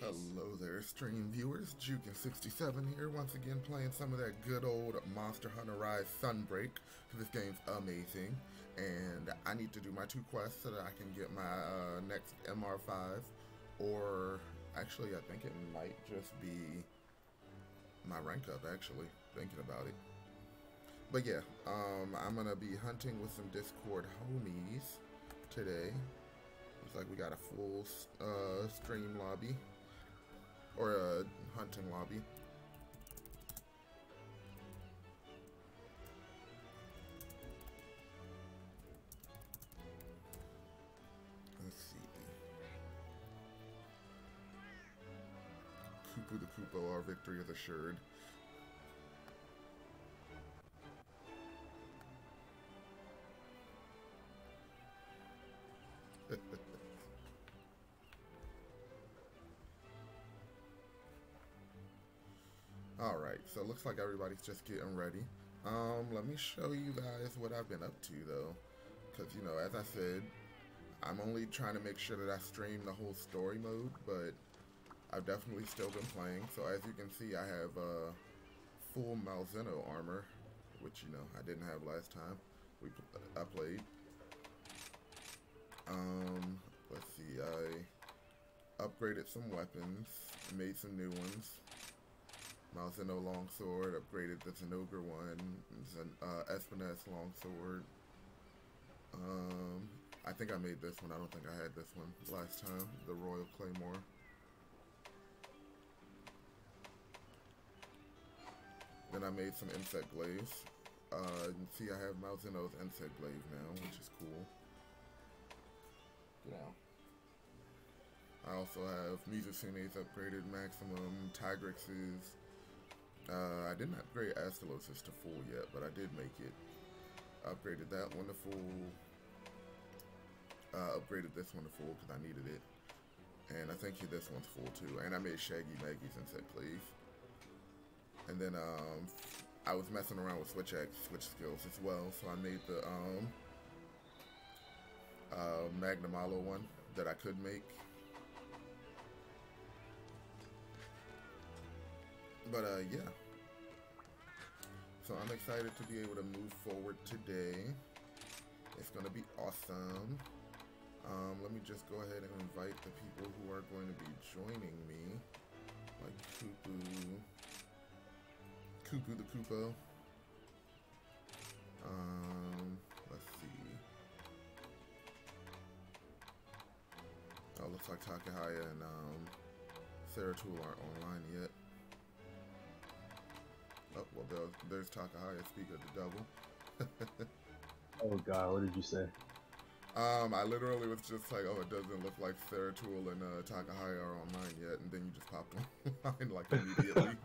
Hello there, stream viewers. Jukin67 here, once again playing some of that good old Monster Hunter Rise Sunbreak. This game's amazing, and I need to do my 2 quests so that I can get my next MR5, or actually I think it might just be my rank up, actually, thinking about it. But yeah, I'm gonna be hunting with some Discord homies today. Looks like we got a full stream lobby. Or a hunting lobby. Let's see. Kupu the Kupo, our victory is assured. Alright, so it looks like everybody's just getting ready. Let me show you guys what I've been up to, though. Because, you know, as I said, I'm only trying to make sure that I stream the whole story mode, but I've definitely still been playing. So as you can see, I have full Malzeno armor, which, you know, I didn't have last time I played. Let's see, I upgraded some weapons, made some new ones. Malzeno longsword, upgraded the Zenogre one, Espinez longsword. I think I made this one. I don't think I had this one last time, the Royal Claymore. Then I made some insect glaives. You can see I have Malzeno's insect glaive now, which is cool. Get out. I also have Mizusune's upgraded maximum, Tigrex's. I didn't upgrade Astalos to full yet, but I did make it. Upgraded that one to full. Upgraded this one to full because I needed it. And I think this one's full too. And I made Shaggy Maggie's insect glaive. And then I was messing around with switch skills as well, so I made the Magnamalo one that I could make. But yeah, so I'm excited to be able to move forward today. It's gonna be awesome. Let me just go ahead and invite the people who are going to be joining me, like Kupu the Kupo. Let's see. Oh, looks like Takahaya and Saratul aren't online yet. Oh, well, there's Takahaya, speak of the devil. Oh god, what did you say? I literally was just like, oh, it doesn't look like Saratul and Takahaya are online yet, and then you just popped online like immediately.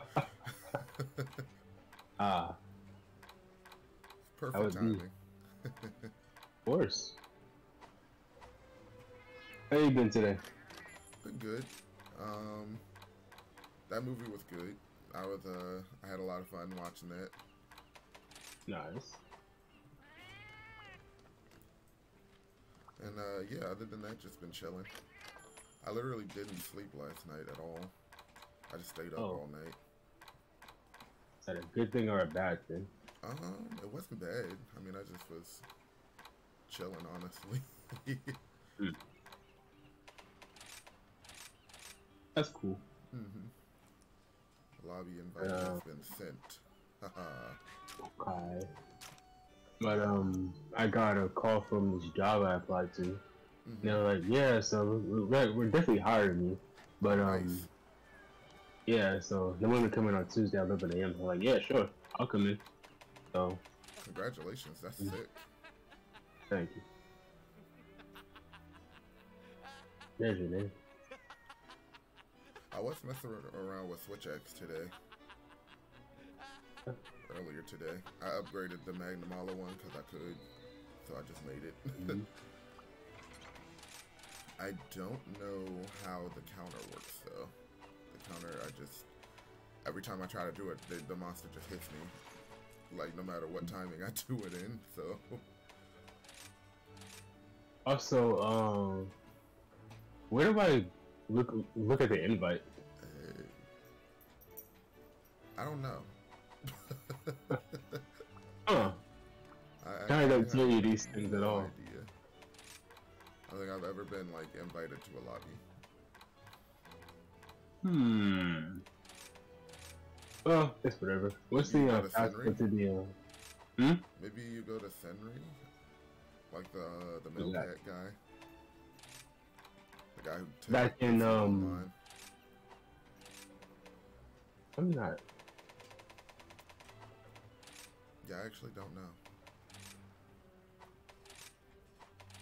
Perfect timing. Of course. How you been today? Been good. That movie was good. I had a lot of fun watching that. Nice. And yeah, other than that, just been chilling. I literally didn't sleep last night at all. I just stayed up all night. Is that a good thing or a bad thing? It wasn't bad. I mean, I just was chilling, honestly. That's cool. Lobby invite has been sent. Okay. But I got a call from this job I applied to. They were like, yeah, so we're definitely hiring you. But nice. yeah, so they want me to come in on Tuesday at 11 a.m. I'm like, yeah, sure, I'll come in. So congratulations, that's sick. Thank you. There's your name. I was messing around with SwitchX today. Earlier today. I upgraded the Magnamalo one because I could, so I just made it. I don't know how the counter works though. The counter, every time I try to do it, the monster just hits me. Like, no matter what timing I do it in, so. Also, where do I Look at the invite. I don't know. Huh. I don't tell you these things at all. Idea. I don't think I've ever been like invited to a lobby. Well, it's whatever. What's the password to the Maybe you go to Senri? Like the milk hat guy? The guy who back in I'm not. Yeah, I actually don't know.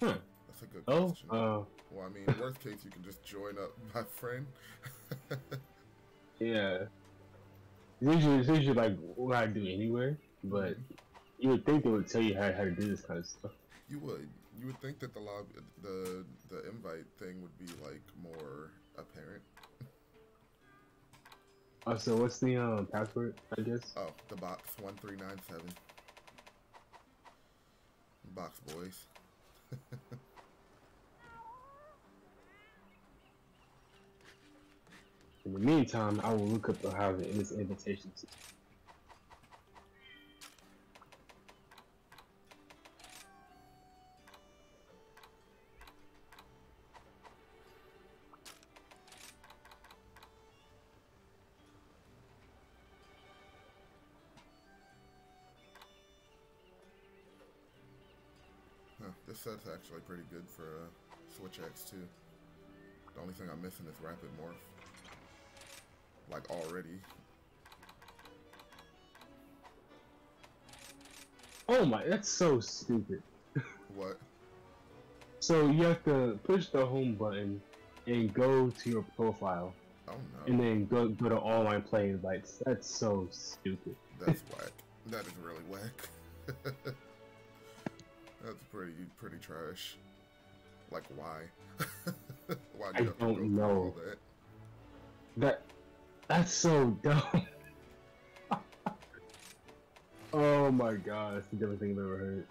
That's a good question. Well, I mean, worst case, you can just join up my friend. Yeah. It's usually like what I do anywhere, but you would think they would tell you how to do this kind of stuff. You would. You would think that the invite thing would be like more apparent. So what's the password? I guess. Oh, the box 1397. Box boys. In the meantime, I will look up how this invitation system. This set's actually pretty good for Switch X too. The only thing I'm missing is Rapid Morph. Like already. Oh my, that's so stupid. What? So you have to push the home button and go to your profile. Oh no. And then go to online play invites. That's so stupid. That's whack. That is really whack. That's pretty trash. Like why? Why do you have to go through all that? That's so dumb. Oh my god, that's the dumbest thing I've ever heard.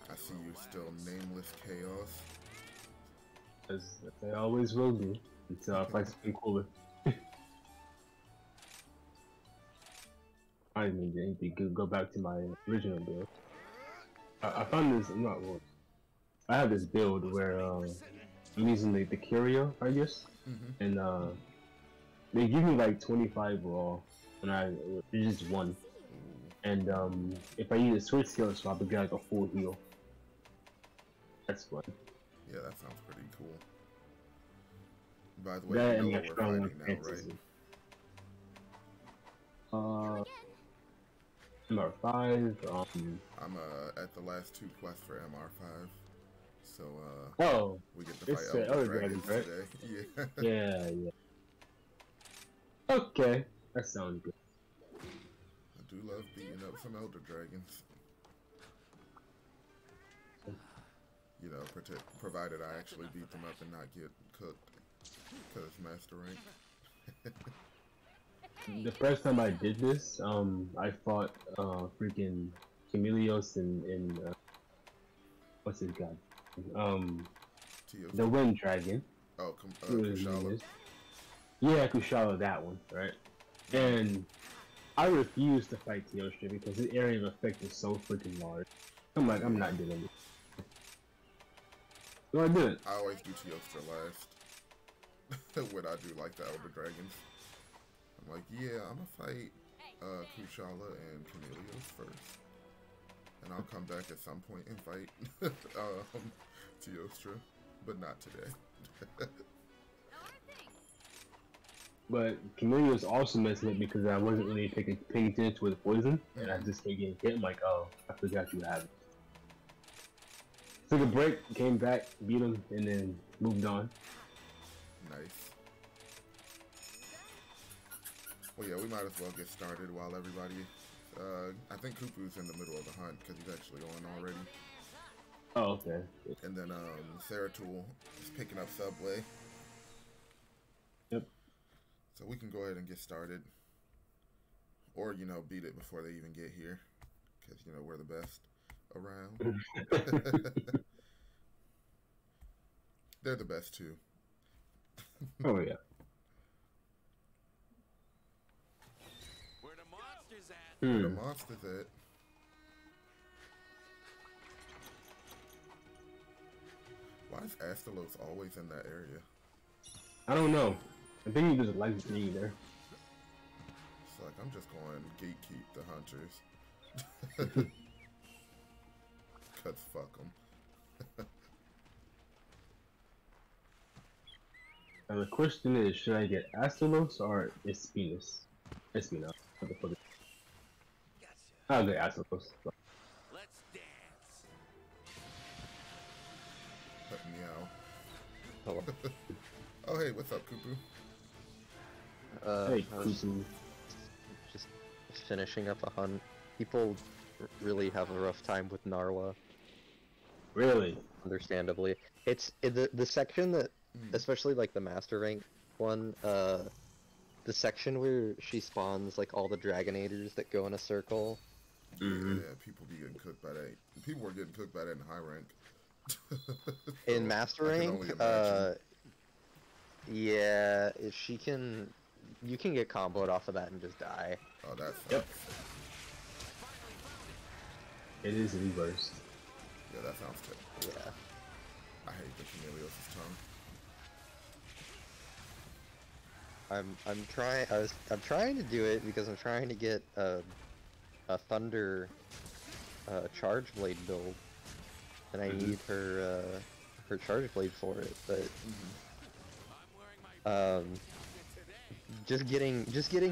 I see you still nameless chaos. As they always will do, until I find something cooler. I didn't need anything. Go back to my original build. I found this. I have this build where I'm using the curio, I guess, and they give me like 25 raw, and it's just one. And if I use a switch skill swap, I get like a full heal. That's fun. Yeah, that sounds pretty cool. By the way, you know what we're fighting now, right? Number 5. I'm at the last 2 quests for MR5, so we get to fight the Elder Dragons right? today. Yeah. Yeah. Okay, that sounds good. I do love beating up some Elder Dragons. You know, provided I actually beat them up and not get cooked, because Master Rank. The first time I did this, I fought freaking Chameleos and what's his god? The Wind Dragon. Oh, Kushala. Yeah, Kushala, that one, right? And I refused to fight Teostra because his area of effect is so freaking large. I'm like, I'm not doing it. So I did it. I always do Teostra last when I do like the Elder Dragons. I'm like, yeah, I'm gonna fight Kushala and Chameleos first, and I'll come back at some point and fight Teostra, but not today. But Chameleos also messed up because I wasn't really paying attention to the poison, and I just kept getting hit. I'm like, oh, I forgot you have it. Took a break, came back, beat him, and then moved on. Nice. Well, yeah, we might as well get started while everybody... I think Kupu's in the middle of the hunt, because he's actually on already. Oh, okay. And then, Seratul is picking up Subway. Yep. So we can go ahead and get started. Or, you know, beat it before they even get here. Because, you know, we're the best around. They're the best, too. Oh, yeah. Where the monsters at? Where the monsters at? Why is Astalos always in that area? I don't know. I think he just likes being there. It's like, I'm just going to gatekeep the hunters. Cause fuck them. Now the question is, should I get Astalos or Espinas? Espina. What the fuck? I'll get Astalos. Let's dance. Meow. Hello. Oh, hey, what's up, Kupu? Hey, I was Kupu. just finishing up a hunt. People really have a rough time with Narwa, Really? understandably. The section that, especially like the master rank one, the section where she spawns like all the Dragonators that go in a circle. Yeah, people be getting cooked by that. People were getting cooked by that in high rank. In master I can rank, only imagine. yeah, if she can, you can get comboed off of that and just die. Oh, that sucks. Yep. It is the worst. Yeah, that sounds terrible. Yeah. I hate the Chameleos' tongue. I'm trying to do it because I'm trying to get a Thunder Charge Blade build, and I need her Charge Blade for it. But just getting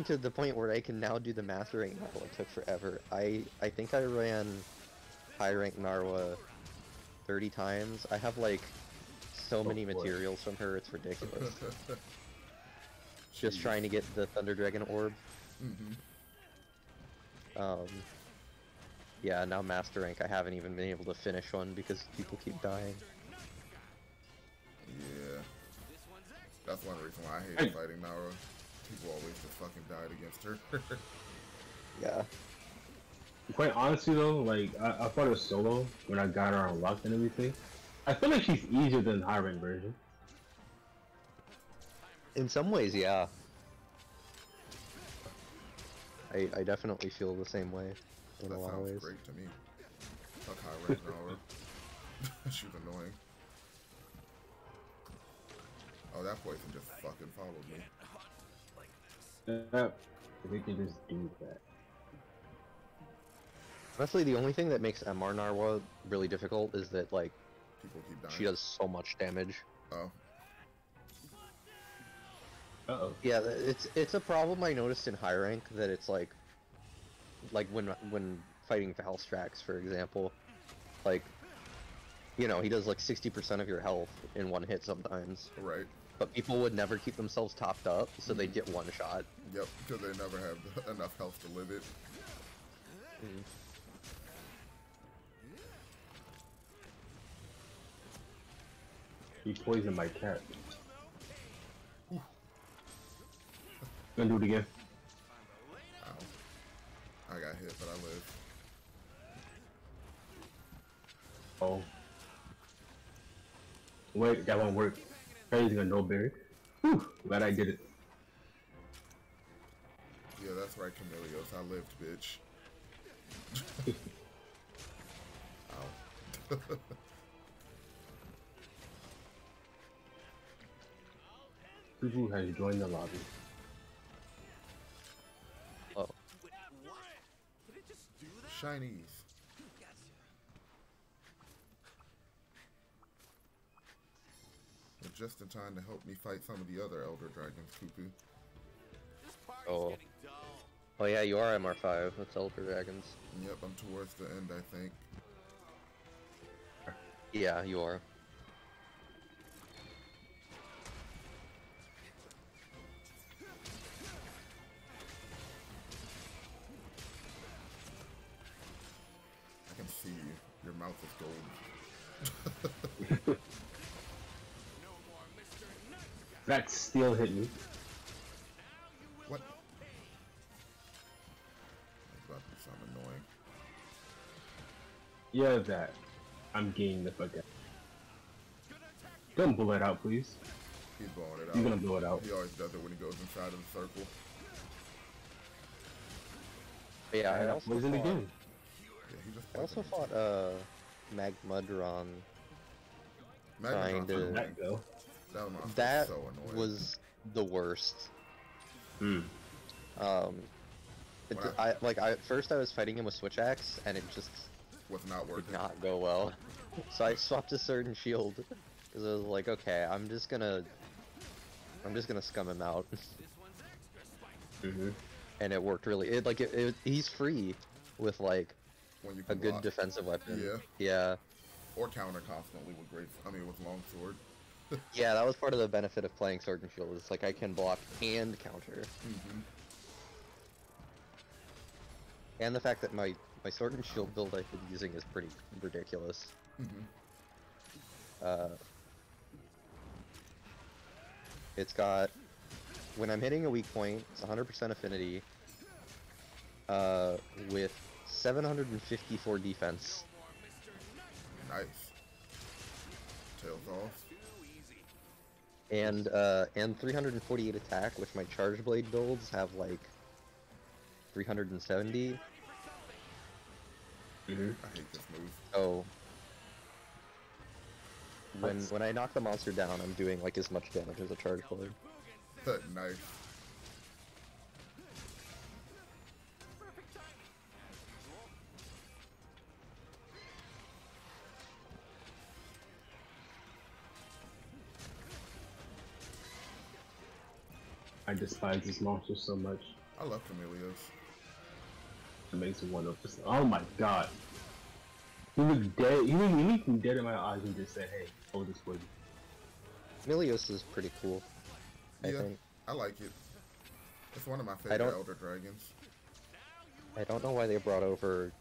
to the point where I can now do the master rank Narwa took forever. I think I ran high rank Narwa 30 times. I have like so many materials from her, it's ridiculous. Just trying to get the Thunder Dragon Orb. Yeah, now Master Rank, I haven't even been able to finish one because people keep dying. Yeah. That's one reason why I hate fighting Nara. People always just fucking died against her. Yeah. Quite honestly though, like I fought her solo when I got her unlocked and everything. I feel like she's easier than the high rank version. In some ways, yeah. I definitely feel the same way in That a lot of sounds ways. great to me. Fuck high rank Nara. She's annoying. Oh, that poison just fucking followed me. Yep. They can just do that. Honestly, the only thing that makes MR Narwa really difficult is that, like, People keep dying. she does so much damage. Oh. Uh-oh. Yeah, it's a problem I noticed in high rank that it's like when fighting Valstrax, for example, like, you know, he does like 60% of your health in one hit sometimes. Right. But people would never keep themselves topped up, so they'd get one shot. Yep, because they never have enough health to live it. He poisoned my cat. Gonna do it again. Ow. I got hit, but I live. Oh. Wait, that won't work. Crazy on no berry. Whew, glad I did it. Yeah, that's right, Chameleos. I lived, bitch. Ow. Fufu has joined the lobby. Oh, Shinies. You're just in time to help me fight some of the other Elder Dragons, Kupu. oh. Oh yeah, you are MR5. That's Elder Dragons. Yep, I'm towards the end, I think. Yeah, you are. I can see you. Your mouth is gold. That still hit me. What? I'm annoying. Yeah, that. I'm getting the fuck out. Don't blow it out, please. He's blowing it out. He's gonna blow it out. He always does it when he goes inside of the circle. But yeah, I also Poison fought, again. Yeah, he just I also poisoned fought Magmudron trying to. That go. That monster That was so annoying. was the worst. Hmm. At first I was fighting him with Switch Axe, and it just Was not did working. not go well. So I swapped to Sword and Shield, because I was like, okay, I'm just gonna scum him out. Mm-hmm. And it worked really. He's free with like When you a can good block. defensive weapon. Yeah. Yeah. Or counter constantly with with longsword. Yeah, that was part of the benefit of playing Sword and Shield. It's like I can block and counter. Mm-hmm. And the fact that my Sword and Shield build I've been using is pretty ridiculous. Mm-hmm. It's got, when I'm hitting a weak point, it's 100% affinity, with 754 defense. Nice. Tails off. And 348 attack, which my Charge Blade builds have like 370. Mm-hmm. I hate this move. So when I knock the monster down, I'm doing like as much damage as a Charge Blade. Nice. I despise this monster so much. I love Camellios. It makes me want to. Oh my god. He looked dead. He looked me dead in my eyes and just said, "Hey, hold this for you." Milios is pretty cool, I Yeah, think. I like it. It's one of my favorite Elder Dragons. I don't know why they brought over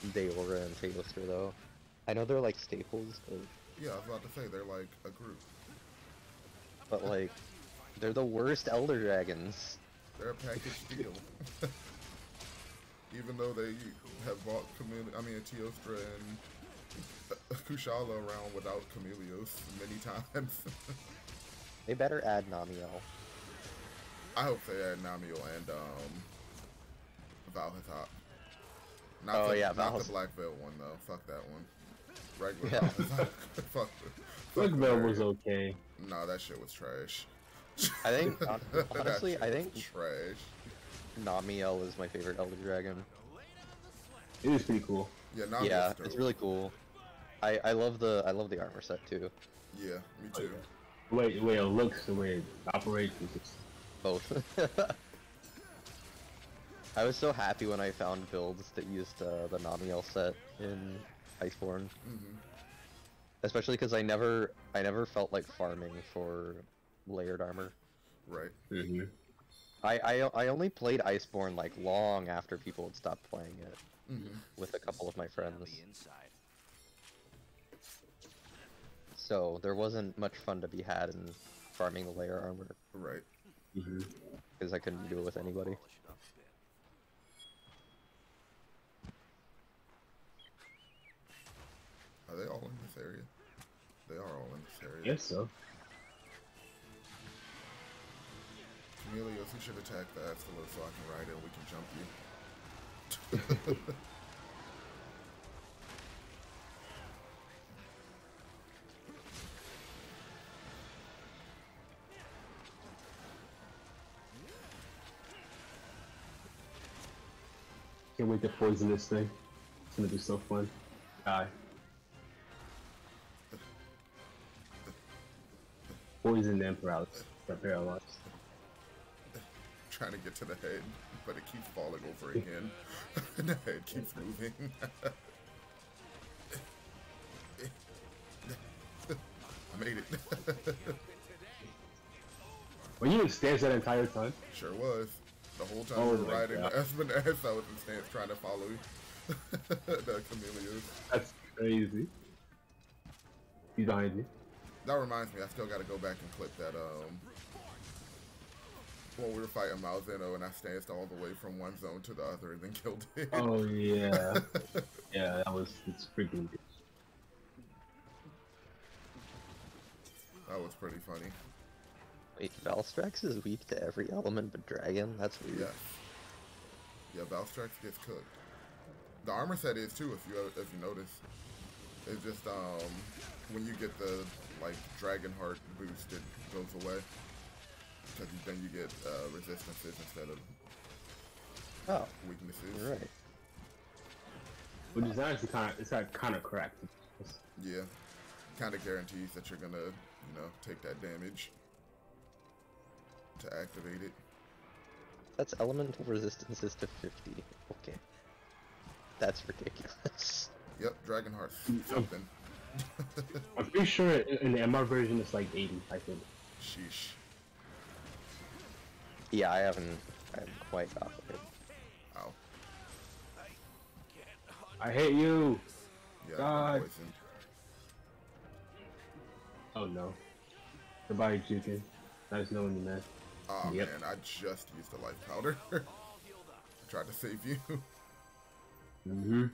Deora and Teostra though. I know they're like staples, Yeah, I was about to say they're like a group. but like they're the worst Elder Dragons. They're a package deal. Even though they have bought Teostra and Kushala around without Camellios many times. They better add Namiel. I hope they add Namiel and Valhathop. Yeah, Not the Valhathop. Black Veil one though. Fuck that one. Regular Yeah. Valhathop. Fuck Black the Veil variant. was okay. Nah, that shit was trash. I think That honestly, shit I was think trash. Namiel is my favorite Elder Dragon. It is pretty cool. Yeah, Namiel's Yeah, dope. it's really cool. I love the armor set too. Yeah, me too. The way it looks, the way it operates, is just Both. I was so happy when I found builds that used the Namiel set in Iceborne. Mm-hmm. Especially because I never felt like farming for layered armor. Right. mm-hmm. I only played Iceborne like long after people had stopped playing it Mm-hmm. with a couple of my friends. The inside. So there wasn't much fun to be had in farming the layer armor Right. Mm-hmm. because I couldn't do it with anybody. Are they all in this area? They are all in this area. Yes, so. Camellios, you should attack the Absolute so I can ride it and we can jump you. Can't wait to poison this thing. It's gonna be so fun. Die. Poison and paralysis. Paralyzed. Trying to get to the head, but it keeps falling over again. The head keeps moving. I made it. Were you in stance that entire time? Sure was. The whole time Oh we were my riding God. the Esmond I was in stance trying to follow you. The Camellios. That's crazy. He's behind you. That reminds me, I still gotta go back and clip that, when we were fighting Malzeno and I stanced all the way from one zone to the other and then killed it. Oh yeah, yeah, it's freaking good. That was pretty funny. Wait, Valstrax is weak to every element but dragon? That's weird. Yes. Yeah, Valstrax gets cooked. The armor set is too, if you notice. It's just when you get the like Dragon Heart boost, it goes away because then you get resistances instead of weaknesses. You're right. Which is actually kind of correct. Yeah, kind of guarantees that you're gonna take that damage to activate it. That's elemental resistances to 50. Okay. That's ridiculous. Yep, Dragon Heart something. I'm pretty sure in the MR version it's like 80, I think. Sheesh. Yeah, I'm quite off of it. Ow. I hate you! Yeah, God. I'm poisoned. Oh no. Goodbye, Jukin. Nice knowing you, man. Oh Yep. man, I just used the life powder. Tried to save you. Mm-hmm.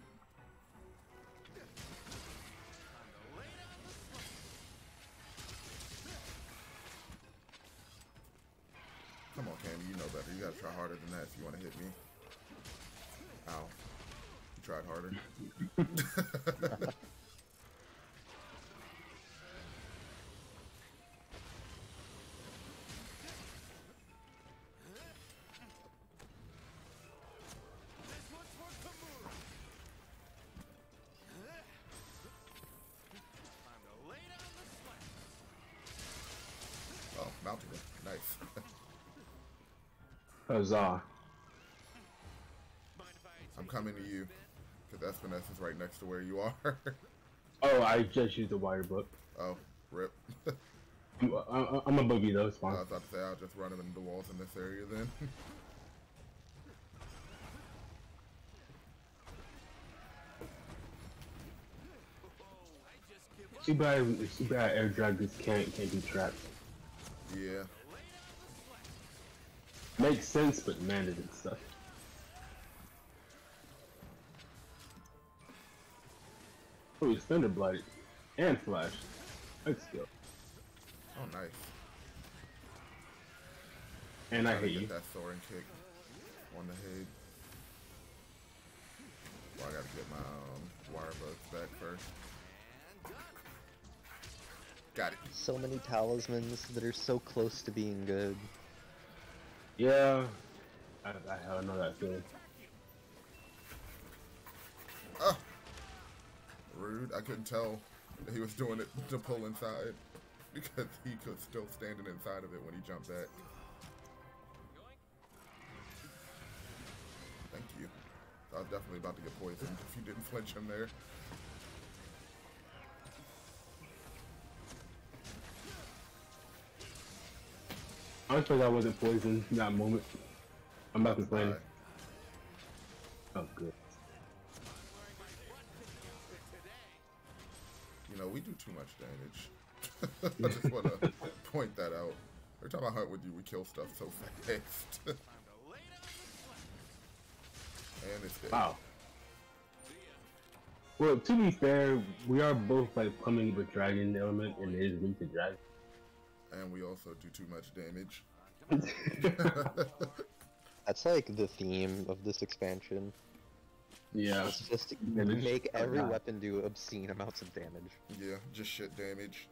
Come on, Candy, you know better. You gotta try harder than that if you want to hit me. Ow. You tried harder. Oh, mounting it. Nice. Huzzah. I'm coming to you, because Espiness is right next to where you are. Oh, I just used the wire book. Oh, rip. I'm a boogie though, it's I fine. was about to say, I'll just run him into the walls in this area then. Too bad air dragons can't be trapped. Yeah. Makes sense, but man, it is stuff. Oh, he's Thunder Blight and Flash. Let's go. Oh, nice. And I Trying to hate get you. that soaring kick on the head. Well, I gotta get my wire bugs back first. Got it. So many talismans that are so close to being good. Yeah, I know that feeling. Oh! Rude. I couldn't tell that he was doing it to pull inside because he was still standing inside of it when he jumped back. Thank you. I was definitely about to get poisoned if you didn't flinch him there. I thought I wasn't poisoned in that moment. I'm about to play. Alright. Oh, good. You know, we do too much damage. I just want to point that out. Every time I hunt with you, we kill stuff so fast. And it's dead. Wow. Well, to be fair, we are both like coming with dragon element, and it is weak to dragon. And we also do too much damage. That's like the theme of this expansion. Yeah. It's just to Damage. make every God. weapon do obscene amounts of damage. Yeah, just shit damage.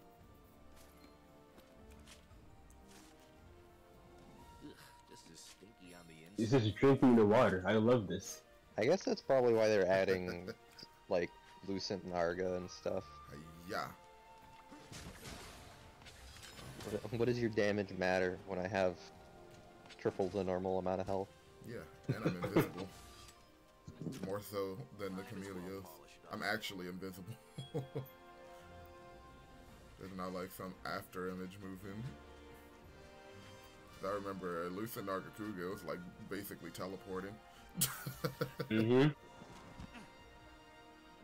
Just as stinky on the It's inside. just drinking the water. I love this. I guess that's probably why they're adding, like, Lucent Narga and stuff. Yeah. What does your damage matter when I have triple the normal amount of health? Yeah, and I'm invisible. More so than the Chameleos. I'm actually invisible. There's not like some after image moving. I remember Lucent Nargacuga was like basically teleporting. Mm-hmm.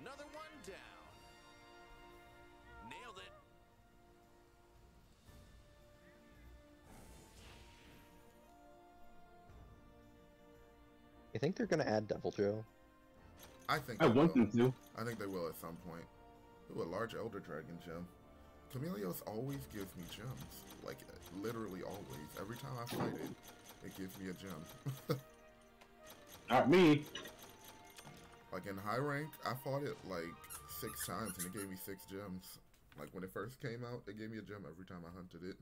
Another one down. Nailed it. Oh, think they're gonna add Devil Joe. I think I they want will. them to. I think they will at some point. Ooh, a large Elder Dragon gem. Chameleos always gives me gems. Like, literally always. Every time I fight it, it gives me a gem. Not me. Like, in high rank, I fought it, like, 6 times, and it gave me 6 gems. Like, when it first came out, it gave me a gem every time I hunted it.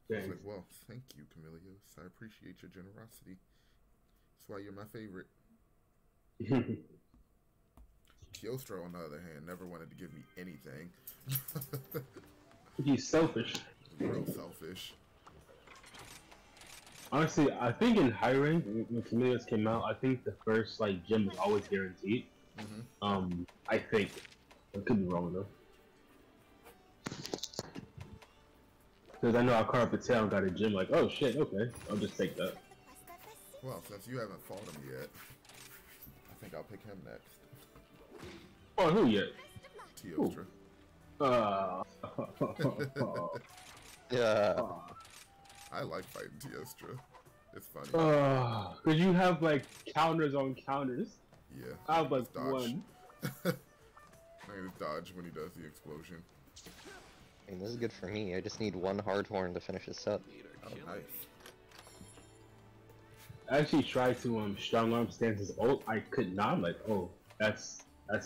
I was Dang. like, well, thank you, Chameleos. I appreciate your generosity. That's why you're my favorite. Kyostro, on the other hand, never wanted to give me anything. He's selfish. Real selfish. Honestly, I think in high rank, when Chameleos came out, I think the first like gem was always guaranteed. I think. I could be wrong though. Because I know Akara Patel got a gem, like, oh shit, okay, I'll just take that. Well, since you haven't fought him yet, I think I'll pick him next. Oh, who yet? Teostra. Yeah. I like fighting Teostra. It's funny. Because you have like counters on counters. Yeah. I have like just dodge. one. I can just dodge when he does the explosion. I mean, this is good for me. I just need one hard horn to finish his set. Oh, nice. I actually tried to strong arm stance his ult. I could not. I'm like, oh, that's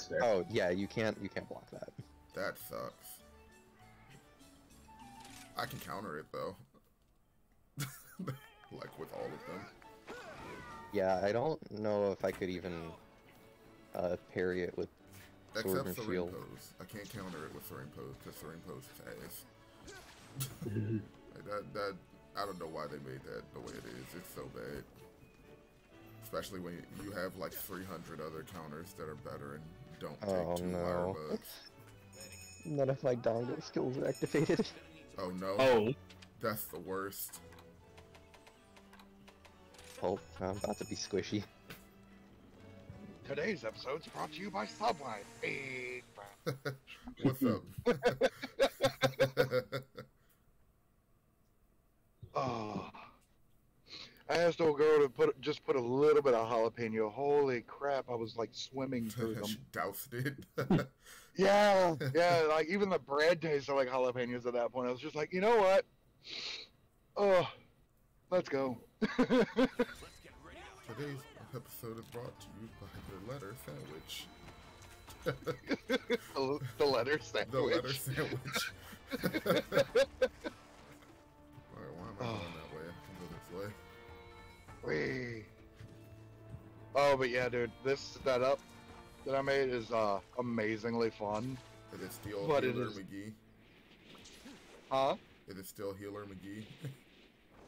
fair. Oh yeah, you can't block that. That sucks. I can counter it though. Like with all of them. Yeah, I don't know if I could even parry it with sword Except and Serene shield. Pose. I can't counter it with Serene Pose because Serene Pose is ass. Like that, I don't know why they made that the way it is. It's so bad. Especially when you have like 300 other counters that are better and don't take 2 wire bugs. None of my dongle skills are activated. Oh no. Oh. That's the worst. Oh, I'm about to be squishy. Today's episode's brought to you by Subway. Hey, What's up? oh. I asked old girl to just put a little bit of jalapeno. Holy crap, I was like swimming through them. She doused it. Yeah, like even the bread tasted like jalapenos at that point. I was just like, you know what? Oh, let's go. Today's episode is brought to you by the letter sandwich. The letter sandwich. The letter sandwich. Alright, why am I going that way? I can go this way. Wee. Oh, but yeah, dude, this setup that I made is amazingly fun. Is it still But it Healer is- McGee? Huh? Is it still Healer McGee?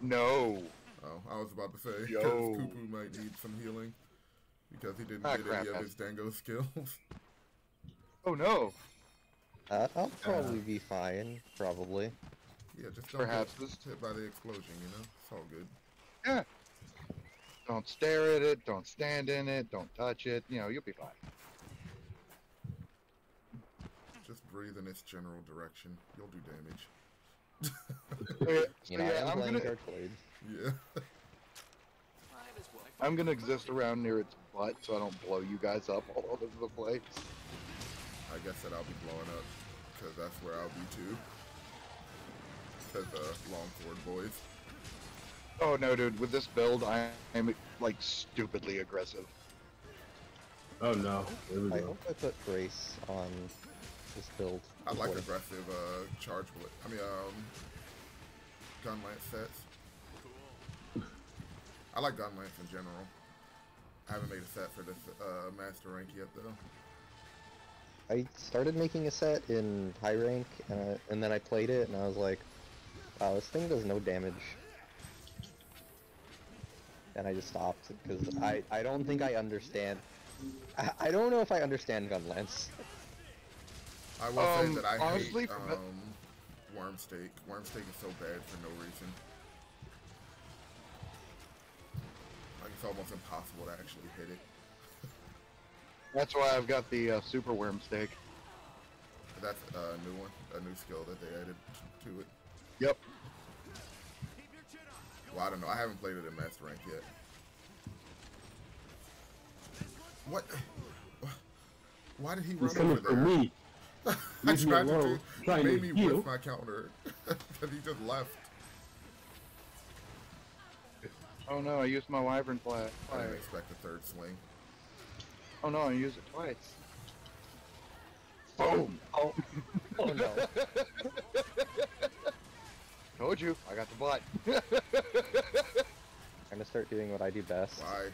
No. Oh, I was about to say, Yo. because Kupu might need some healing. Because he didn't Ah, get crap, any of man. his Dango skills. Oh no. I'll probably be fine, probably. Yeah, just don't Perhaps get hit by the explosion, you know? It's all good. Yeah. Don't stare at it. Don't stand in it. Don't touch it. You know, you'll be fine. Just breathe in its general direction. You'll do damage. Okay, You so know, yeah, I am I'm playing gonna Dark Blade. Yeah. I'm gonna exist around near its butt so I don't blow you guys up all over the place. I guess that I'll be blowing up. Because that's where I'll be too. Says Longsword Boys. Oh no, dude! With this build, I am like stupidly aggressive. Oh no. There we I go. hope I put Brace on this build. I like before. aggressive charge bullet. I mean, gun lance sets. I like gun lance in general. I haven't made a set for this master rank yet though. I started making a set in high rank, and then I played it, and I was like, wow, this thing does no damage. And I just stopped, because I don't think I understand. I don't know if I understand gun lance. I will say that I honestly, hate worm steak. Worm steak is so bad for no reason. Like it's almost impossible to actually hit it. That's why I've got the super worm steak. That's a new one, a new skill that they added to it. Yep. Well, I don't know. I haven't played it in master rank yet. What? Why did he He's run over coming for there? me. I Leave me tried to alone. do. He Trying made to me heal. whiff my counter, and he just left. Oh no, I used my wyvern flag. I didn't expect a third swing. Oh no, I used it twice. Boom! Oh, oh no. Told you, I got the butt. I'm gonna start doing what I do best Why?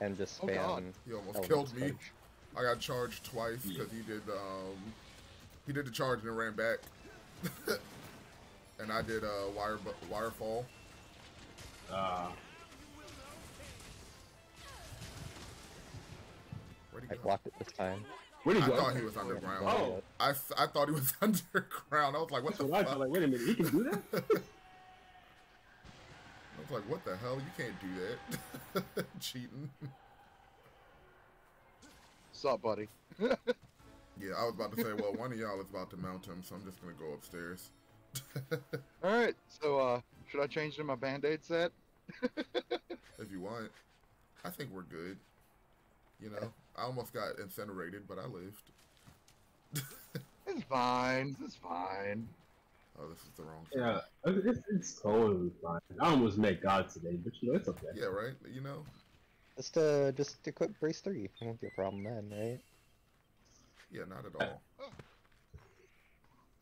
and just Oh, spam. God. He almost elements killed me. charge. I got charged twice because he did the charge and then ran back, and I did wirefall. Where'd he I go? blocked it this time. Where'd he I go? thought he was underground. Oh. I thought he was underground. I was like, what That's the what I fuck? thought. Like, wait a minute, he can do that? I was like, what the hell? You can't do that. Cheating. Sup, buddy? Yeah, I was about to say, well, one of y'all is about to mount him, so I'm just gonna go upstairs. Alright, so, should I change to my band-aid set? If you want. I think we're good. You know, I almost got incinerated, but I lived. It's fine, it's fine. Oh, this is the wrong Yeah, thing. it's totally fine. I almost met God today, but you know, it's okay. Yeah, right? You know? Just equip brace 3. It won't be a problem then, right? Yeah, not at all.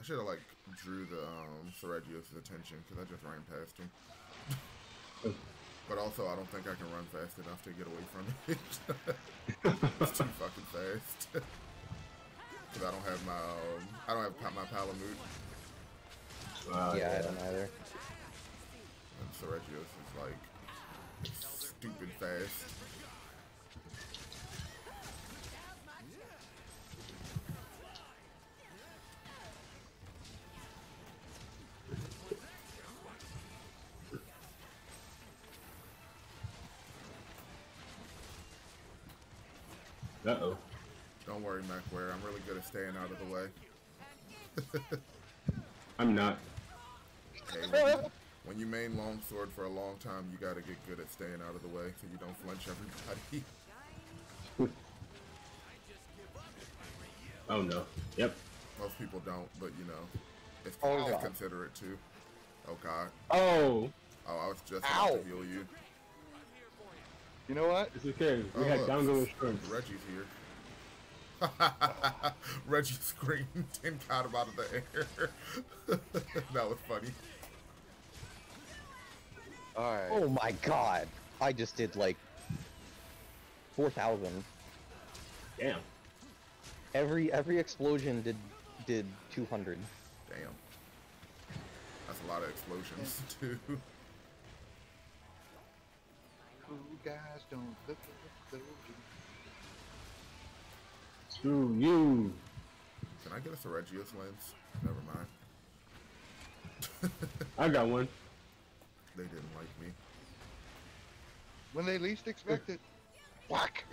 I should have, like, drew the, Sergio's attention, because I just ran past him. But also, I don't think I can run fast enough to get away from it. It's too fucking fast. Because I don't have my Palamute. Yeah, I don't either. And Sergio's is, like, stupid fast. Uh-oh. Don't worry, MacWare. I'm really good at staying out of the way. I'm not. Hey, when you main longsword for a long time, you gotta get good at staying out of the way so you don't flinch everybody. Oh no. Yep. Most people don't, but you know, it's Oh, it's God. considerate too. Oh god. Oh! Oh, I was just about Ow. to heal you. You know what? It's okay. We Oh, had look, downgo insurance. Reggie's here. Reggie screamed and caught him out of the air. That was funny. Alright. Oh my god! I just did like 4,000. Damn. Every explosion did 200. Damn. That's a lot of explosions too. Cool guys don't look at the Screw you. Can I get a Sergio's lens? Never mind. I got one. They didn't like me. When they least expect it. Whack!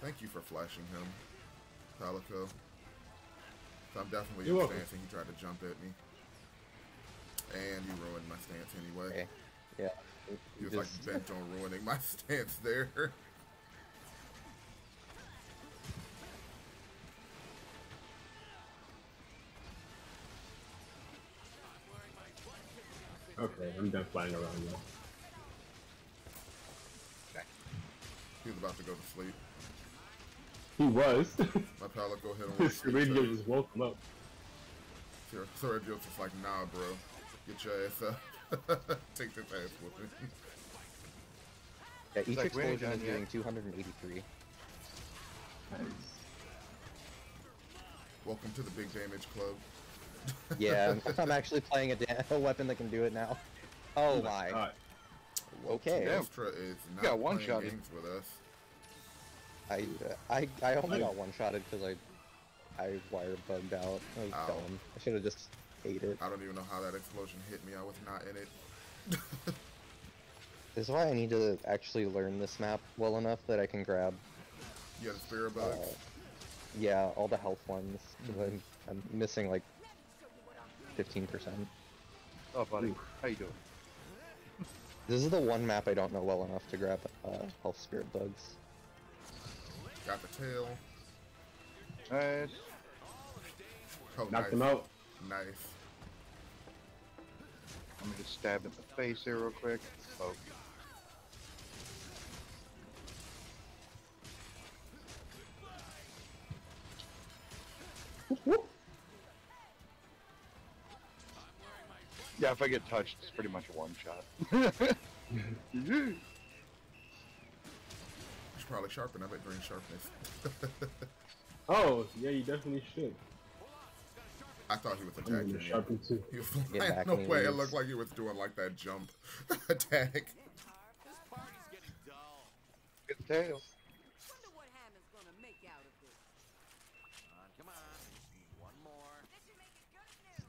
Thank you for flashing him, Palico. So I'm definitely You're in welcome. stance and he tried to jump at me. And you ruined my stance anyway. Okay. Yeah. He was like bent on ruining my stance there. Okay, I'm done flying around now. He was about to go to sleep. He was. My Palico hit him with This radio just woke him up. Sergio's just like, nah, bro. Get your ass up. Take this ass whooping. Yeah, each like, we ain't explosion is done yet. doing 283. Nice. Welcome to the big damage club. Yeah, I'm actually playing a weapon that can do it now. Oh my. God. Okay. Astra is not got playing one-shotted. games with us. I only got one-shotted because I wire bugged out. I was Ow. dumb. I should have just ate it. I don't even know how that explosion hit me. I was not in it. This is why I need to actually learn this map well enough that I can grab, You had a spirit bugs? yeah, all the health ones. 'Cause I'm missing like 15%. Oh, buddy. How you doing? This is the one map I don't know well enough to grab health spirit bugs. Got the tail. Nice. Oh, Knocked nice. him out. Nice. Let me just stab in the face here real quick. Oh. Yeah, if I get touched, it's pretty much a one shot. You should probably sharpen up at green sharpness. Oh, yeah, you definitely should. I thought he was I'm attacking gonna me. sharpen too. He was Get flying back away. when he It leaves. looked like he was doing like that jump attack. This party's getting dull. Get the tail. Wonder what Hammond's gonna make out of this. Come on. One more. This should make it good news.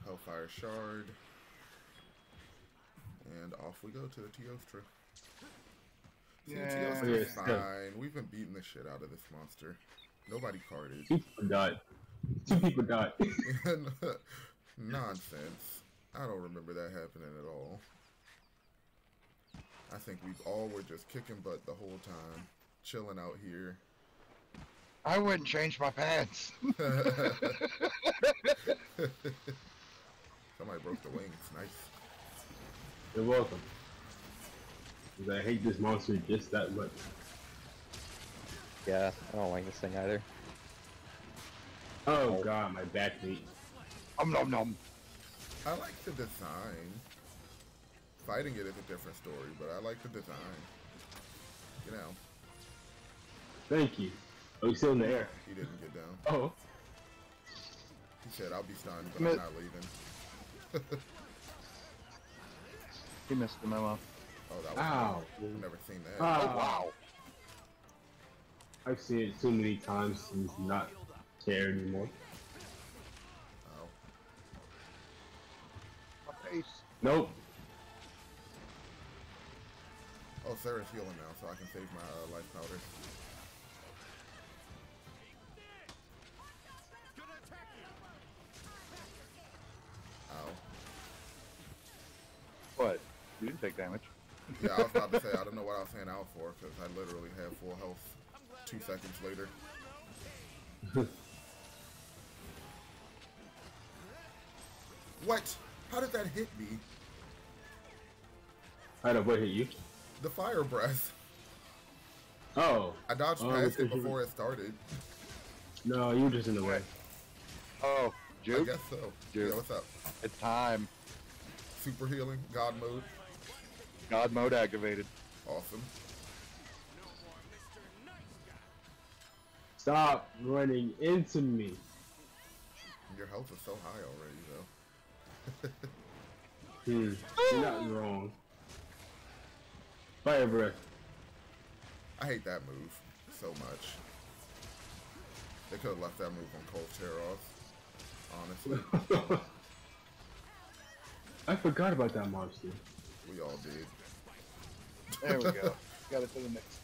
Hellfire shard. And off we go to the Teostra. See, Yeah. Teostra's Yes, fine. good. We've been beating the shit out of this monster. Nobody carded. 2 people died. 2 people died. Nonsense. I don't remember that happening at all. I think we all were just kicking butt the whole time. Chilling out here. I wouldn't change my pants. Somebody broke the wings. Nice. You're welcome. 'Cause I hate this monster just that much. Yeah, I don't like this thing either. Oh god, my backbeat. Nom nom. I like the design. Fighting it is a different story, but I like the design. You know, Thank you. Oh, he's still in the air. he didn't get down. Oh. He said, I'll be stunned, but Miss- I'm not leaving. He missed the memo. Oh, that was Ow. I've never seen that. Ah. Oh wow. I've seen it too many times to not care anymore. Oh. My face. Nope. Oh, Sarah's healing now, so I can save my life powder. Ow. What? You didn't take damage. Yeah, I was about to say, I don't know what I was saying out for, because I literally have full health 2 seconds later. What? How did that hit me? How did what hit you? The fire breath. Oh. I dodged Oh, past it because you- before it started. No, you were just in the way. Oh, I Juke. guess so. Dude. Yeah, what's up? It's time. Super healing, God mode. God mode activated. Awesome. Stop running into me. Your health is so high already, though. You're not wrong. Fire breath. I hate that move so much. They could have left that move on Cold Tear off. Honestly, I forgot about that monster. we all did. There we go. Got it to the next.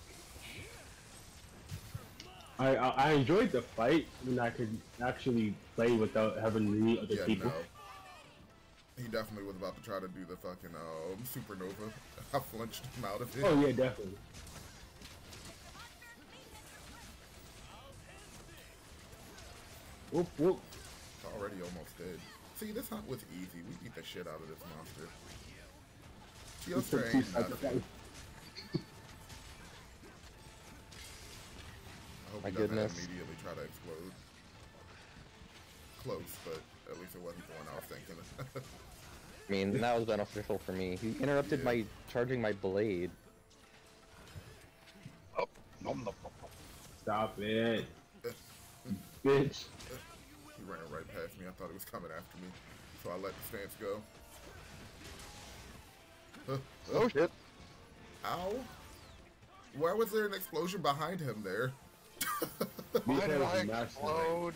I enjoyed the fight when I could actually play without having to meet other Yeah, people. no. He definitely was about to try to do the fucking supernova. I flinched him out of it. Oh yeah, definitely. Whoop whoop. It's already almost dead. See, this hunt was easy. We beat the shit out of this monster. Teostra ain't nothing. I hope My he doesn't goodness. immediately try to explode. Close, but at least it wasn't the one I was thinking. I mean, that was beneficial for me. He interrupted Yeah. my charging my blade. Oh, nom nom nom. Stop it. Bitch. He ran right past me. I thought he was coming after me, so I let the stance go. Oh shit. Ow! Why was there an explosion behind him there? Why did I Because explode?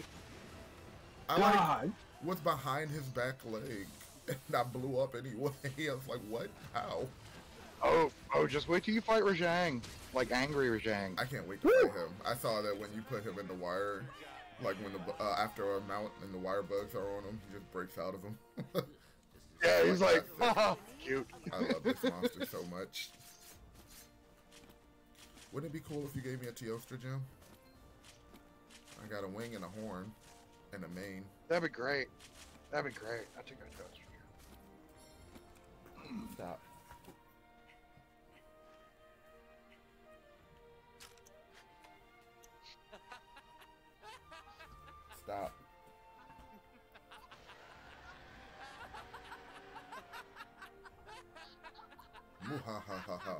I like God. what's behind his back leg, and I blew up anyway. I was like, what? How? Oh, just wait till you fight Rajang. Like angry Rajang. I can't wait to fight him. I saw that when you put him in the wire, Like when the after a mount and the wire bugs are on him, he just breaks out of them. Yeah, he's like, That's haha, cute. I love this monster so much. Wouldn't it be cool if you gave me a Teostra gem? I got a wing and a horn and a mane. That'd be great. That'd be great. I think I'd trust you. Stop. Stop. Muhahaha.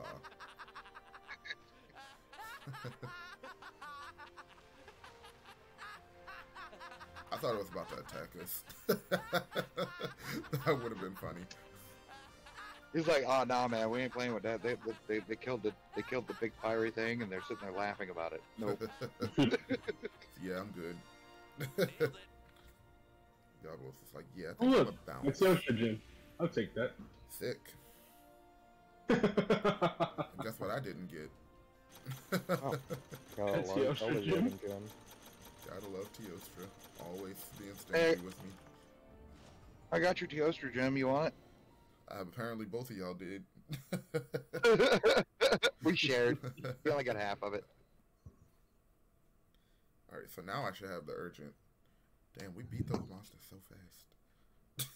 I thought it was about to attack us. That would have been funny. He's like, oh nah, man, we ain't playing with that. They killed the big fiery thing, and they're sitting there laughing about it. Nope. Yeah, I'm good. God was just like, yeah, I Oh, think look, I'm a bounce. it's Yoshi Gym. I'll take that. Sick. And guess what I didn't get? Oh. Gotta That's love, Yoshi always Jim. loving Jim. Gotta love Teostra. Always being Hey. stingy with me. I got your Teostra gem. You want Apparently both of y'all did. it? We shared. We only got half of it. Alright, so now I should have the urgent. Damn, we beat those monsters so fast.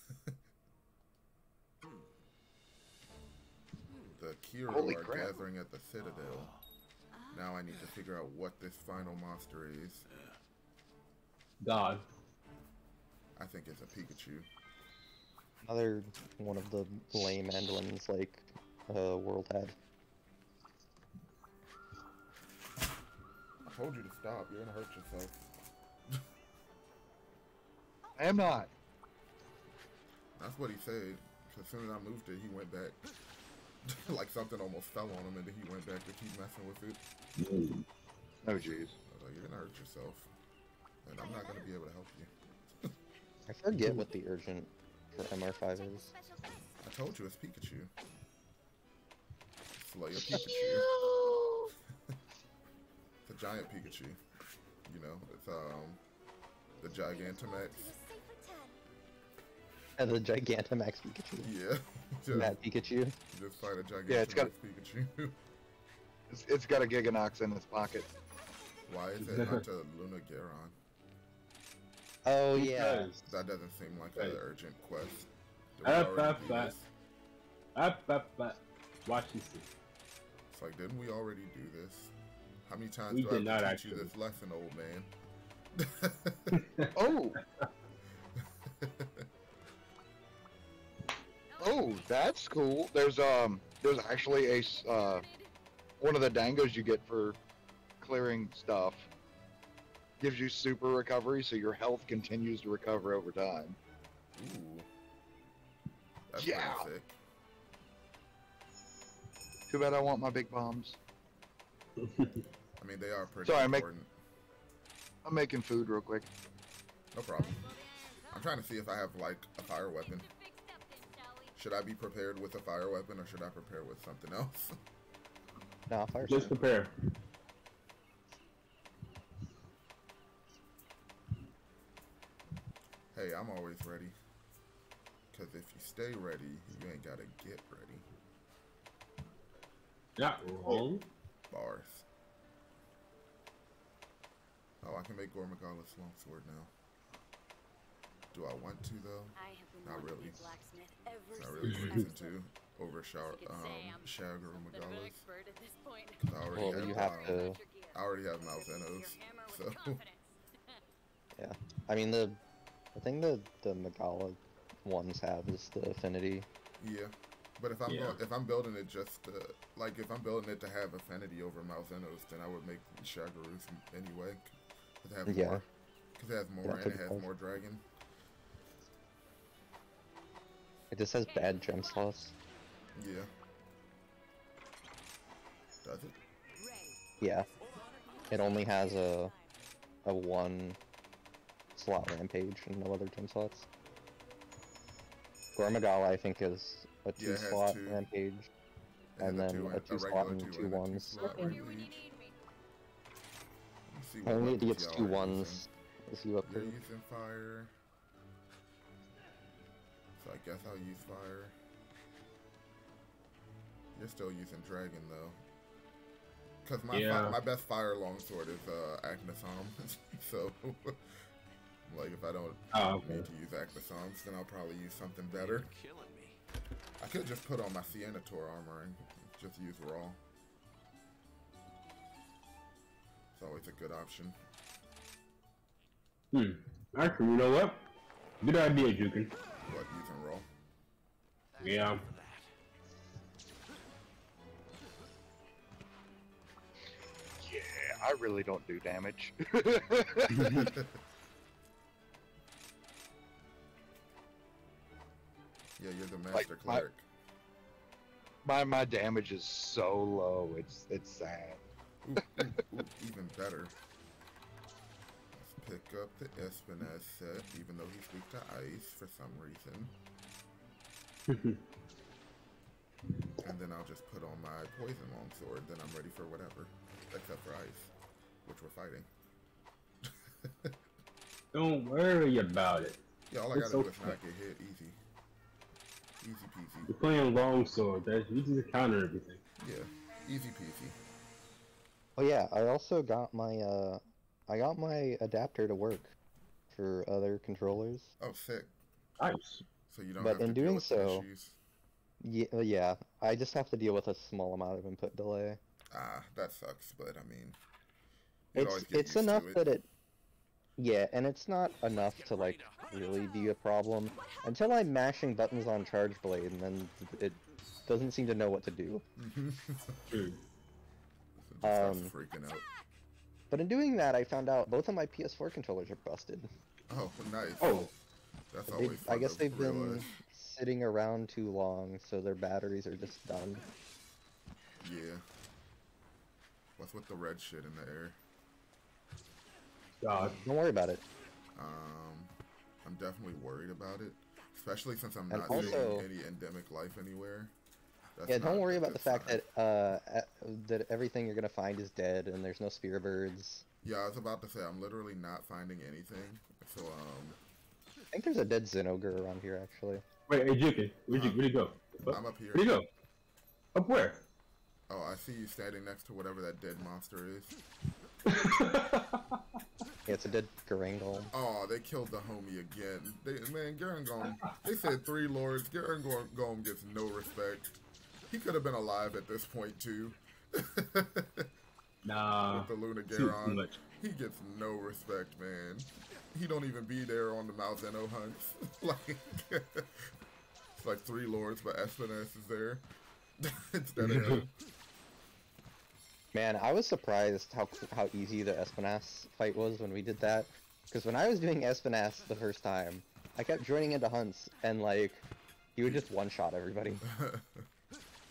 The Kiro Holy are crap. gathering at the Citadel. Now I need to figure out what this final monster is. God. I think it's a Pikachu. Another one of the lame end ones like World had. I told you to stop. You're gonna hurt yourself. I am not. That's what he said. As soon as I moved it, he went back. Like something almost fell on him, and then he went back to keep messing with it. Oh jeez. I was like, you're gonna hurt yourself, and I'm not gonna be able to help you. I forget what the urgent for MR5 is. I told you it's Pikachu. Slay a Pikachu. It's a giant Pikachu. You know, it's the Gigantamax. And the Gigantamax Pikachu. Yeah. Just, That Pikachu. just fight a Gigantamax Yeah, it's got- Pikachu. It's got a Giganox in its pocket. Why is it not to Luna Garon? Oh yeah. Because That doesn't seem like Right. an urgent quest. Did we already do this? Watch this. It's like, didn't we already do this? How many times We do I did have not to teach you actually. this lesson, old man? Oh. Oh, that's cool. There's actually a one of the dangos you get for clearing stuff gives you super recovery, so your health continues to recover over time. Ooh. That's Yeah. pretty sick. Too bad I want my big bombs. I mean, they are pretty Sorry, important. I'm making food real quick. No problem. I'm trying to see if I have, like, a fire weapon. Should I be prepared with a fire weapon, or should I prepare with something else? Nah, fire. Just prepare. Hey, I'm always ready. Because if you stay ready, you ain't gotta get ready. Not wrong. Bars. Oh, I can make Gormagala's longsword now. Do I want to, though? Not really. Not really reason to. Over Shagger Magalas. I already Well, have, you have to. I already have Malzenos, so Yeah. I mean the thing that the Megala ones have is the affinity. yeah. But if I'm Yeah. if I'm building it just to, like, if I'm building it to have affinity over Malzenos, then I would make Shaggarus anyway. Cause it has Yeah. more. Cause it has more, Yeah, and it has typical. more dragon. It just has bad gem slots. Yeah. Does it? Yeah. It only has a one slot rampage and no other gem slots. Gormagala I think is a Yeah, it has 2-slot two. rampage. It has And then two a and- 2-slot regular and two 2 and a ones. 2-slot Here when you rampage. need me. Let's see I what only weapons gets y'all 2 are ones. Is you up You're there? using fire. So I guess I'll use fire. You're still using dragon though. Cause my best fire longsword is Agnesam. So like if I don't need to use Agnesams, then I'll probably use something better. Killing me. I could just put on my Siennator armor and just use raw. It's always a good option. Actually, you know what? Good idea, Jukin. What, using raw? Yeah. Yeah, I really don't do damage. Yeah, you're the master cleric. My damage is so low. It's sad. Ooh, even better. Let's pick up the Espinaz set, even though he's weak to ice for some reason. And then I'll just put on my poison longsword, then I'm ready for whatever. Except for ice, which we're fighting. Don't worry about it. Yeah, all I gotta do is not get hit. Easy. Easy peasy. You're playing longsword. That's you just counter everything. Yeah, easy peasy. Oh yeah, I also got my adapter to work for other controllers. Oh, sick. Nice. So you don't But have to in deal doing with so, issues. Yeah, I just have to deal with a small amount of input delay. Ah, that sucks, but I mean, you'd always get It's used enough to it. that it, yeah, and it's not enough to like really be a problem until I'm mashing buttons on Charge Blade, and then it doesn't seem to know what to do. It just starts freaking out. But in doing that, I found out both of my PS4 controllers are busted. Oh, nice. Oh, That's They, always fun I guess to they've been realize. sitting around too long, so their batteries are just done. Yeah. What's with the red shit in the air? God. Don't worry about it. I'm definitely worried about it, especially since I'm And not also- seeing any endemic life anywhere. That's Yeah, don't not worry a about the good fact sign. that everything you're gonna find is dead and there's no spear birds. Yeah, I was about to say I'm literally not finding anything. So I think there's a dead Zinogre around here actually. Wait, hey, Jukin. Where'd you go? What? I'm up here. Where'd you go? Up where? Oh, I see you standing next to whatever that dead monster is. Yeah, it's a dead Garangol. Oh, they killed the homie again. Man, Garangom. They said 3 lords. Garangom gets no respect. He could have been alive at this point too. Nah. With the Luna Too Garon. much. He gets no respect, man. He don't even be there on the Malzeno hunts. Like, it's like 3 lords, but Espinaz is there instead of him. Man, I was surprised how easy the Espinass fight was when we did that. Because when I was doing Espinass the first time, I kept joining into hunts and like he would just one-shot everybody.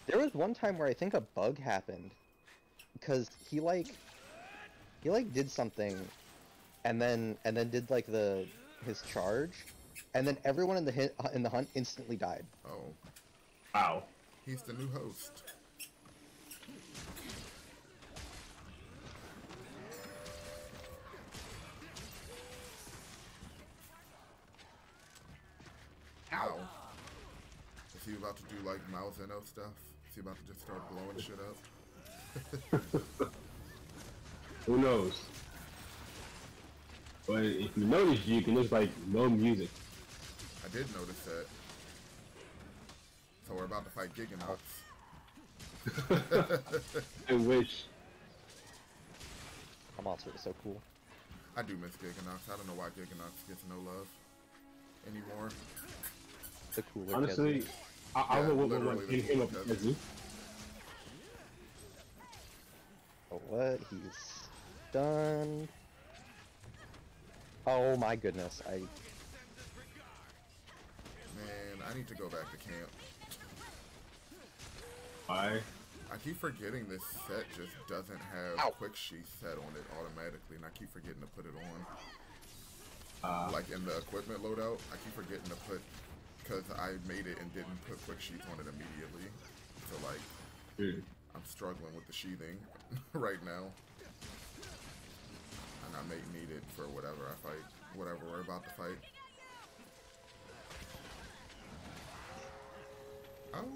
There was one time where I think a bug happened because he did something and then did like his charge, and then everyone in the hunt instantly died. Oh, Wow. he's the new host. Ow. Is he about to do like Malzeno stuff? Is he about to just start blowing shit up? Who knows? But if you notice, Jukin, there's like no music. I did notice that. So we're about to fight Giganox. I wish. That monster is so cool. I do miss Giganox. I don't know why Giganox gets no love anymore. The cooler Honestly, Keswick. I Yeah, would literally want the him up coolest as you. Oh, what? He's done. Oh my goodness, Man, I need to go back to camp. Why? I keep forgetting this set just doesn't have quick sheath set on it automatically, and I keep forgetting to put it on. Like in the equipment loadout, I keep forgetting to put, because I made it and didn't put quick sheath on it immediately. So like, I'm struggling with the sheathing right now. I I may need it for whatever I fight, whatever we're about to fight. Oh.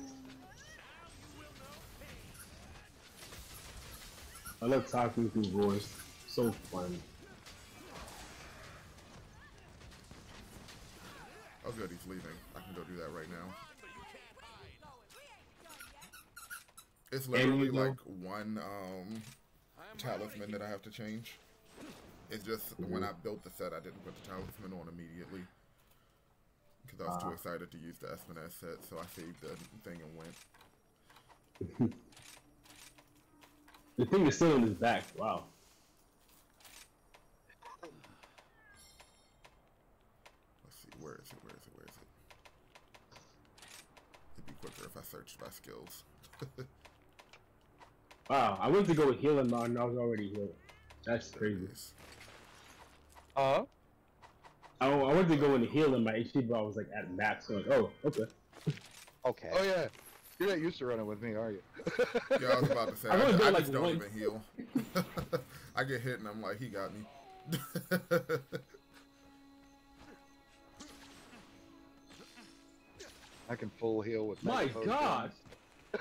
I love talking through voice. So fun. Oh good, he's leaving. I can go do that right now. It's literally like one talisman that I have to change. It's just when I built the set, I didn't put the talisman on immediately because I was too excited to use the Espinaz set, so I saved the thing and went. The thing is still on his back. Wow. Let's see, where is it? Where is it? Where is it? It'd be quicker if I searched by skills. Wow, I went to go heal him and I was already healed. That's crazy. Huh? I went to go and heal him, my HP bar was like at max, so like, oh, okay. Okay. Oh yeah. You're not used to running with me, are you? Yeah, I was about to say, I I like just don't once. even heal. I get hit and I'm like, he got me. I can full heal with My Mega God!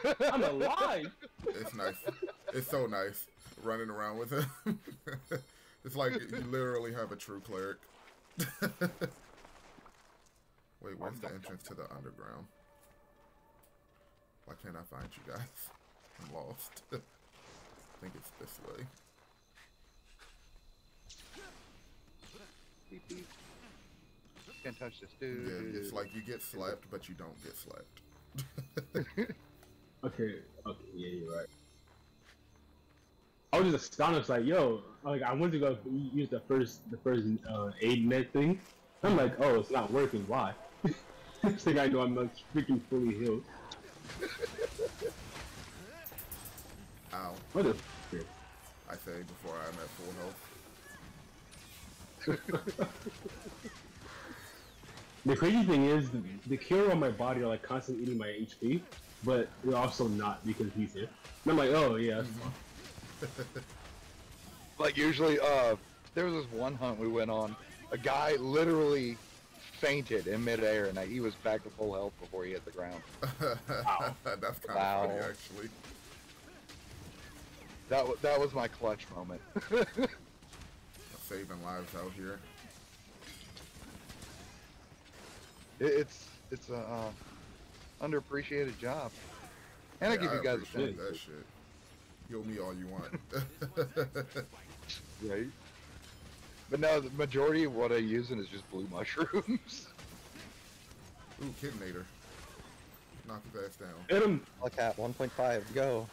Potions. I'm alive! It's nice. It's so nice running around with him. It's like you literally have a true cleric. Wait, where's the entrance to the underground? Why can't I find you guys? I'm lost. I think it's this way. Beep, beep. Can't touch this dude. Yeah, it's like you get slapped, but you don't get slapped. Okay, yeah, you're right. I was just astonished, like, yo, like, I went to go use the first aid med thing. I'm like, oh, it's not working, why? Next thing I know, I'm like freaking fully healed. Ow. What the I say before I'm at full health. The crazy thing is, the cure on my body are like constantly eating my HP, but they're also not because he's here. And I'm like, oh yeah, that's fine. Like usually, there was this one hunt we went on. A guy literally fainted in midair, and he was back to full health before he hit the ground. That's kind of funny, actually. That was my clutch moment. Saving lives out here. It's a underappreciated job, and I give you guys a appreciate chance. that shit. Heal me all you want. Right. But no, the majority of what I'm using is just blue mushrooms. Ooh, Kidnator. Knock his ass down. Hit him! Look at 1.5, go.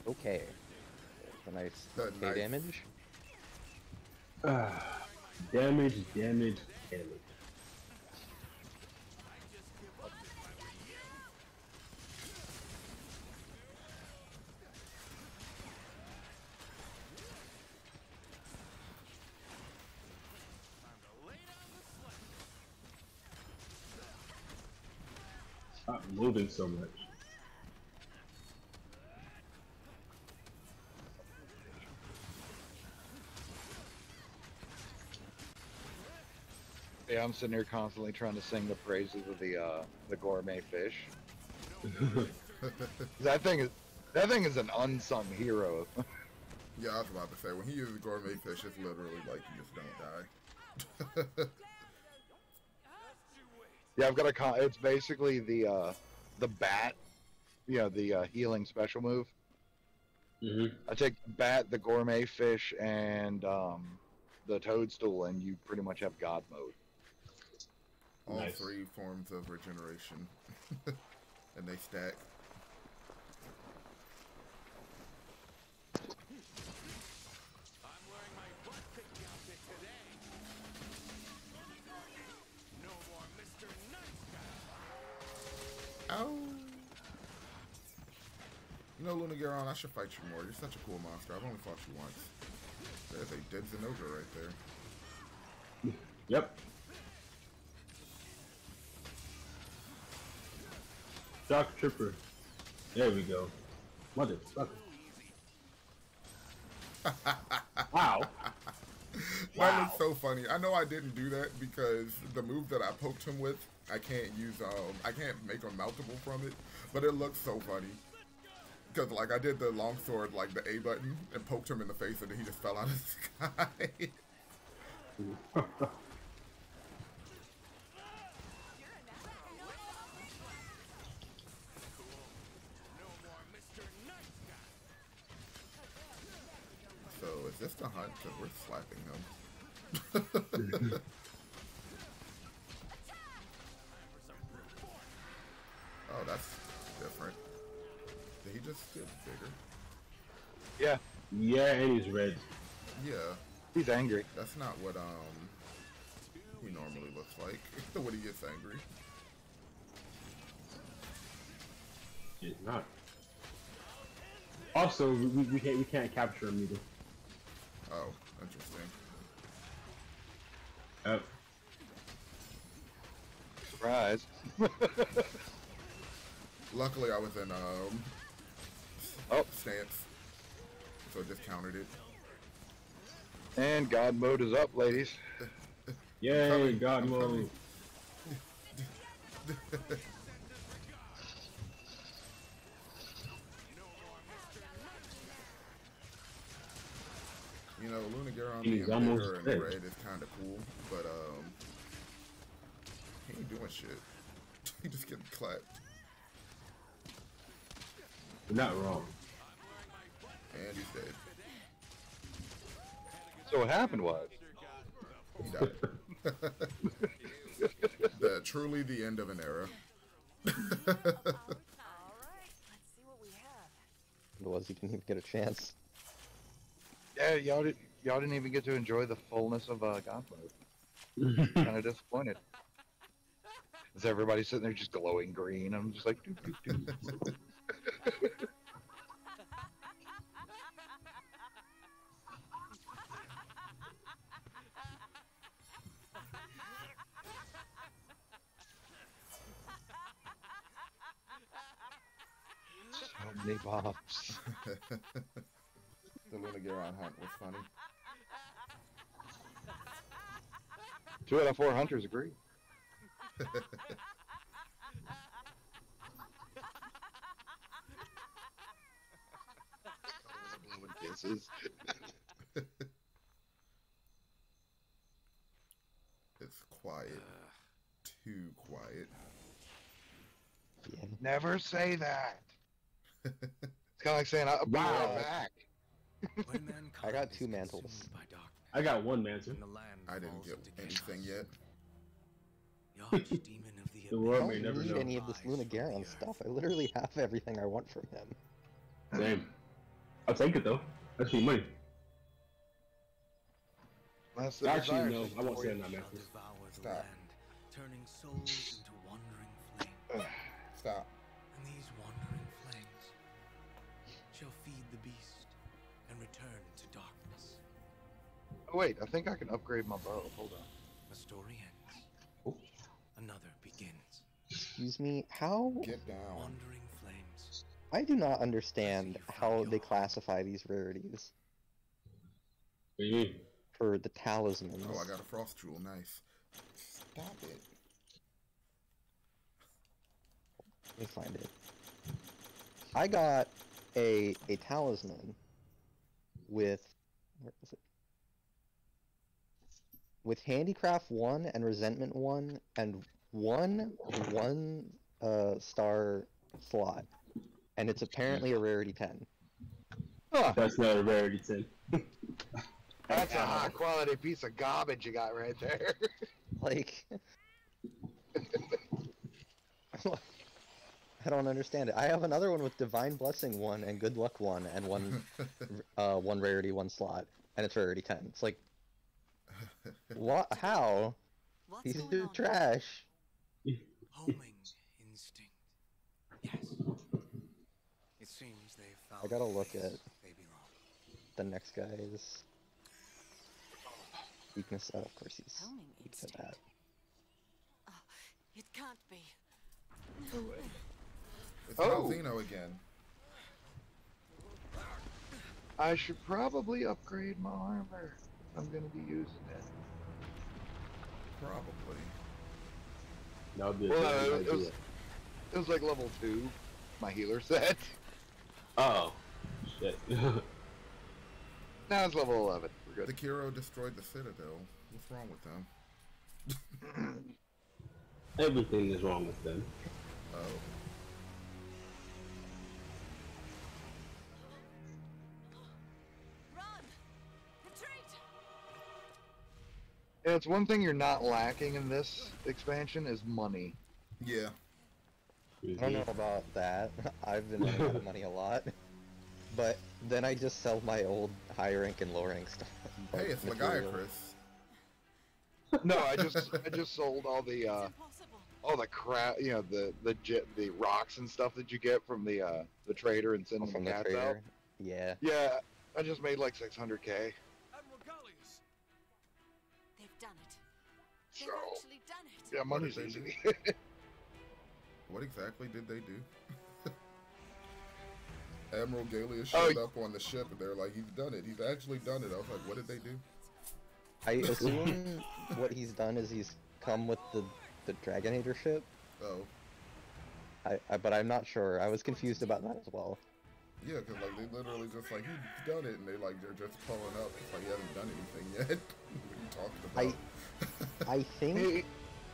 Okay. That's a nice Nice. damage. Damage. Stop moving so much. Yeah, I'm sitting here constantly trying to sing the praises of the gourmet fish. That thing is an unsung hero. Yeah, I was about to say, when he uses gourmet fish, it's literally like you just don't die. Yeah, I've got it's basically the bat, the healing special move. I take the bat, the gourmet fish, and the toadstool, and you pretty much have God mode. All Nice. 3 forms of regeneration. And they stack. I'm wearing my butt kicking outfit today. No more Mr. Nice Guy. Ow! You know, Luna Garon, I should fight you more. You're such a cool monster. I've only fought you once. There's a dead Zenogre right there. Yep. Shock Tripper. There we go. Motherfucker. Wow. That looks so funny. I know I didn't do that because the move that I poked him with, I can't use, I can't make him mountable from it, but it looks so funny. Because, like, I did the longsword, like, the A button, and poked him in the face, and then he just fell out of the sky. So, is this the hunt? Because we're slapping him. Oh, that's different. Did he just get bigger? Yeah, Yeah, and he's red. Yeah. he's angry. That's not what, he normally looks like when he gets angry. He's not. Also, we can't capture him either. Oh, interesting. Surprise. Luckily, I was in, Oh. stance, so it just countered it. And God mode is up, ladies. Yay, coming, God I'm mode. coming. You know, Lunageron He's being almost bigger and dead. red is kind of cool, but he ain't doing shit. He just getting clapped, You're not wrong. and he's dead. So what happened was, He died. Truly the end of an era. Alright, let's see what we have. Otherwise, you didn't even get a chance. yeah, y'all didn't even get to enjoy the fullness of God mode. Kind of disappointed. Is everybody sitting there just glowing green? I'm just like, doo, doo, doo. So many bops. The Lunageron hunt was funny. 2 out of 4 hunters agree. Blowing kisses. It's quiet. Too quiet. Yeah. Never say that. It's kind of like saying, I'll be Wow. right back. I got 2 mantles. I got one mantle. I didn't get anything yet. The I world don't may never need know. any of this Lunageron stuff. I literally have everything I want from him. Same. I'll take it though. That's your money. That's the Actually, desire no. system I won't for say you. I'm not mantles. Stop. Turning souls into wandering flames. Stop. And these wandering flames shall feed the beast and return to darkness. Oh, wait, I think I can upgrade my bow. Hold on. The story ends. Oh. Another begins. Excuse me, how? Get down. Wandering flames. I do not understand how they classify these rarities What do you mean? for the talismans. Oh, I got a frost jewel. Nice. Stop it. Let me find it. I got a talisman with, where is it? With Handicraft 1 and Resentment 1 and one star slot. And it's apparently a rarity 10. Huh, That's not a rarity 10. that's a high quality piece of garbage you got right there. Like, I don't understand it. I have another one with Divine Blessing 1 and Good Luck 1 and one rarity 1 slot, and it's rarity 10. It's like, what? How? What's These going are on? trash. Homing instinct. Yes. It seems they've found I gotta look the at place they belong. the next guy's weakness. Oh, of course he's Homing weak to instinct. that. Oh, it can't be. It's Oh. Malzeno again. I should probably upgrade my armor. I'm gonna be using it. Probably. That would be a Well, good idea. it was like level 2, my healer set. Oh, shit. Now it's level 11. We're The good. Kiro destroyed the Citadel. What's wrong with them? Everything is wrong with them. Oh. Run! Retreat! Yeah, it's one thing you're not lacking in this expansion is money. Yeah. I don't know about that. I've been running out of money a lot. But then I just sell my old high rank and low rank stuff. Hey, it's material. Legiacris. No, I just sold all the Impossible. crap, you know, the rocks and stuff that you get from the trader and sending From the the cats out. trader. Yeah. Yeah, I just made like 600K. Admiral Gallius. They've done it. So, They've actually done it. yeah, What money's did they easy. What exactly did they do? Admiral Gallius showed up on the ship and they're like, he's done it. He's actually done it. I was like, what did they do? I assume what he's done is he's come with the Dragonator ship. Oh. But I'm not sure. I was confused about that as well. Yeah, because like they literally just like, he's done it, and they're just pulling up. It's like he hasn't done anything yet. What are you talking about? I think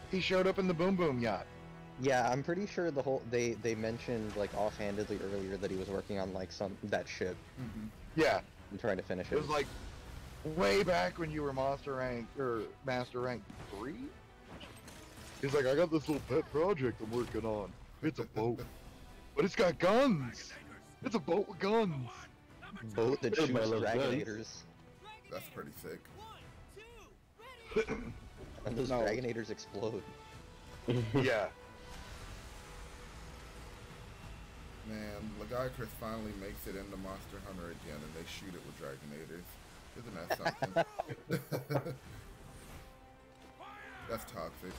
he showed up in the Boom Boom yacht. yeah, I'm pretty sure they mentioned like offhandedly earlier that he was working on like that ship Mhm. Yeah, and trying to finish it it. was like way back when you were Master Rank 3. He's like, I got this little pet project I'm working on. It's a boat, but it's got guns. It's a boat with guns. Boat that Those shoots are my little Dragonators. That's pretty sick. And those No. Dragonators explode. Yeah. Man, Legiacris finally makes it into Monster Hunter again, and they shoot it with Dragonators. Isn't that something? That's toxic.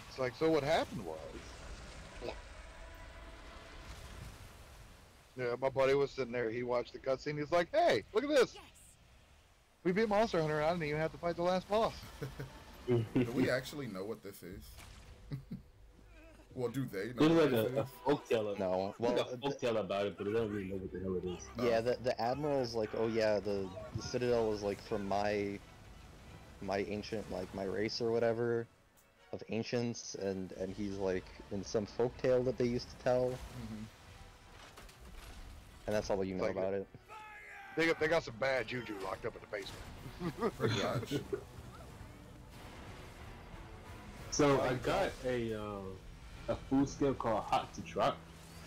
It's like, so what happened was, yeah, my buddy was sitting there. He watched the cutscene. He's like, "Hey, look at this! Yes! We beat Monster Hunter. I didn't even have to fight the last boss." Do we actually know what this is? Well, do they know There's what like this a is? folktale. No. Well, Well, a folktale about it, but I don't really know what the hell it is. yeah, the Admiral's like, oh yeah, the Citadel is like from my ancient, like my race or whatever of ancients, and he's like in some folktale that they used to tell, Mhm. and that's all you know Like- about it. They got some bad juju locked up in the basement. Pretty much. So I got a food skill called Hot to Trot,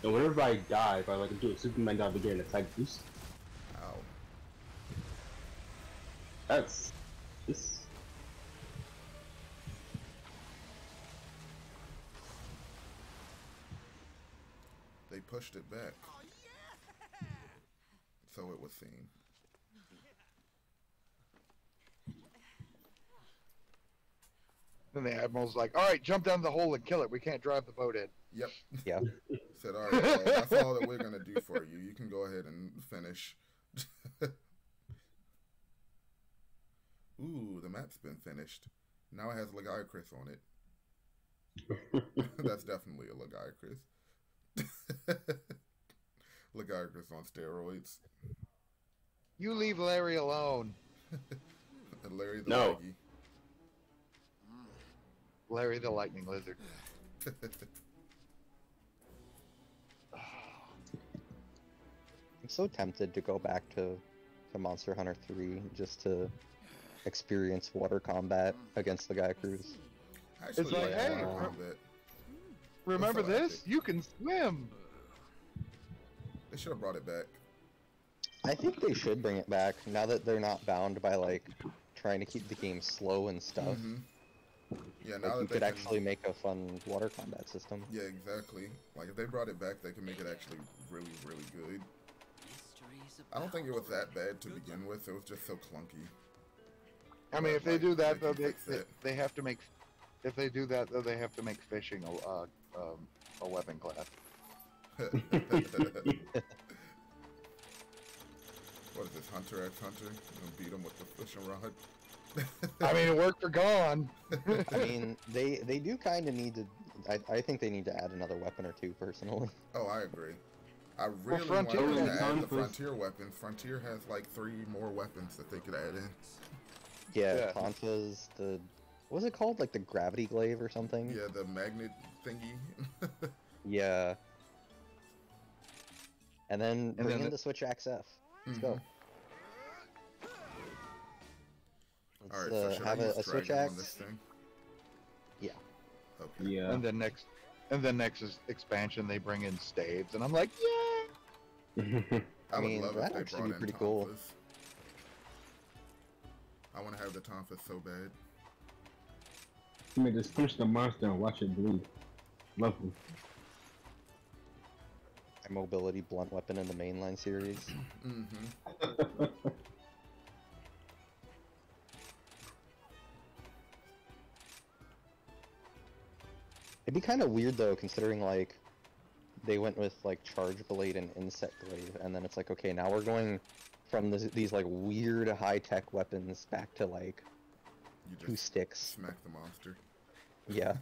and whenever I dive, I like do a Superman dive again, attack boost. Ow. That's this. They pushed it back. So it would seem. Then the admiral's like, "All right, jump down the hole and kill it. We can't drive the boat in." Yep. Yeah. Said, alright, well, that's all that we're gonna do for you. You can go ahead and finish. Ooh, the map's been finished. Now it has Legiacris on it. That's definitely a Legiacris. Legiacris on steroids. You leave Larry alone. And Larry the No. Leggy. Larry the Lightning Lizard. I'm so tempted to go back to Monster Hunter 3 just to experience water combat against the Gaia Crews. I actually It's like, like hey, water combat. Remember That's so this? You can swim. They should have brought it back. I think they should bring it back now that they're not bound by like trying to keep the game slow and stuff. Mhm. Yeah, Like now you that they could can, actually make a fun water combat system. yeah, exactly. Like if they brought it back, they can make it actually really, really good. I don't think it was that bad to begin with. It was just so clunky. I mean, But, if they like, do that, they though, can fix that. they have to make. If they do that, though, they have to make fishing a weapon class. What is this, Hunter x Hunter? You gonna beat him with the fishing rod? I mean, it worked for Gone. I mean, they do kind of need to. I think they need to add another weapon or two, personally. Oh, I agree. I really Frontier want them to has add the tons. Frontier weapons. Frontier has like 3 more weapons that they could add in. Yeah, Yeah. Tonfa's the. What was it called? Like the gravity glaive or something? Yeah, the magnet thingy. Yeah. And then bring then in the- the Switch Axe F. Let's go. Let's Alright, so should have I use a Switch Dragon on Axe. this thing? Yeah. Okay. Yeah. And then next is expansion. They bring in staves, and I'm like, yeah. I would mean, love that'd if they actually brought be in pretty cool. Tonfas. I want to have the Tonfas so bad. I mean, just punch the monster and watch it bleed. Lovely. My mobility blunt weapon in the mainline series. Mm-hmm. It'd be kind of weird though, considering like they went with like Charge Blade and Insect Glaive, and then it's like, okay, now we're going from these like weird high-tech weapons back to like You 2 just sticks. smack the monster. Yeah,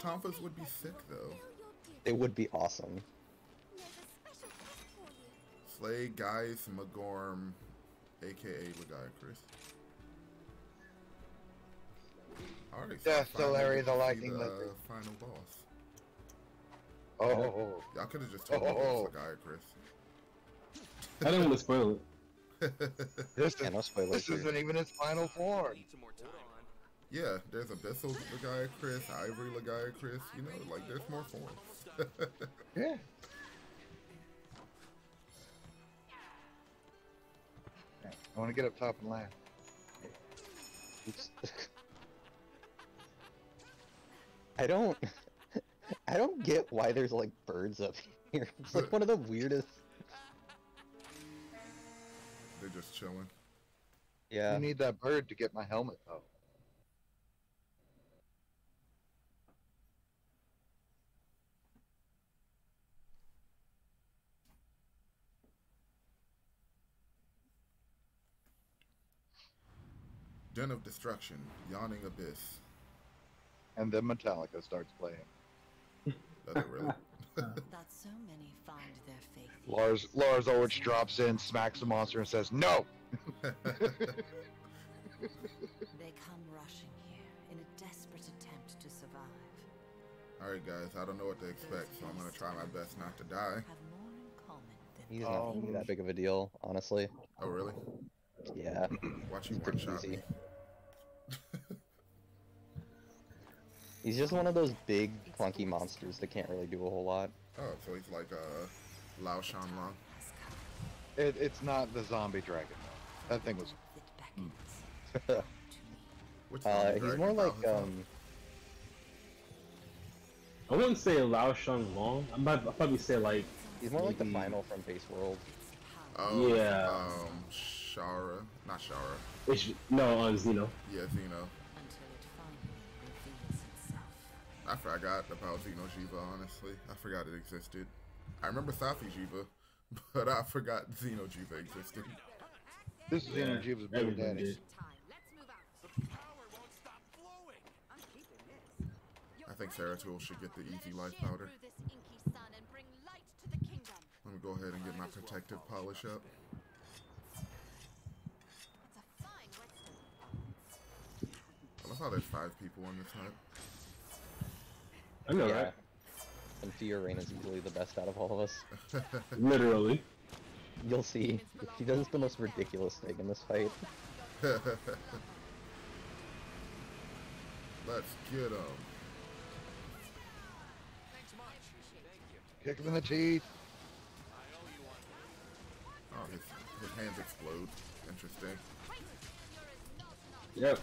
Tonfas would be sick though. it would be awesome. Slay Gaius Magorm, aka Legiacris. Alright, so I Death finally Solari, get the to see lightning the liquid. final boss. Oh, Y'all could have just told me it was Legiacris. I don't want to spoil it. this Yeah, no spoilers this here. isn't even its final form. Need some more time. Yeah, there's Abyssal Legiacris, Ivory Legiacris, you know, like there's more forms. Yeah. I want to get up top and laugh. Oops. I don't get why there's like birds up here. It's like one of the weirdest. They're just chilling. Yeah. You need that bird to get my helmet though. Den of Destruction, Yawning Abyss. And then Metallica starts playing. Does it really? That so many find their faith. Lars Ulrich drops in, smacks the monster, and says, "No!" They come rushing here in a desperate attempt to survive. Alright guys, I don't know what to expect, so I'm gonna try my best not to die. Have more in common than He's not really that big of a deal, honestly. Oh really? Yeah. Watch you It's pretty one-shot easy. me. He's just one of those big, clunky monsters that can't really do a whole lot. Oh, so he's like Lao Shan Long. It's not the zombie dragon though. That thing was. that beckons to me. Which He's dragon more Bao like, himself? I wouldn't say Lao Shang Long. I'll probably say like. he's more like the maybe- final from Base World. Oh, Yeah. Shara. Not Shara. No, Xeno. Yeah, Xeno. Until it finally reveals itself. I forgot about Xeno'jiiva, honestly. I forgot it existed. I remember Safi'jiiva, but I forgot Xeno'jiiva existed. This is Xeno'jiiva's baby everyone daddy. did. I think Seratul should get the easy life powder. Let me go ahead and get my protective polish up. I love how there's 5 people in this hut. I know, Yeah. right? And Fiorain is easily the best out of all of us. Literally. You'll see. He does the most ridiculous thing in this fight. Let's get him. Kick him in the teeth. Oh, his hands explode. Interesting. Yep.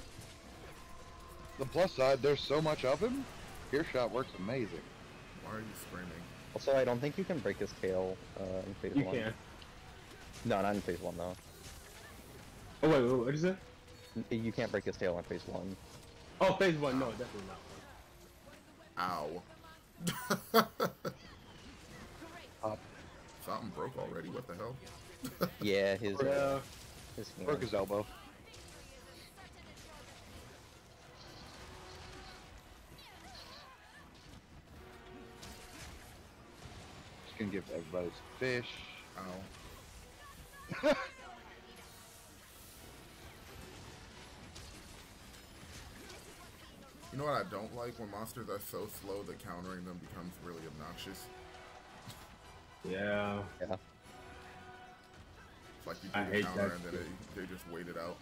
The plus side, there's so much of him. Earshot works amazing. Why are you screaming? Also, I don't think you can break his tail in Phase You 1. can. No, not in Phase 1, though. Oh wait, what did you say? You can't break his tail in Phase 1. Oh, phase 1. No, definitely not. Ow. Something broke already. What the hell? Yeah, his hand. Broke his elbow. Just gonna give everybody some fish. Ow. You know what I don't like? When monsters are so slow that countering them becomes really obnoxious. Yeah. Yeah. It's like you I do the hate counter that and then they just wait it out.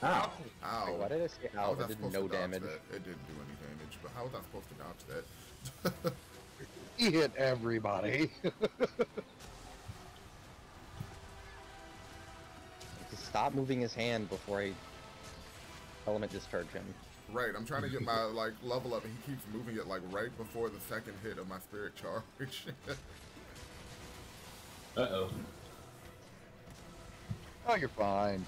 Ow. Ow. Wait, why did I say How ow? was I That did supposed no to dodge damage. that? It didn't do any damage, but how was I supposed to dodge that? He hit everybody. Just stop moving his hand before I element discharge him. Right, I'm trying to get my like level up and he keeps moving it like right before the second hit of my spirit charge. Uh-oh. Oh, you're fine.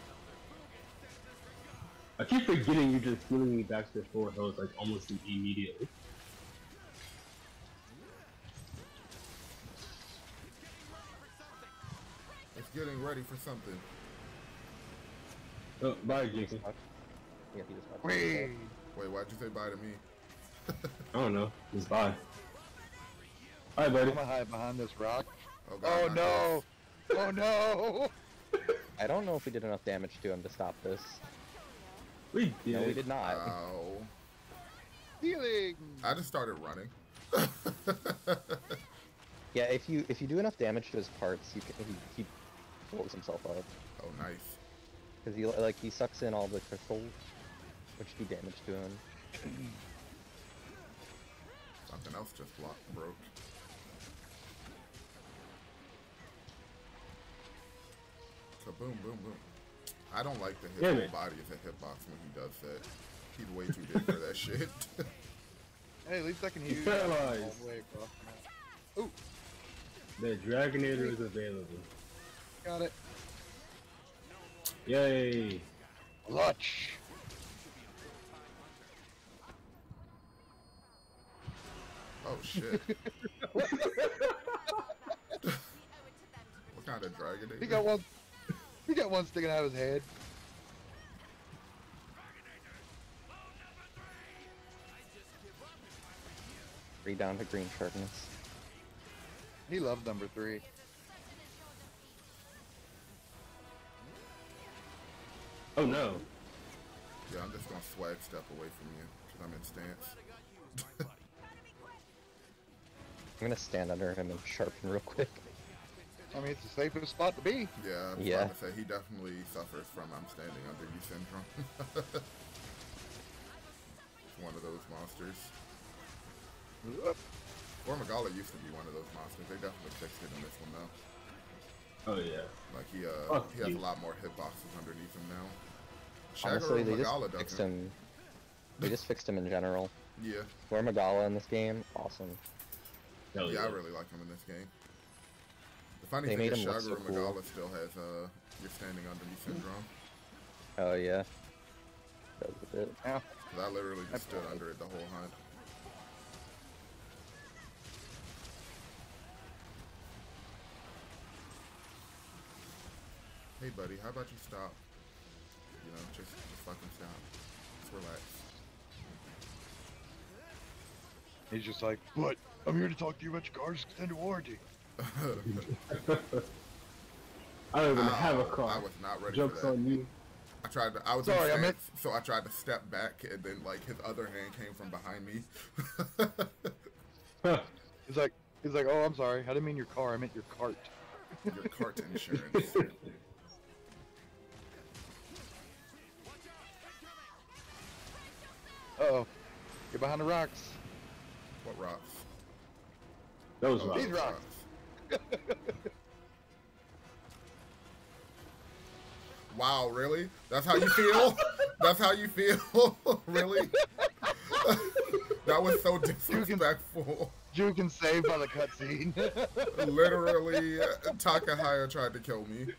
I keep forgetting you just healing me back to full health like almost immediately. It's getting ready for something. Oh, bye, Jason. Yeah, he just got Whee! Wait, why'd you say bye to me? I don't know. Just bye. Bye, buddy. I'm gonna hide behind this rock. Oh, God, Oh not no! Oh no! I don't know if we did enough damage to him to stop this. We did. No, we did this. not. Ow. Healing! I just started running. Yeah, if you do enough damage to his parts, you can he blows himself up Oh, nice. because he sucks in all the crystals, which do damage to him. Something else just broke. Kaboom, boom, boom. I don't like that his Damn whole it. body is a hitbox when he does that. He's way too big for that shit. Hey, at least I can He's use paralyzed. all the way across the map. Ooh, The Dragonator is available. got it. Yay! Clutch! Oh, shit. What kind of dragon is He got one. He got one sticking out of his head. 3 down to green sharpness. He loves number 3. Oh no! Yeah, I'm just gonna swag step away from you because I'm in stance. I'm gonna stand under him and sharpen real quick. I mean, it's the safest spot to be. Yeah, I was Yeah. about to say he definitely suffers from I'm standing under you syndrome. It's one of those monsters. Magala used to be one of those monsters. They definitely fixed it in this one though. Oh yeah. Like he Fuck has you. a lot more hitboxes underneath him now. Honestly, they Magala just fixed doesn't. him. They just fixed him in general. Yeah, Magala in this game, awesome. Hell yeah, yeah. I really like him in this game. The funny They thing made is him look Shagger so cool. Magala still has you're standing under me syndrome. Oh yeah. Does a bit. Yeah. 'Cause I literally just stood under it the whole hunt. Hey buddy, how about you stop? You know, just fucking stop. Just relax. He's just like, what? I'm here to talk to you about your car's extended warranty. I don't even have a Ow, car. I was not ready Joke's for that. on you. I was Sorry, I in meant- stance, so I tried to step back, and then like his other hand came from behind me. Huh. He's like, oh, I'm sorry. I didn't mean your car. I meant your cart. Your cart insurance. Uh-oh. Get behind the rocks. What rocks? Those Oh, rocks. These rocks. Wow, really? That's how you feel? That's how you feel? Really? That was so disrespectful. Juke and saved by the cutscene. Literally, Takahaya tried to kill me.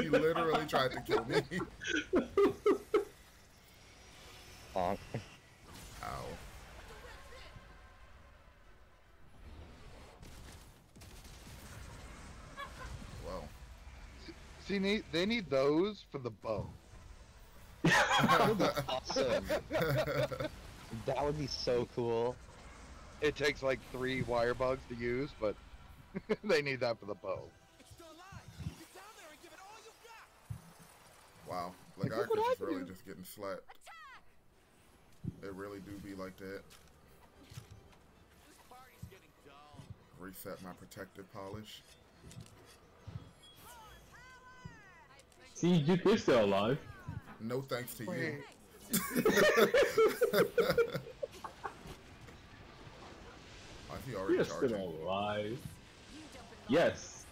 He literally tried to kill me. Bonk. Ow. Well. See, they need those for the bow. Awesome. That would be so cool. It takes like 3 wire bugs to use, but they need that for the bow. It's still alive. Get down there and give it all you got. Wow. Like, Like, look what Arcus I is really do. just getting slapped. It really do be like that. This party's getting dull. Reset my protective polish. See, Juke is still alive. No thanks to you. Wait. I see already You're charging. still alive. Yes.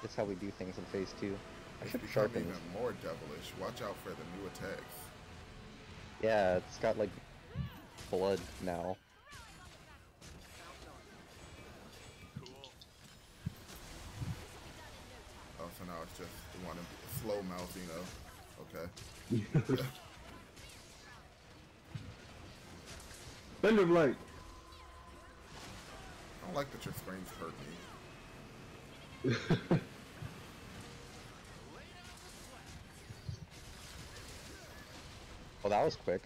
That's how we do things in phase 2. I It's should becoming sharpen even this. more devilish. Watch out for the new attacks. Yeah, it's got like blood now. Oh, so now it's just one slow mouth, you know. Okay. Thunder Blight. I don't like that your screams hurt me. Well, that was quick.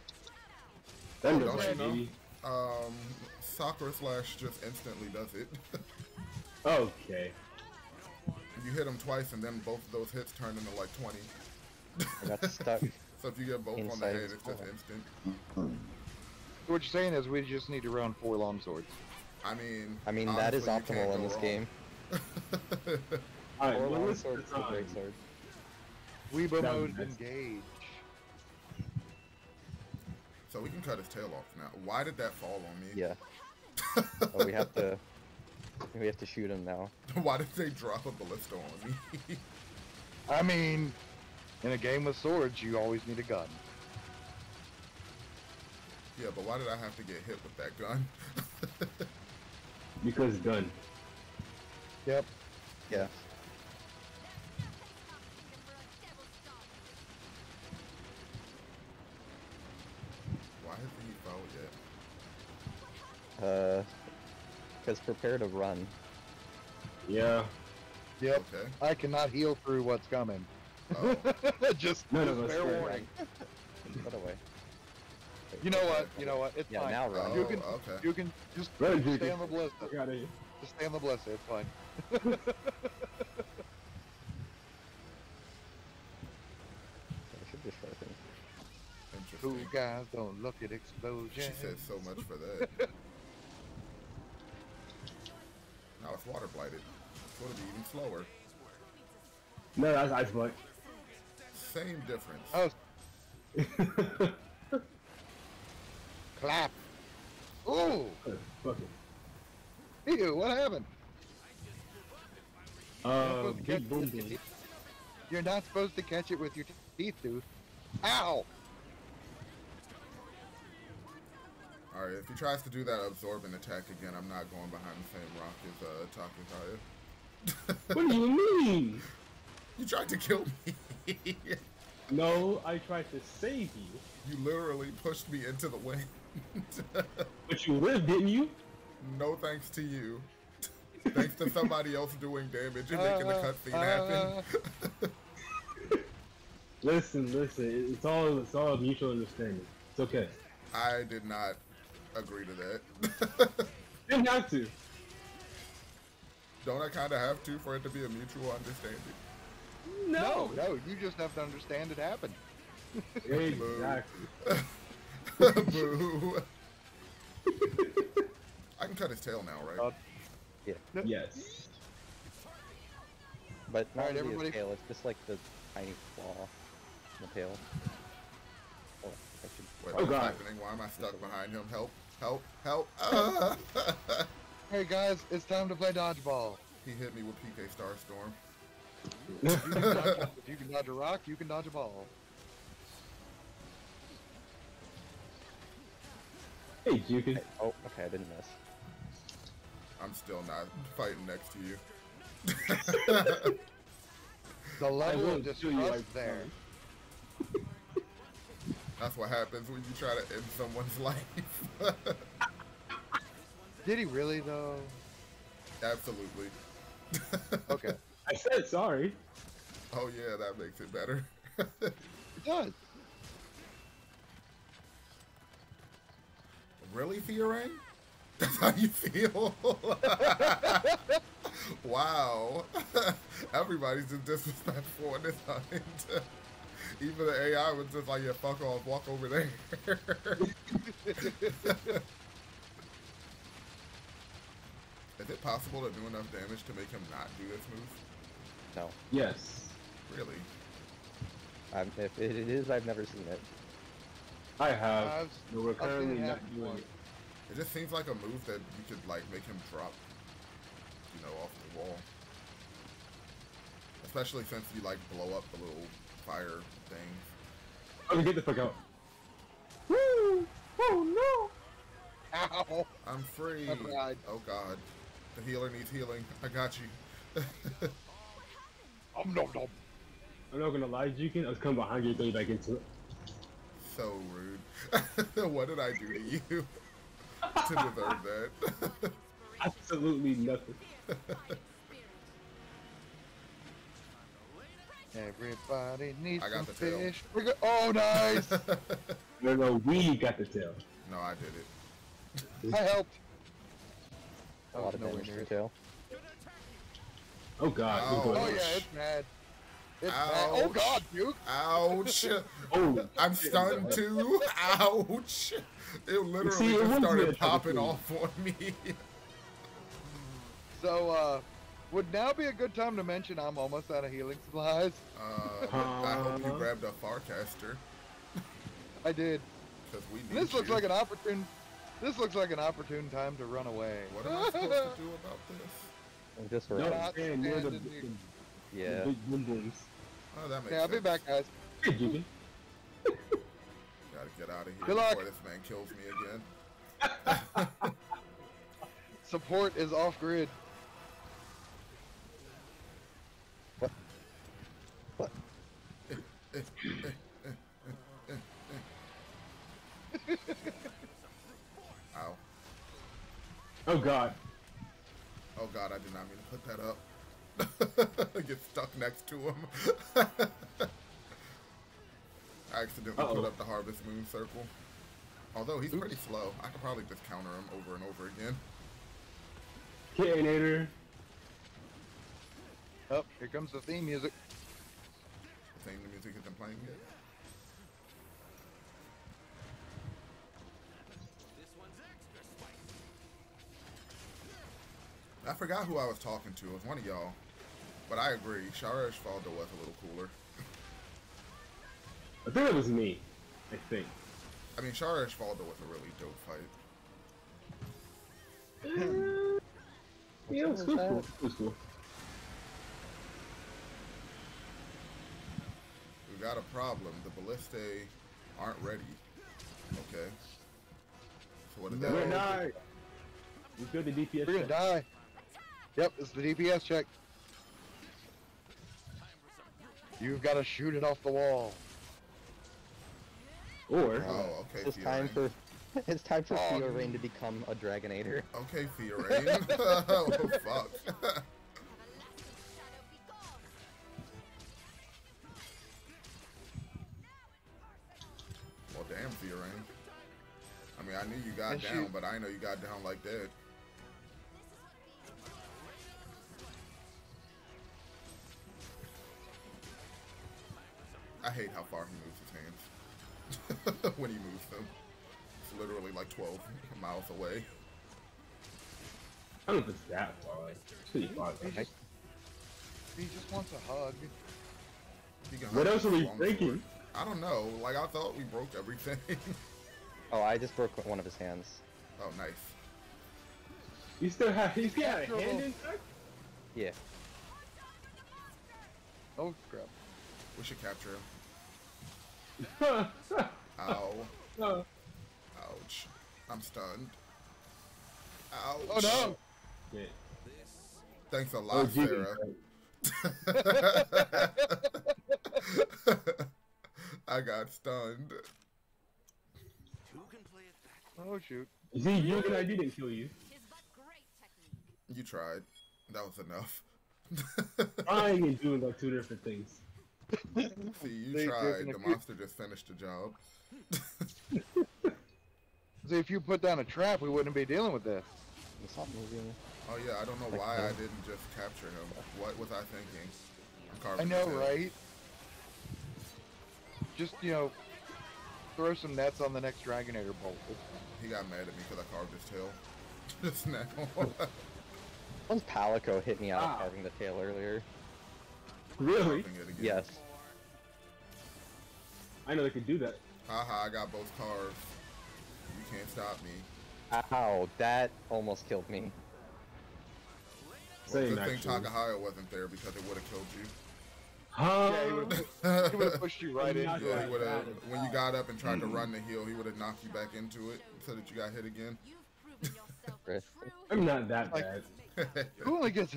Thunder don't you Blight, know? baby. Soccer Slash just instantly does it. Okay. You hit him twice and then both of those hits turn into like 20. I got stuck. So if you get both on the Inside head, his it's just ball. instant. So what you're saying is we just need to run 4 longswords. I mean, That is honestly, you optimal can't in go this wrong. game. Alright, 4 well, long let's swords, 2 great swords. Weebo That mode was nice. engage. So we can cut his tail off now. Why did that fall on me? Yeah. Oh, we have to shoot him now. Why did they drop a ballista on me? I mean, in a game with swords, you always need a gun. Yeah, but why did I have to get hit with that gun? Because gun. Yep. Yeah. Why hasn't he fouled yet? Because prepare to run. Yeah. Yep. Okay. I cannot heal through what's coming. Oh, just None of us fair can. warning. By the way. Wait, You know what? You know what? It's Yeah, fine. now run. You can, okay. you can just Run, stay Juke. on the ballista. Get out of here. Just stay on the ballista. It's fine. I should just sharpen. Cool Interesting. guys don't look at explosions. She said so much for that. Now it's water blighted. It's going to be even slower. No, that's Ice Blight. Same difference. Oh, clap. Ooh. Fuck it. Ew, what happened? Big boom boom. You're not supposed to catch it with your teeth, dude. Ow! Alright, if he tries to do that absorbent attack again, I'm not going behind the same rock as Takakaya. What do you mean? You tried to kill me. No, I tried to save you. You literally pushed me into the wind. But you lived, didn't you? No thanks to you. Thanks to somebody else doing damage and making the cutscene happen. Listen. It's all mutual understanding. It's okay. I did not agree to that. Didn't have to. Don't I kind of have to for it to be a mutual understanding? No, you just have to understand it happened. Exactly. Boo. I can cut his tail now, right? Yeah. Yes. But not Alright, really everybody- his tail, it's just like the tiny claw in the tail. Oh, I should... Wait, Oh, what's God. happening? Why am I stuck behind him? Help! Help! Help! Ah! Hey guys, it's time to play dodgeball. He hit me with PK Starstorm. If you can dodge a rock, you can dodge a ball. Hey, Jukin. Oh, okay, I didn't miss. I'm still not fighting next to you. The level will of kill you distrust like there. That's what happens when you try to end someone's life. Did he really though? Absolutely. Okay. I said sorry. Oh yeah, that makes it better. It does. Really, Theorang? That's how you feel? Wow. Everybody's just disrespectful in this hunt. Even the AI was just like, yeah, fuck off, walk over there. Is it possible to do enough damage to make him not do this move? No. Yes. Really? If it is, I've never seen it. I have. I've- But we're I've seen it currently not happen doing once. it. It just seems like a move that you could like make him drop, you know, off the wall. Especially since you like blow up the little fire things. Okay, get the fuck out. Woo! Oh Ow! I'm free. I died. Oh god. The healer needs healing. I got you. Nom. no! I'm not gonna lie, Jukin. I was coming behind you and throw you back into it. So rude. What did I do to you to deserve that? Absolutely nothing. Everybody needs I got some the tail. fish. Oh, nice! No, we got the tail. No, I did it. I helped. A lot of nowhere damage to near the it. tail. Oh god. Ow. we're Oh going. yeah, it's mad. It's Ouch. mad. Oh god, Duke! Ouch. Oh, I'm stunned too. Ouch. It literally See, it just was started good. popping off on me. So, would now be a good time to mention I'm almost out of healing supplies? I hope you grabbed a Farcaster. I did. Because we need And this looks you. like an opportune. This looks like an opportune time to run away. What am I supposed to do about this? Just Don't run. Not stand near the standing here. Yeah. big boom booms. Oh, that makes Yeah, I'll sense. be back, guys. Hey, Jukin. Gotta get out of here Good luck. before this man kills me again. Support is off grid. What? Ow. Oh god. Oh god, I did not mean to put that up. Get stuck next to him. I accidentally put Uh-oh. up the Harvest Moon circle. Although he's pretty slow. I could probably just counter him over and over again. K-Nator. Oh, here comes the theme music. The theme the music isn't playing yet. I forgot who I was talking to. It was one of y'all. But I agree. Shara Ishvaldo was a little cooler. I think it was me. I think. I mean, Shara Ishvaldo was a really dope fight. Yeah, it was cool. It was cool. We got a problem. The Ballistae aren't ready. Okay. So what did that We're do? not. We good the DPS. We're gonna check. die. Yep, it's the DPS check. You've got to shoot it off the wall. Or Oh, okay. It's time Theorain. for it's time for Oh. Theorain to become a Dragonator. Okay, Theorain. Oh, fuck. Well, damn, Theorain. I mean, I knew you got And down, shoot. but I didn't know you got down like that. I hate how far he moves his hands. When he moves them. It's literally like 12 miles away. I don't know if it's that far. It's pretty far. He just wants a hug. He can What hug else are with we his breaking? longsword. I don't know. Like, I thought we broke everything. Oh, I just broke one of his hands. Oh, nice. You still have. He's got a Capturable. hand intact. Yeah. Oh crap. We should capture him. Ow. Ouch. I'm stunned. Ouch. Oh no! Yeah. Thanks a Oh, lot, Jesus. Sarah. I got stunned. Who can play it that? Oh shoot. See, you and I didn't kill you. You tried. That was enough. Trying and doing like two different things. See, you They tried. didn't The agree. monster just finished the job. See, if you put down a trap, we wouldn't be dealing with this. Stop moving. Oh yeah, I don't know why I didn't just capture him. What was I thinking? I'm I carving know, his head. right? Just, you know, throw some nets on the next Dragonator bolt. He got mad at me because I carved his tail. Just now. Once Palico hit me out Ah. of carving the tail earlier. Really? Carving it again. Yes. I know they could do that. Haha, I got both carves. You can't stop me. Ow, that almost killed me. Well, Same, good thing actually. Takahaya wasn't there because it would have killed you. Yeah, he would have pushed you right Yeah, into Yeah, it. he would have. When you got up and tried to run the hill, he would have knocked you back into it so that you got hit again. Chris. I'm not that Like- bad. Who only gets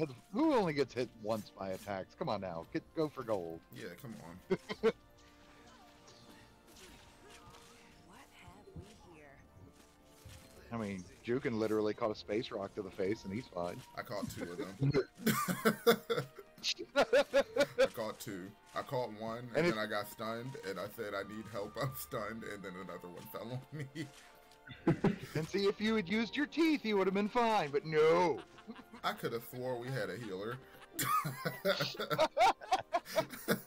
hit once by attacks? Come on now, go for gold. Yeah, come on. What have we here? I mean, Jukin literally caught a space rock to the face, and he's fine. I caught two of them. I caught two. I caught one, and And then I got stunned, and I said, I need help, I'm stunned, and then another one fell on me. And see, if you had used your teeth, you would have been fine. But no. I could have swore we had a healer.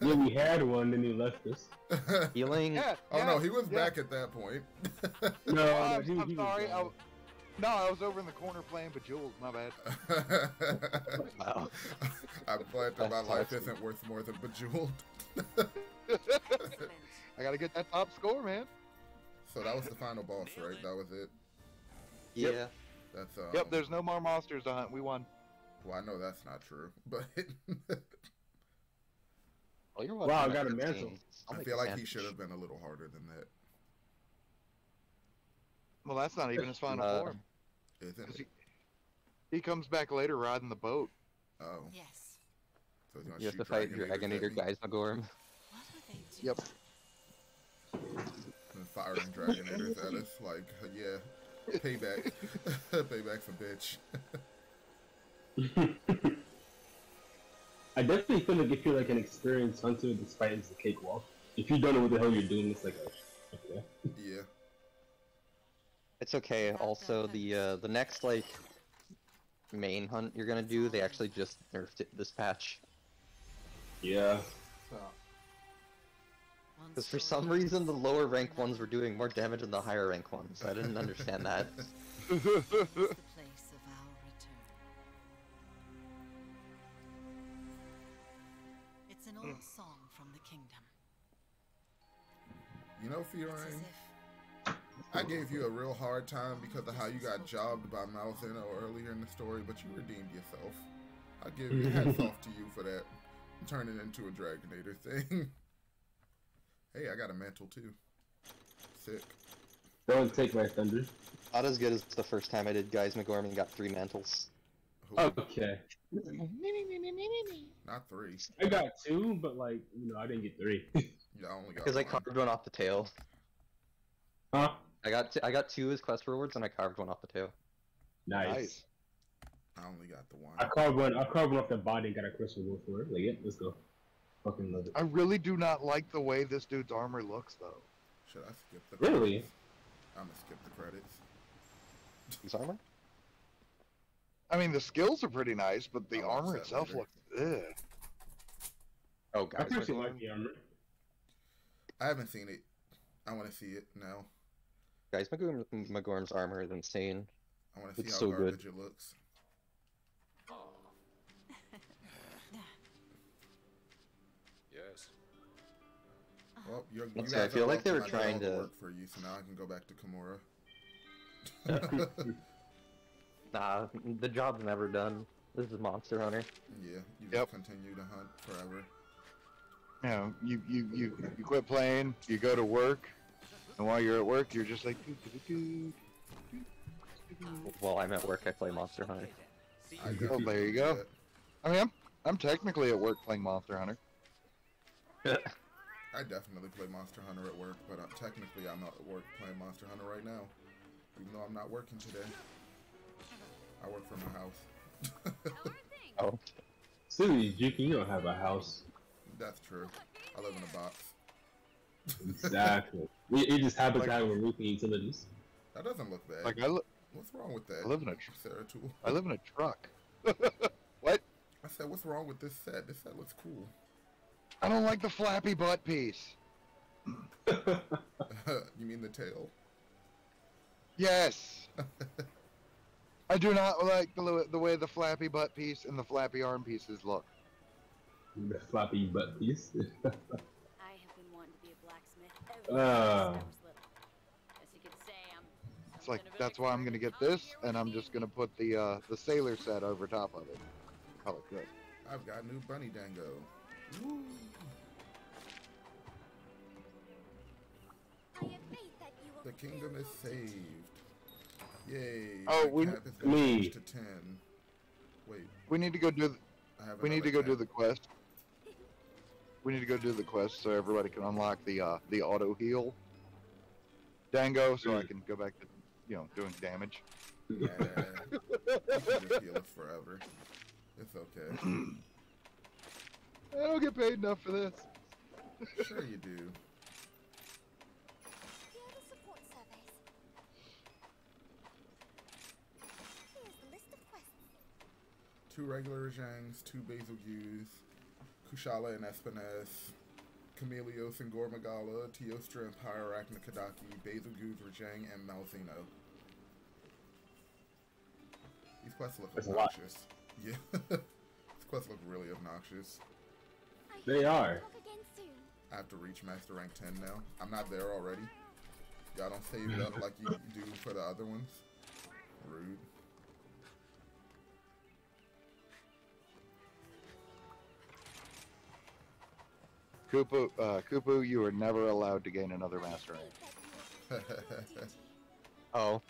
Yeah, we had one, then he left us. Healing. Yeah. Oh yeah, no, he was yeah. back at that point. No, Oh, no, he I'm was sorry. gone. No, I was over in the corner playing Bejeweled. My bad. Wow. I'm glad that my That's life awesome. isn't worth more than Bejeweled. Excellent. I gotta get that top score, man. So that was the final boss, right? That was it. Yeah. That's Yep. There's no more monsters to hunt. We won. Well, I know that's not true, but Oh, you're Wow, I welcome, got a 15. mantle. I'll I make feel a like he sandwich. should have been a little harder than that. Well, that's not even his final form. Isn't 'Cause it? He comes back later riding the boat. Oh, Yes. so he's gonna You have shoot to fight Dragonators at Dragonator me Geismagorm. What are they doing? Yep. and firing Dragonators at us. Like, yeah, payback, payback's a bitch. I definitely feel like if you're like an experienced hunter, despite it's a cakewalk. If you don't know what the hell you're doing, it's like, okay. Yeah, It's okay. Also, the next like main hunt you're gonna do, they actually just nerfed it this patch. Yeah. Because for some reason the lower rank ones were doing more damage than the higher rank ones. I didn't understand that. The place of our return. It's an old song from the kingdom. you know, It's as Fiorine, if I gave you a real hard time because of how you got jobbed by Malzeno earlier in the story, but you redeemed yourself. I give you hats off to you for that. Turn it into a Dragonator thing. Hey, I got a mantle too. Sick. Don't take my thunder. Not as good as the first time I did Geismagorm and got 3 mantles. Who? Okay. Not 3. I got 2, but like, I didn't get 3. Yeah, I only got Because I 1. carved one off the tail. Huh? I got 2 as quest rewards and I carved one off the tail. Nice. Nice. I only got the 1. I carved one off the body and got a crystal wool for it. Like, yeah, let's go. Fucking love it. I really do not like the way this dude's armor looks, though. Should I skip the credits? Really? I'm gonna skip the credits. His armor? I mean, the skills are pretty nice, but the I'll watch armor that itself later. looks. Ugh. Oh, I actually Geismagorm. like the armor. I haven't seen it. I want to see it now. Geismagorm's armor is insane. I want to see It's how so good. garbage it looks. Yes. Well, you Let's guys see, I feel are like they were welcome. I did trying all the to- work for you, so now I can go back to Kimura. Nah, the job's never done. This is Monster Hunter. Yeah, you Yep. just continue to hunt forever. You know, you quit playing, you go to work, and while you're at work, you're just like. Doo. While I'm at work, I play Monster Hunter. I Oh, there you go. I mean, I'm technically at work playing Monster Hunter. I definitely play Monster Hunter at work, but technically I'm not at work playing Monster Hunter right now. Even though I'm not working today. I work from my house. Oh. Silly, Juki, you don't have a house. That's true. I live in a box. Exactly. It just happens to have roofing utilities. That doesn't look bad. Like What's wrong with that? I live in a Sarah Tool. I live in a truck. What? I said, what's wrong with this set? This set looks cool. I don't like the flappy butt piece. You mean the tail? Yes. I do not like the way the flappy butt piece and the flappy arm pieces look. The floppy butt piece. I have been wanting to be a blacksmith ever since I was little. As you could say, I'm It's like that's why I'm gonna get this, and I'm just gonna put the sailor set over top of it. Call it good. I've got new bunny dango. Woo. The kingdom is saved. Yay. Oh, my cap has been changed to 10. Wait. We need to go do. We need to go do cap. the quest. We need to go do the quest so everybody can unlock the auto heal. Dango, so I can go back to doing damage. Yeah. You can just heal us forever. It's okay. I don't get paid enough for this. Sure you do. Here are the support surveys. Here's the list of quests. 2 regular Zhangs, 2 Basil Gews, Kushala and Espinez, Chameleos and Gormagala, Teostra and Pyrarachna Kadaki, Basil Gews, Rajang, and Malzeno. These quests look That's a lot. obnoxious. Yeah. These quests look really obnoxious. They are. Talk again soon. I have to reach Master Rank 10 now. I'm not there already. Y'all don't save it up like you do for the other ones. Rude. Kupu, you are never allowed to gain another master rank. Oh.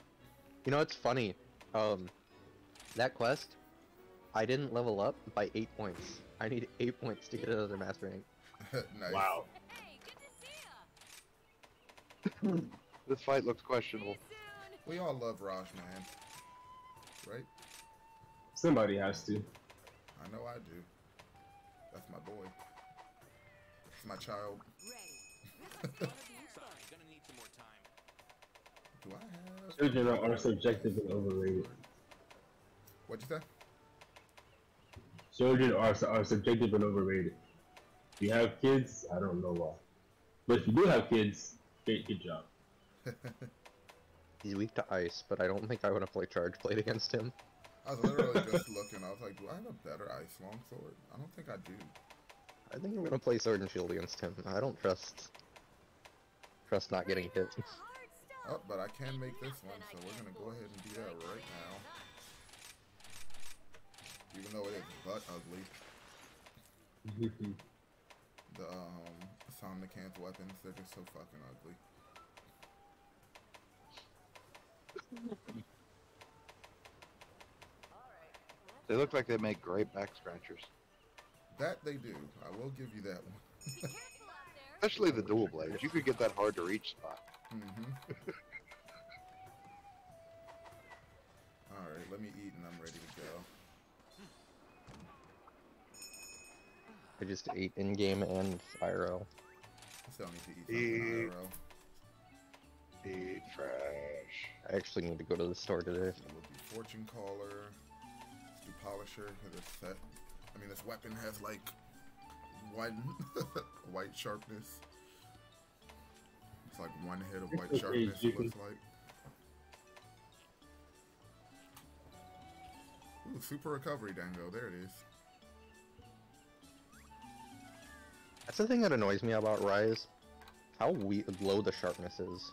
You know, it's funny. That quest, I didn't level up by 8 points. I need 8 points to get another master rank. Nice. Wow. Hey, good to see ya. This fight looks questionable. We all love Raj, man. Right? Somebody has to. I know I do. That's my boy. It's my child. Sorry, gonna need some more time. Do I have... Children are subjective and overrated. What'd you say? Children are subjective and overrated. If you have kids, I don't know why. But if you do have kids, good job. He's weak to ice, but I don't think I want to play Charge Blade against him. I was literally just looking. I was like, do I have a better ice longsword? I don't think I do. I think I'm gonna play Sword and Shield against him. I don't trust not getting hit. Oh, but I can make this one, so we're gonna go ahead and do that right now. Even though it is butt ugly. The Somnicant's weapons, they're just so fucking ugly. They look like they make great back scratchers. That they do. I will give you that one. Especially the dual blades. You could get that hard to reach spot. Alright, let me eat and I'm ready to go. I just ate in-game and IRL. I still need to eat something IRL. Eat trash. I actually need to go to the store today. It would be Fortune Caller. Let's do Polisher, because this set. I mean, this weapon has like one white sharpness. It's like one hit of white sharpness, it looks like. Ooh, super recovery dango, there it is. That's the thing that annoys me about Rise. How low the sharpness is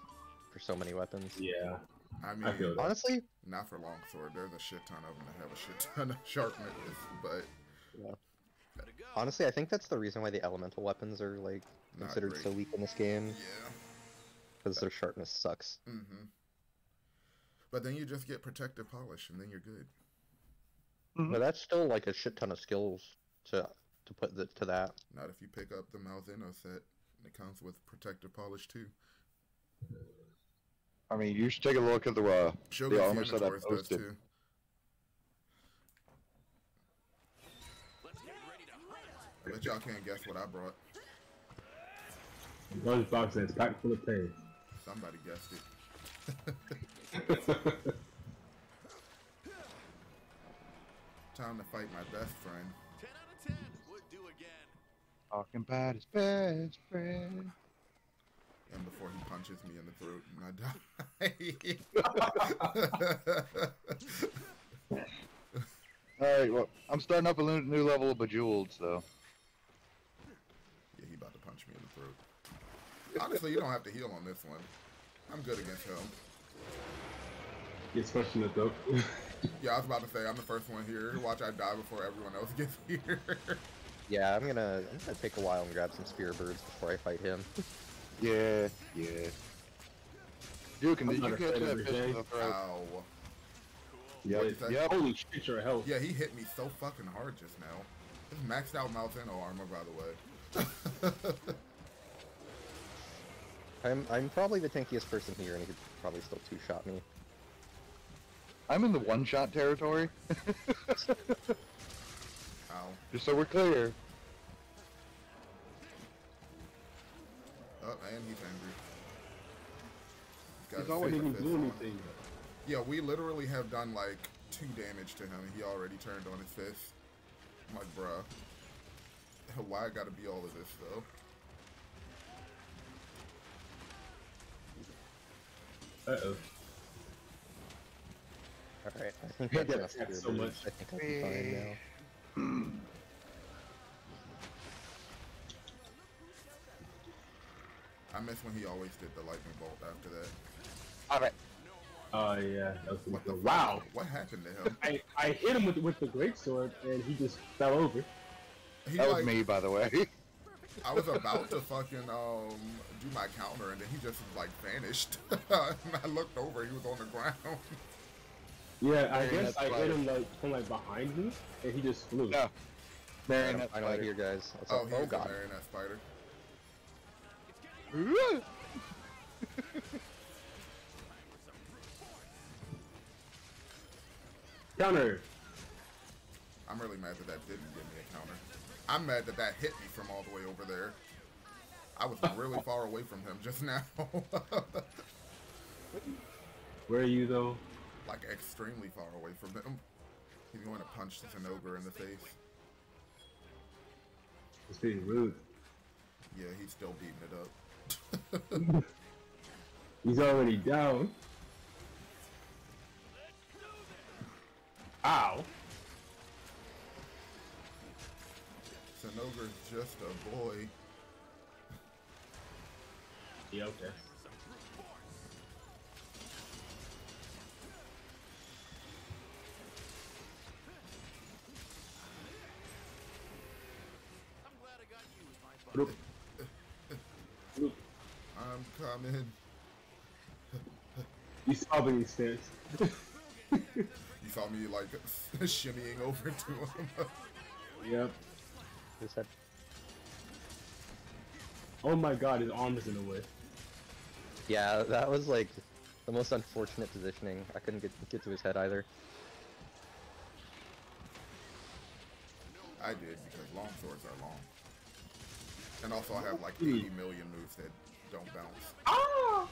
for so many weapons. Yeah. I mean, I feel that. Honestly, not for longsword. There's a shit ton of them that have a shit ton of sharpness, but yeah. Honestly, I think that's the reason why the elemental weapons are like Not considered great. so weak in this game, yeah. because their sharpness sucks. But then you just get protective polish, and then you're good. But that's still like a shit ton of skills to put to that. Not if you pick up the Malzeno set. It comes with protective polish too. I mean, you should take a look at the armor set I does posted. too. I bet y'all can't guess what I brought. Lunchbox that's packed full of pain. Somebody guessed it. Time to fight my best friend. 10 out of 10 would do again. Talking about his best friend. And before he punches me in the throat and I die. Alright, well, I'm starting up a new level of Bejeweled, so. Yeah, he about to punch me in the throat. Honestly, you don't have to heal on this one. I'm good against him. Gets punched in the throat. Yeah, I was about to say, I'm the first one here. Watch I die before everyone else gets here. Yeah, I'm gonna take a while and grab some spear birds before I fight him. Yeah. Duke, did you catch that fish in the throat? Ow. Yep. Holy shit, your health. Yeah, he hit me so fucking hard just now. It's maxed out mouth and armor, by the way. I'm probably the tankiest person here, and he could probably still two-shot me. I'm in the one-shot territory. Ow. Just so we're clear. Oh, and he's angry. He's always Didn't even do anything. Yeah, we literally have done like 2 damage to him, and he already turned on his fist. I'm like, bruh. Why I gotta be all of this, though? Uh-oh. Alright, I think I I've get enough attacked spear so birds. much. I think I'll be fine now. I miss when he always did the lightning bolt after that. Alright. Oh yeah, that was What the pretty cool. Wow. fuck? What happened to him? I hit him with the greatsword and he just fell over. He, That was like, me, by the way. I was about to fucking do my counter, and then he just like vanished. And I looked over, he was on the ground. Yeah, I Marionette guess I spider. hit him like from like behind me and he just flew. No. Marionette I know I spider. hear guys. What's Oh, up? he's Oh a god. marionette spider. Counter. I'm really mad that that didn't give me a counter. I'm mad that that hit me from all the way over there. I was really far away from him just now. Where are you though? Like extremely far away from him. He's going to punch an ogre in the face. It's being rude. Yeah, he's still beating it up. He's already down. Ow. Ogre's just a boy. Yeah, okay. I'm glad I got you as my Look. buddy. Look. I'm coming. You saw the stance. You saw me like shimmying over to him. Yep. Just had Oh my god, his arm is in the way. Yeah, that was like the most unfortunate positioning. I couldn't get to his head either. I did because long swords are long. And also I have like 80 million moves that don't bounce. Ah!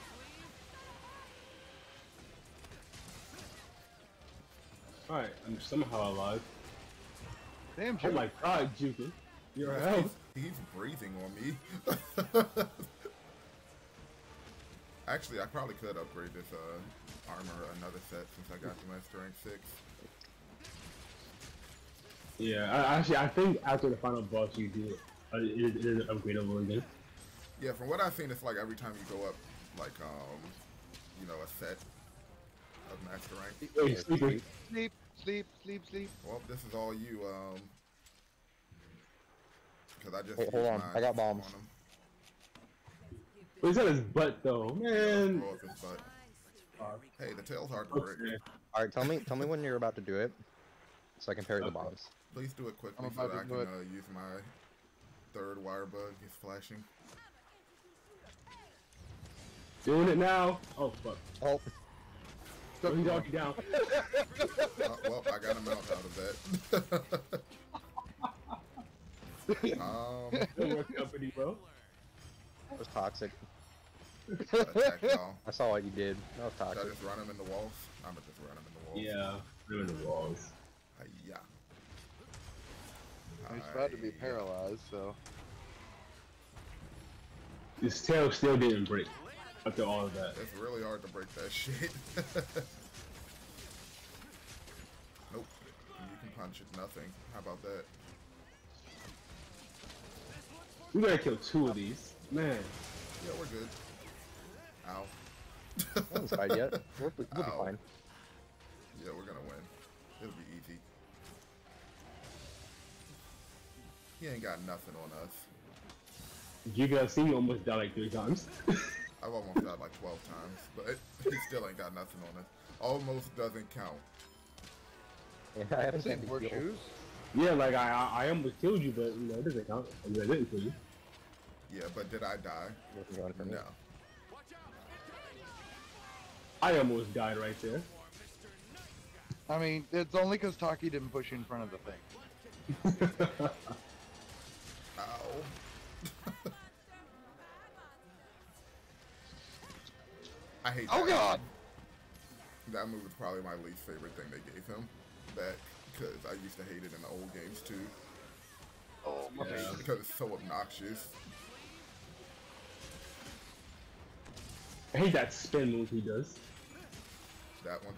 Alright, I'm somehow alive. Damn, Oh Joe. my god, Jukin. You're He's, out. he's breathing on me. Actually, I probably could upgrade this armor another set since I got to my strength 6. Yeah, I think after the final boss you do it. It is upgradable again. Yeah, from what I've seen, it's like every time you go up, like, you know, a set of master rank. Hey, sleeper. Sleep, sleep, sleep, sleep. Well, this is all you, because I just Wait, hold used on, mine I got bombs. on him. He's on his butt though, man. Blow up his butt. Hey, the tail's hard to break. Okay. All right, tell me when you're about to do it, so I can parry the bombs. Please do it quickly I'm so about that I to can do it. use my third wire bug. He's flashing. Doing it now. Oh fuck. Oh, So he's already down. Well, I got him out of that. That worked out pretty well. that was toxic. Attack y'all. I saw what you did. That was Should I toxic. just run him in the walls? I'm gonna just run him in the walls. Yeah, they're in the walls. Yeah. He's about to be paralyzed, so. His tail still didn't break after all of that. It's really hard to break that shit. Nope. You can punch it. Nothing. How about that? We gotta kill 2 of these. Man. Yeah, we're good. Ow. No one's died yet. We'll be Ow. fine. Yeah, we're gonna win. It'll be easy. He ain't got nothing on us. You guys see me almost die like 3 times. I've almost died like 12 times, but he still ain't got nothing on us. Almost doesn't count. Yeah, I haven't Seen seen more the heal. shoes? Yeah, like I almost killed you, but you know, it doesn't count. I mean, I didn't kill you. Yeah, but did I die? Wasn't going for me. No. I almost died right there. I mean, it's only because Taki didn't push in front of the thing. Ow. I hate that. Oh god! That move is probably my least favorite thing they gave him. That, because I used to hate it in the old games too. Oh my Yeah. face. Because it's so obnoxious. I hate that spin move he does. That one.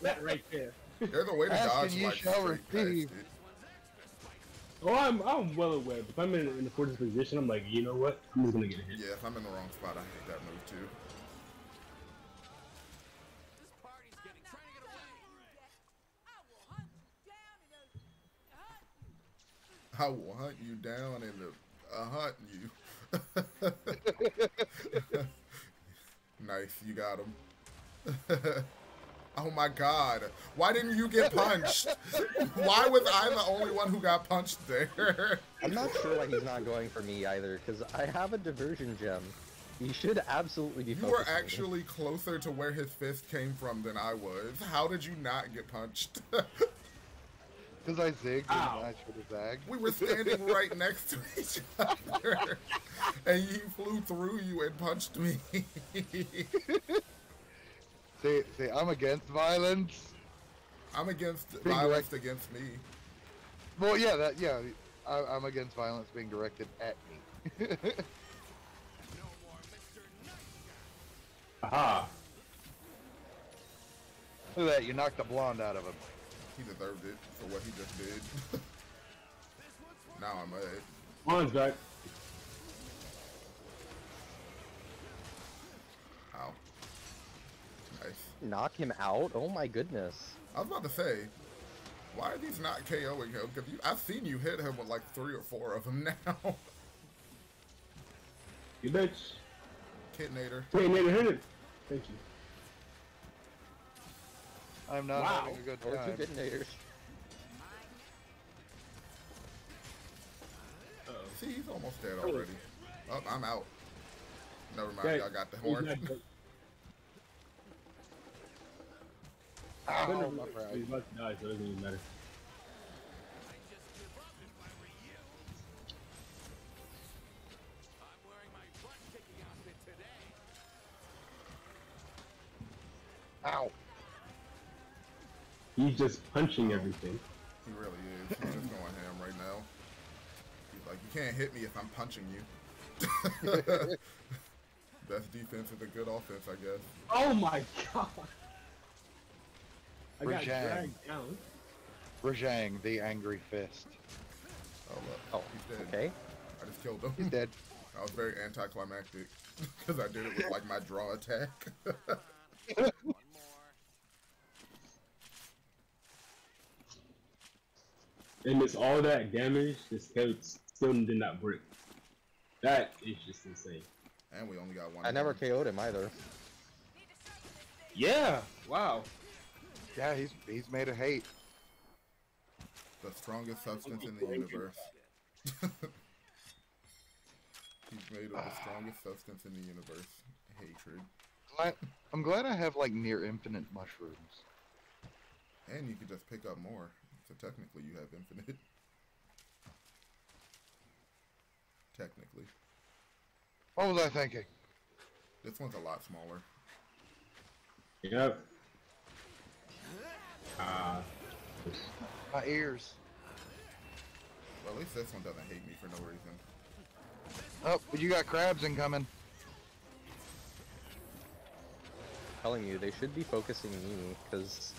That right there. There's a way to Ask dodge and ye like shall straight past receive. it. Oh, I'm well aware. If I'm in the fortress position, I'm like, you know what? I'm just gonna get a hit. Yeah, if I'm in the wrong spot, I hate that move too. This party's getting trying to get away. I will hunt you down and hunt you. I will hunt you. Nice, you got him. Oh my god. Why didn't you get punched? Why was I the only one who got punched there? I'm not sure why he's not going for me either, because I have a diversion gem. He should absolutely be You were focusing. actually closer to where his fist came from than I was. How did you not get punched? Because I zigged Ow. and I should have zagged. We were standing right next to each other. And he flew through you and punched me. See, I'm against violence. I'm against Being violence against me. Well, yeah, I'm against violence being directed at me. Aha. Look at that, you knocked the blonde out of him. He deserved it for what he just did. Now I'm mad. One's back. Ow. Nice. Knock him out? Oh my goodness. I was about to say, why are these not KOing him? Because I've seen you hit him with like 3 or 4 of them now. You bitch. Kitnator. Wait, Nate, hit it. Thank you. I'm not Wow. having a good Or two time. detonators. See, he's almost dead already. Oh, I'm out. Never mind, Okay. I got the horn. Ow, my pride. He's about to die, so it doesn't even matter. I'm wearing my butt-kicking outfit today. Ow. He's just punching everything. He really is. He's just going ham right now. He's like, you can't hit me if I'm punching you. Best defense is a good offense, I guess. Oh my god! I got Rajang. dragged down. Rajang, the angry fist. Oh, look. Oh, He's dead. okay. I just killed him. He's dead. I was very anticlimactic because I did it with like my draw attack. One more. And it's all that damage, this tail still did not break. That is just insane. And we only got one. I never damage. KO'd him either. Yeah! Wow. Yeah, he's made of hate. The strongest substance in the universe. He's made of the strongest substance in the universe. Hatred. I'm glad I have like near infinite mushrooms. And you can just pick up more. So technically you have infinite. Technically. What was I thinking? This one's a lot smaller. Yep. My ears. Well, at least this one doesn't hate me for no reason. Oh, but you got crabs incoming. Telling you, they should be focusing me, because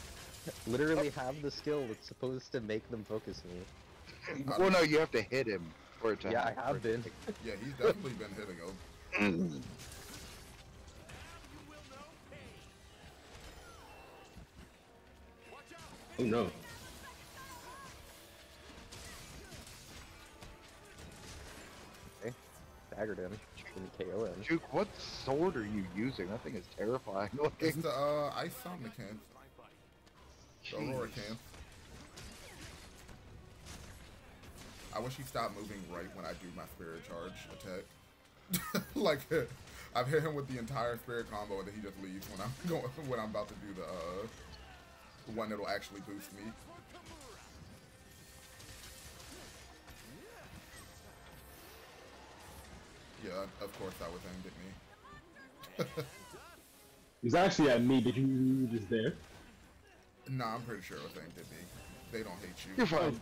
literally have the skill that's supposed to make them focus me. Well, no, you have to hit him for it to Yeah, I happen. have been. Yeah, he's definitely been hitting him. Oh no. Okay. Staggered him. Didn't KO him. Juke, what sword are you using? That thing is terrifying It's looking. the Ice Somnicant. The Aurora can. I wish he stopped moving right when I do my Spirit Charge attack. Like, I've hit him with the entire Spirit combo and then he just leaves when I'm going when I'm about to do the one that'll actually boost me. Yeah, of course that was aimed at me. He's actually at me, but you were just there. Nah, I'm pretty sure it was aimed at me. They don't hate you. You're fine.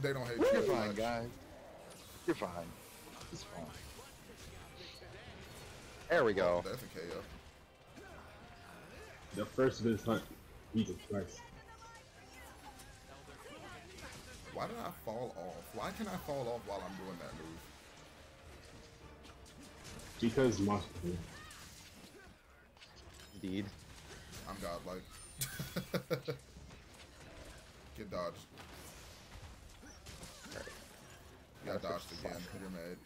They don't hate you. You're too fine, much. guys. You're fine. It's fine. There we go. That's a KO. The first of his hunt. Jesus Christ. Why did I fall off? Why can I fall off while I'm doing that move? Because monster. Indeed. I'm godlike. Get dodged. You got dodged again. You're mad.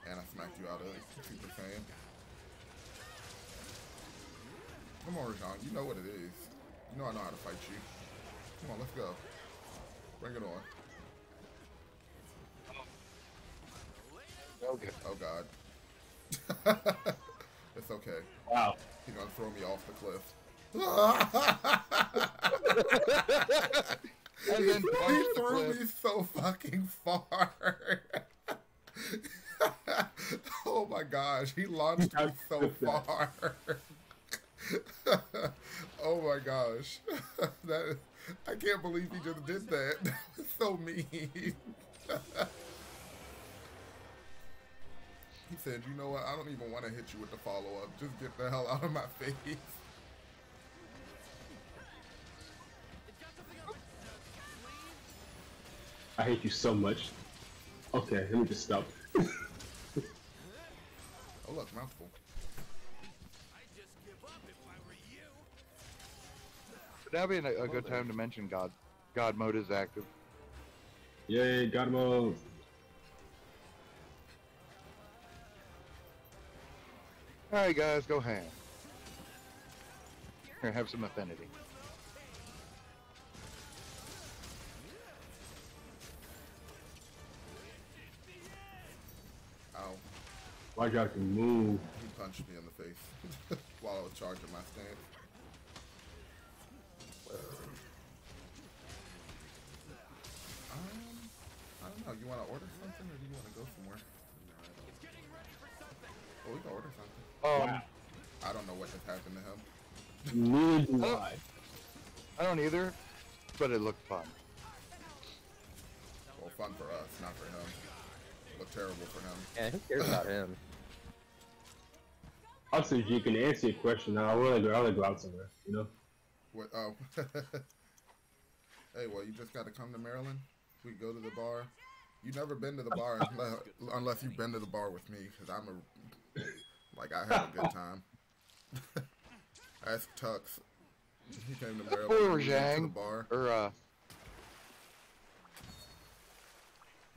And I smacked you out of Super Saiyan. Come on, Rajan. You know what it is. You know I know how to fight you. Come on, let's go. Bring it on. Okay. Oh, God. It's okay. Wow. He's gonna throw me off the cliff. And then He threw me so fucking far. Oh my gosh, he launched me so far. Oh my gosh. I can't believe he just did that. That was so mean. He said, you know what, I don't even want to hit you with the follow-up. Just get the hell out of my face. I hate you so much. Okay, let me just stop. Oh look, mouthful. That'd be a good time to mention God mode is active. Yay, got him all. Alright guys, go ham. Here, have some affinity. Ow. Why'd you have to move? He punched me in the face while I was charging my stance. I don't know. You want to order something or do you want to go somewhere? Oh, we can order something. Wow. I don't know what just happened to him. Neither do I. I don't either, but it looked fun. Well, fun for us, not for him. Looked terrible for him. Yeah, who cares about him? Also, if you can answer your question, I wanna go out somewhere, you know? What? Oh. Hey, well, you just got to come to Maryland. We go to the bar. You never been to the bar unless you've been to the bar with me, because I'm like, I had a good time. Ask Tux. He came to Maryland. Or We went to the Zhang, bar. or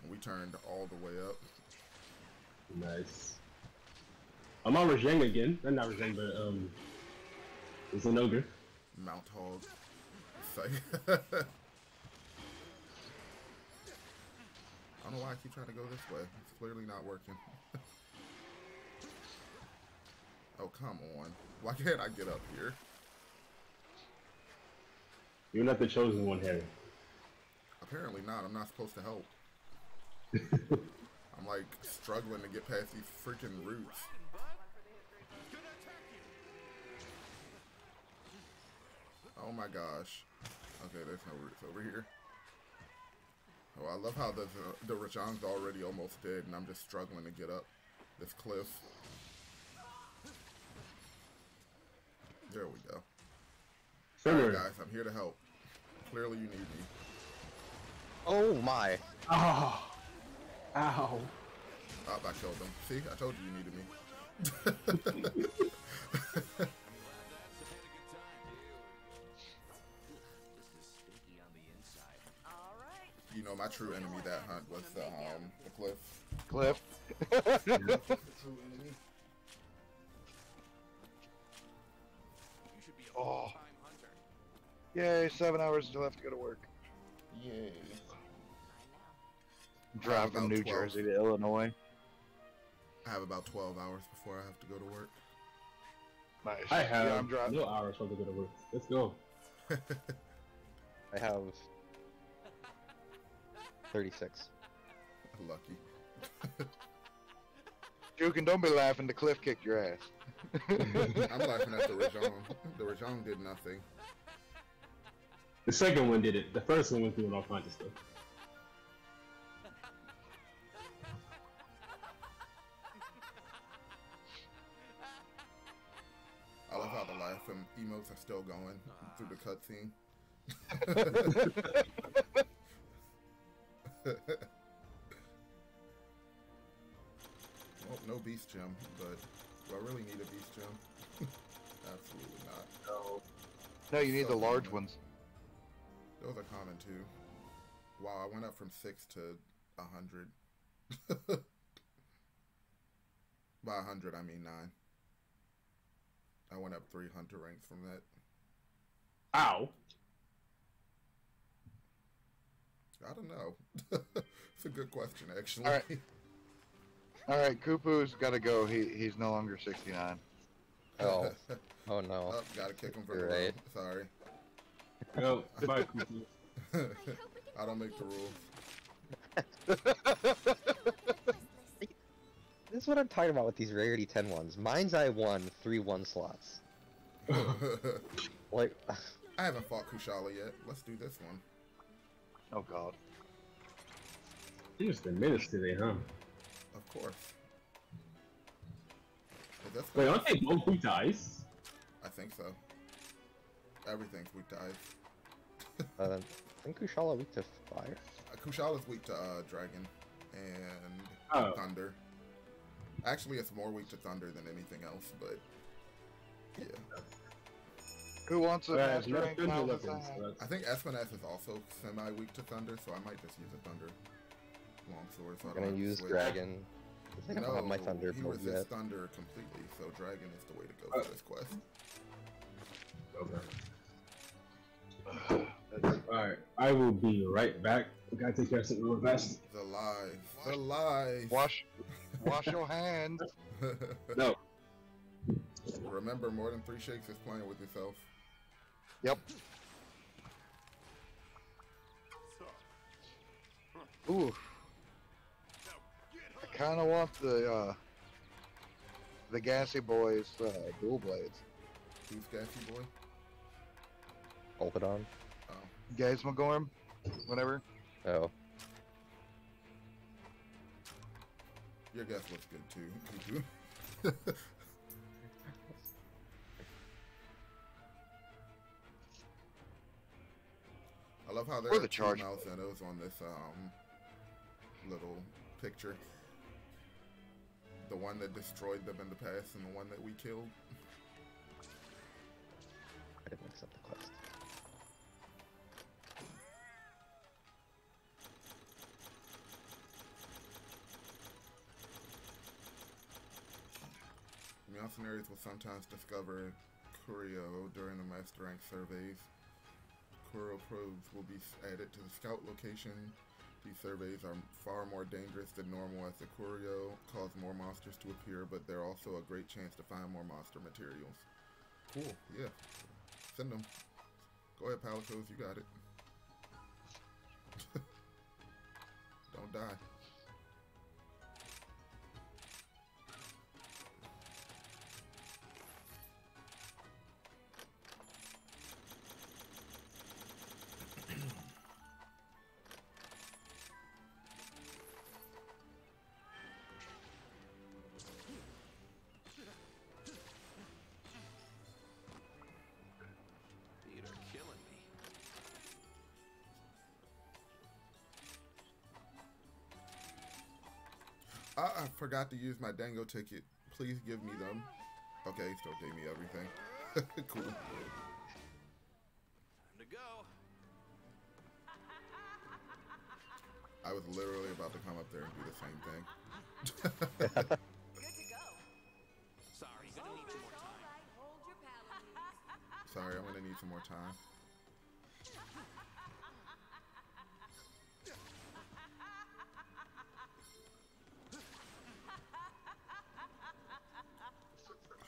And we turned all the way up. Nice. I'm on Rajang again. Not Rajang, but it's an ogre. Mount Hog. It's like I don't know why I keep trying to go this way. It's clearly not working. Oh, come on. Why can't I get up here? You're not the chosen one, Harry. Apparently not. I'm not supposed to help. I'm like struggling to get past these freaking roots. Oh my gosh. Okay, there's no roots over here. Oh, I love how the Rajang's already almost dead and I'm just struggling to get up this cliff. There we go. Alright guys, I'm here to help. Clearly you need me. Oh my. Oh. Ow. Oh, I killed him. See, I told you needed me. You know, my true enemy that hunt was the cliff. Cliff. Yeah, the true enemy. Oh. Yay, 7 hours until I have to go to work. Yay. Drive from New Jersey to Illinois. I have about 12 hours before I have to go to work. Nice. I have Yeah, I'm driving. no hours for to go to work. Let's go. I have 36. Lucky. Juke, and don't be laughing. The cliff kicked your ass. I'm laughing at the Rajang. The Rajang did nothing. The second one did it. The first one was doing all kinds of stuff. I love how the laugh and emotes are still going through the cutscene. Well, no beast gem, but do I really need a beast gem? Absolutely not. No. No, you need the large ones. Those are common too. Wow, I went up from 6 to 100. By 100, I mean 9. I went up 3 hunter ranks from that. Ow. I don't know. It's a good question, actually. All right. All right, Kupu's got to go. He's no longer 69. Oh. Oh no. Oh, gotta kick him for You're the right. road. Sorry. Yo, bye, Kuku. I don't make the rules. This is what I'm talking about with these rarity 10 ones. Mine's I won 3 1 slots. Like, I haven't fought Kushala yet. Let's do this one. Oh God. You just been minutes today, huh? Of course. But that's Wait, aren't they both weak to ice? I think so. Everything's weak to ice. I think Kushala weak to fire. Kushala's weak to dragon and thunder. Actually, it's more weak to thunder than anything else, but yeah. Who wants a master rank now? I think Espinas is also semi-weak to thunder, so I might just use a thunder longsword. So I'm gonna use dragon. I think I don't have my thunder he build resists yet. thunder completely, so dragon is the way to go for this quest. Okay. Alright, I will be right back. We gotta take care of something real fast. The lies. The lies. Wash your hands. No. Remember, more than 3 shakes is playing with yourself. Yep. Ooh. I kind of want the Gassy Boys dual blades. Who's Gassy Boy? Ulpidon? Oh. Gazmagorm, whatever. Oh. Your guess looks good too. I love how there Or are the 2 charge Malzenos on this little picture. The one that destroyed them in the past and the one that we killed. I didn't accept the quest. Mercenaries will sometimes discover Curio during the Master Rank surveys. Curio probes will be added to the scout location These surveys are far more dangerous than normal as the Curio cause more monsters to appear, but they're also a great chance to find more monster materials. Cool, yeah. Send them. Go ahead, Palicos, you got it. Don't die. You're killing me. I forgot to use my Dango ticket. Please give me them. Okay, he still gave me everything. Cool. Time to go. I was literally about to come up there and do the same thing. Good to go. Sorry, gonna need some more time. Hold your paddle. Sorry, I'm gonna need some more time.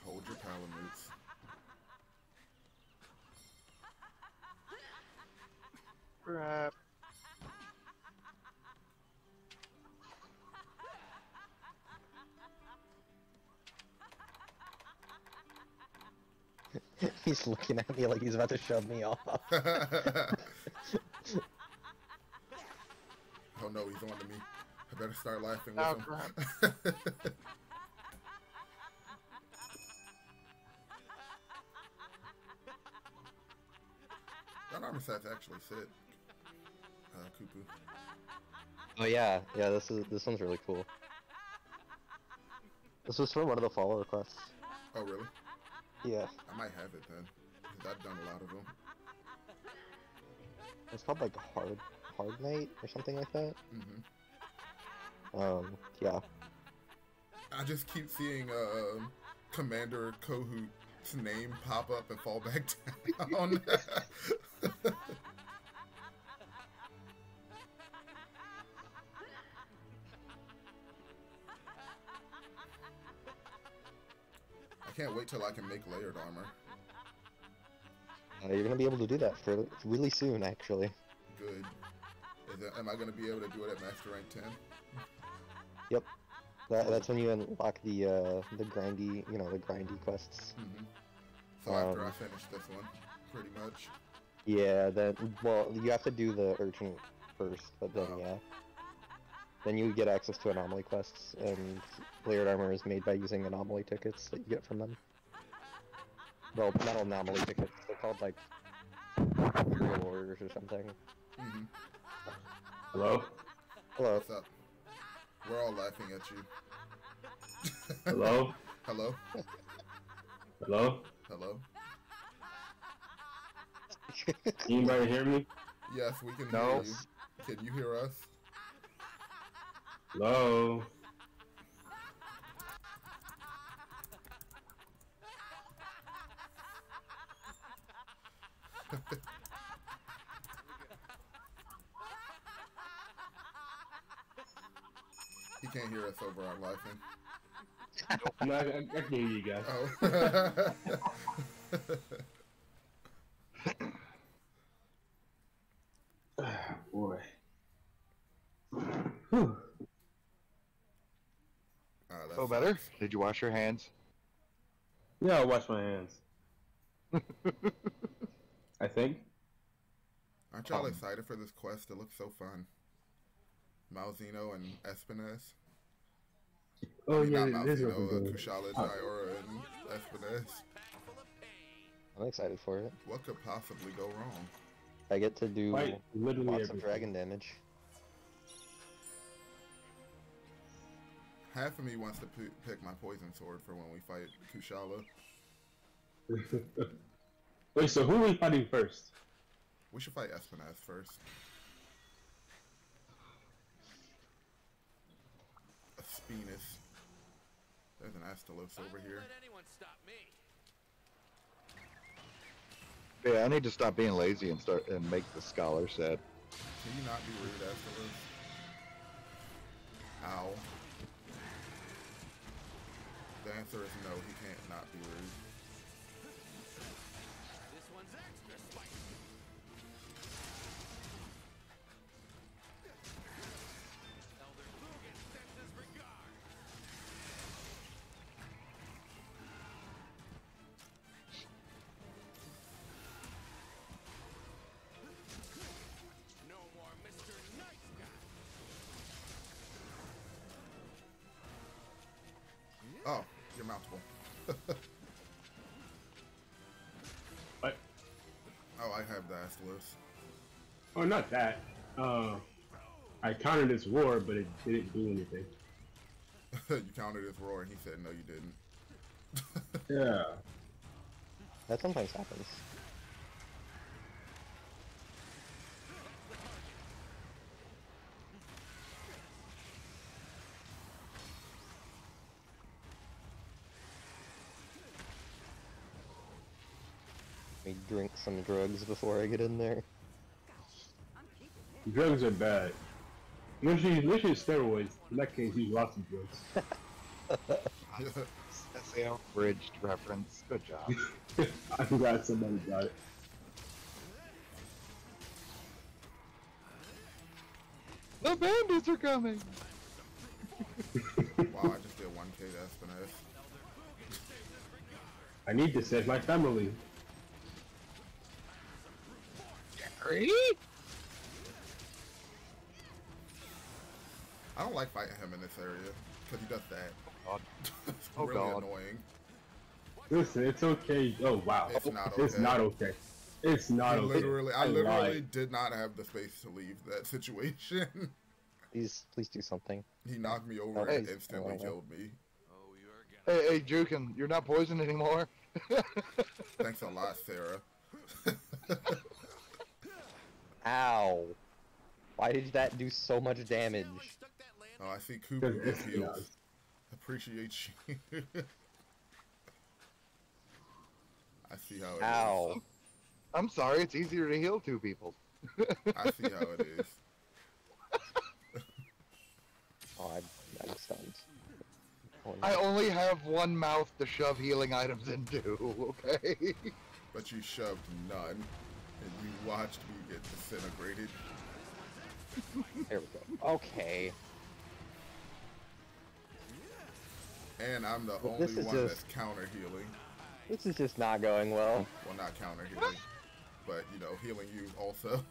Hold your palamutes. Crap. He's looking at me like he's about to shove me off. Oh no, he's on to me. I better start laughing with Oh, him. crap. That armor set's actually sick. Kupu. Oh yeah, yeah. This one's really cool. This was from one of the follower quests. Oh really? Yeah, I might have it then. 'Cause I've done a lot of them. it's called like Hard Night or something like that. Yeah. I just keep seeing Commander Kohoot's name pop up and fall back down. I can't wait till I can make layered armor. You're gonna be able to do that for really soon, actually. Good. Am I going to be able to do it at Master Rank 10? Yep. That's when you unlock the grindy, the grindy quests. So after I finish this one, pretty much. Yeah. Well, you have to do the urchin first, but then yeah. Then you get access to anomaly quests, and layered armor is made by using anomaly tickets that you get from them. Well, not anomaly tickets. They're called like Imperial Warriors or something. Hello? Hello. What's up? We're all laughing at you. Hello? Hello? Hello? Hello? Anybody hear me? Yes, we can No. hear you. Can you hear us? Hello? He can't hear us over our laughing. No, I can hear you guys. Oh. Boy. Whew. That Feel sucks. better? Did you wash your hands? Yeah, I'll wash my hands. I think. Aren't y'all excited for this quest? It looks so fun. Malzeno and Espinez. Oh, yeah, Not it is Malzeno, looking good. Kushala, Jaiora, and Espinez. I'm excited for it. What could possibly go wrong? I get to do Fight literally lots of everything. dragon damage. Half of me wants to pick my poison sword for when we fight Kushala. Wait, so who are we fighting first? We should fight Espinez first. Espinez. There's an Astalos over here. Let anyone stop me. Yeah, I need to stop being lazy and make the scholar set. Can you not be rude, Astalos? Ow. The answer is no, he can't not be rude. This one's extra spicy. Elder Fugan sends his regard. No more Mr. Nice Guy. Oh, you're mountable. What? Oh, I have the Astalos. Oh, not that. I countered his roar, but it didn't do anything. You countered his roar and he said no you didn't. Yeah. That sometimes happens. Let me drink some drugs before I get in there. Drugs are bad. Unless you steroids. In that case, use lots of drugs. That's the abridged reference. Good job. I'm glad somebody got it. The bandits are coming! Wow, I just did 1k to Espinez. I need to save my family. Gary? I don't like fighting him in this area, because he does that. God. It's Oh, really God. annoying. Listen, it's okay. Oh wow, It's not It's okay. not okay. It's not okay. I literally lied. did not have the space to leave that situation. Please do something. He knocked me over Okay. and instantly killed me. Oh, you're gonna. Hey, Jukin, you're not poisoned anymore? Thanks a lot, Sarah. Ow! Why did that do so much damage? Stuck that land. Oh, I see Kubu It's gets heals. nice. Appreciate you. I see how it is. Ow! I'm sorry, it's easier to heal two people. I see how it is. Oh, I'm stunned. Oh, no. I only have one mouth to shove healing items into, okay? But you shoved none, and you watched me get disintegrated. There we go. Okay. And I'm the Well, only this is one just- that's counter healing. This is just not going well. Well, not counter healing, but you know, healing you also.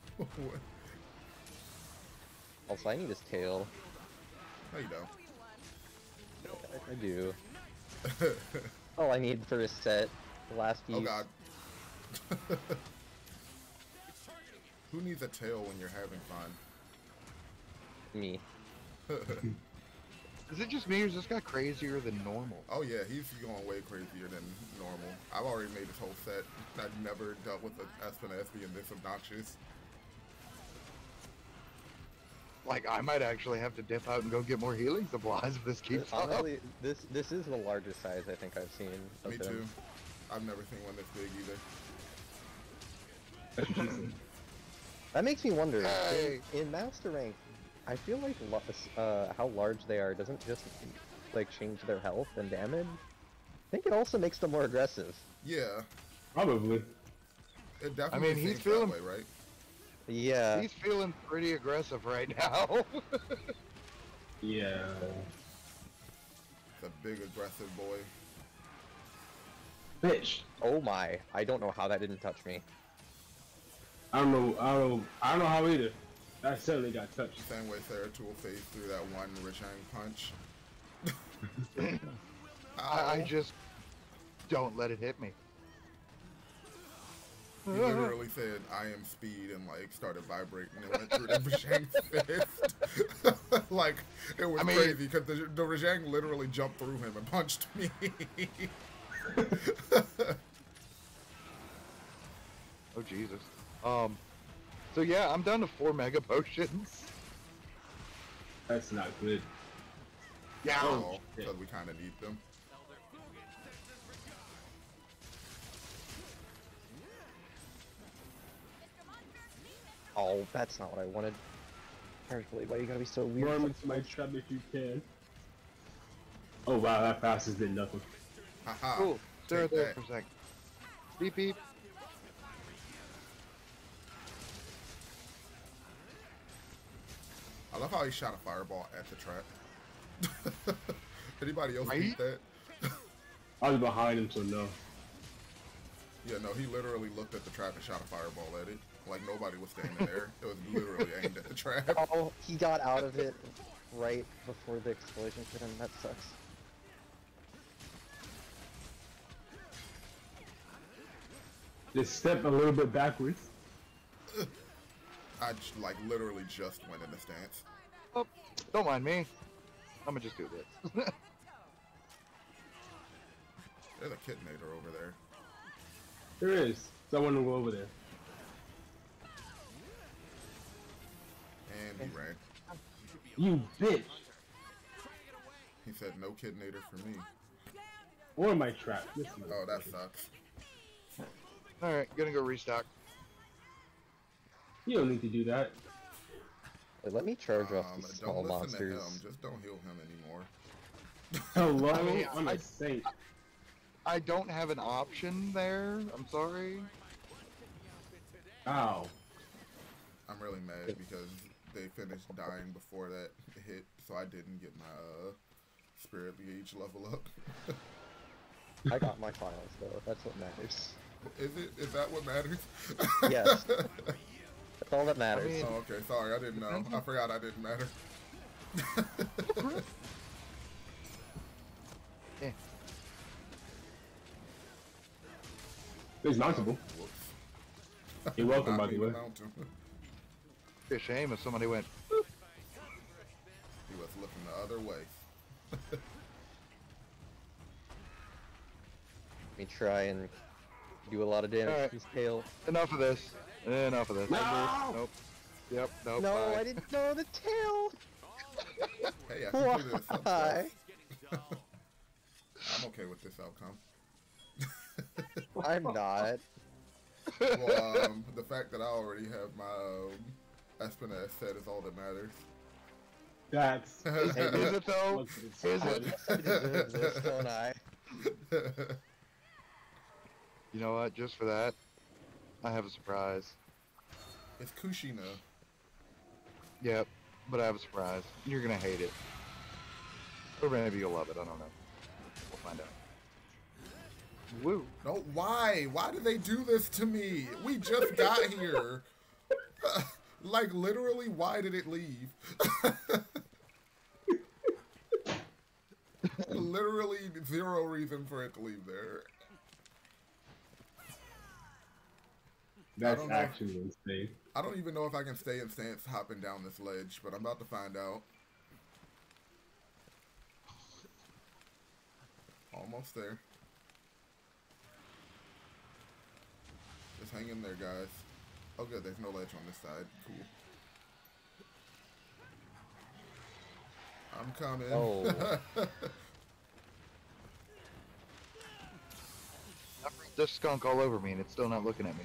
Also, I need his tail. No, you don't. I do. All I need for his set. The last piece. Oh god. Who needs a tail when you're having fun? Me. Is it just me or is this guy crazier than normal? Oh yeah, he's going way crazier than normal. I've already made this whole set. I've never dealt with the Espinez being this obnoxious. Like, I might actually have to dip out and go get more healing supplies if this keeps up. Honestly, this is the largest size I think I've seen. Of Me him. too. I've never seen one this big either. That's what she said. That makes me wonder. Hey. In Master Rank, I feel like how large they are doesn't just like change their health and damage. I think it also makes them more aggressive. Yeah, Probably. it definitely I mean, he's seems feeling- that way, right? Yeah. He's feeling pretty aggressive right now. Yeah. It's a big aggressive boy. Bitch. Oh my! I don't know how that didn't touch me. I don't know how either. That certainly got touched. Same way Sarah Tool faced through that one Rishang punch. I just don't let it hit me. He literally said, "I am speed," and like started vibrating and it went through the Rishang's fist. Like it was I mean- crazy because the Rishang literally jumped through him and punched me. Oh Jesus. So yeah, I'm down to 4 mega potions. That's not good. Yeah. Oh, shit. because we kind of need them. Oh, that's not what I wanted. Carefully, why you gotta be so weird? Worm into my trap if you can. Oh wow, that fastest did nothing. Haha. Cool. Stare Take there that. for a sec. Beep beep. I love how he shot a fireball at the trap. Anybody else Right? beat that? I was behind him, so no. Yeah, no, he literally looked at the trap and shot a fireball at it. Like nobody was standing there. It was literally aimed at the trap. Oh, he got out of it right before the explosion hit him. That sucks. Just step a little bit backwards. Like literally just went in the stance. Oh, don't mind me. I'm gonna just do this. There's a Kitnator over there. There is. Someone will go over there. And he ran. You bitch! He said no Kitnator for me. Or my trap. This Oh, that sucks. Alright, gonna go restock. You don't need to do that. Wait, let me charge off these small Don't listen monsters. to him. Just don't heal him anymore. Hello? I mean, I'm a saint. I don't have an option there. I'm sorry. Ow. I'm really mad because they finished dying before that hit, so I didn't get my spirit gauge level up. I got my files though. That's what matters. Is that what matters? Yes. That's all that matters. I mean- Oh, okay. Sorry, I didn't know. I forgot I didn't matter. Eh. It's mountable. Whoops. You're welcome, Not by the me way. mountain. Be a shame if somebody went. He was looking the other way. Let me try and do a lot of damage Alright. to his tail. Enough of this. Enough of this. No! Nope. Yep. Nope. No, bye. I didn't know the tail! Hey, I can do this. Why? I'm okay with this outcome. I'm not. Well, the fact that I already have my Espinaz set is all that matters. That's... Hey, is it though? Is I it? deserve this, don't I? You know what? Just for that, I have a surprise. It's Kushina. Yep, but I have a surprise. You're gonna hate it. Or maybe you'll love it, I don't know. We'll find out. Woo. No, why? Why did they do this to me? We just got here. Like, literally, why did it leave? Literally zero reason for it to leave there. That's don't know. actually insane. I don't even know if I can stay in stance hopping down this ledge, but I'm about to find out. Almost there. Just hang in there, guys. Oh good, there's no ledge on this side. Cool. I'm coming. Oh. I freaked this skunk all over me and it's still not looking at me.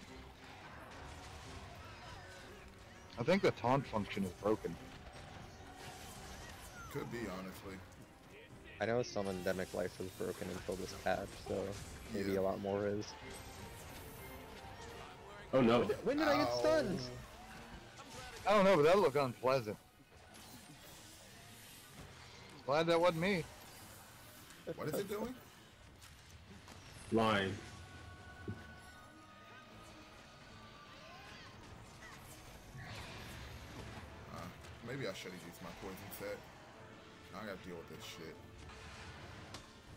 I think the taunt function is broken. Could be, honestly. I know some endemic life was broken until this patch, so maybe Yeah. a lot more is. Oh no. When did I get Ow. stunned? I don't know, but that looked unpleasant. Glad that wasn't me. What is it doing? Line. Maybe I should have used my poison set. Now I gotta deal with this shit.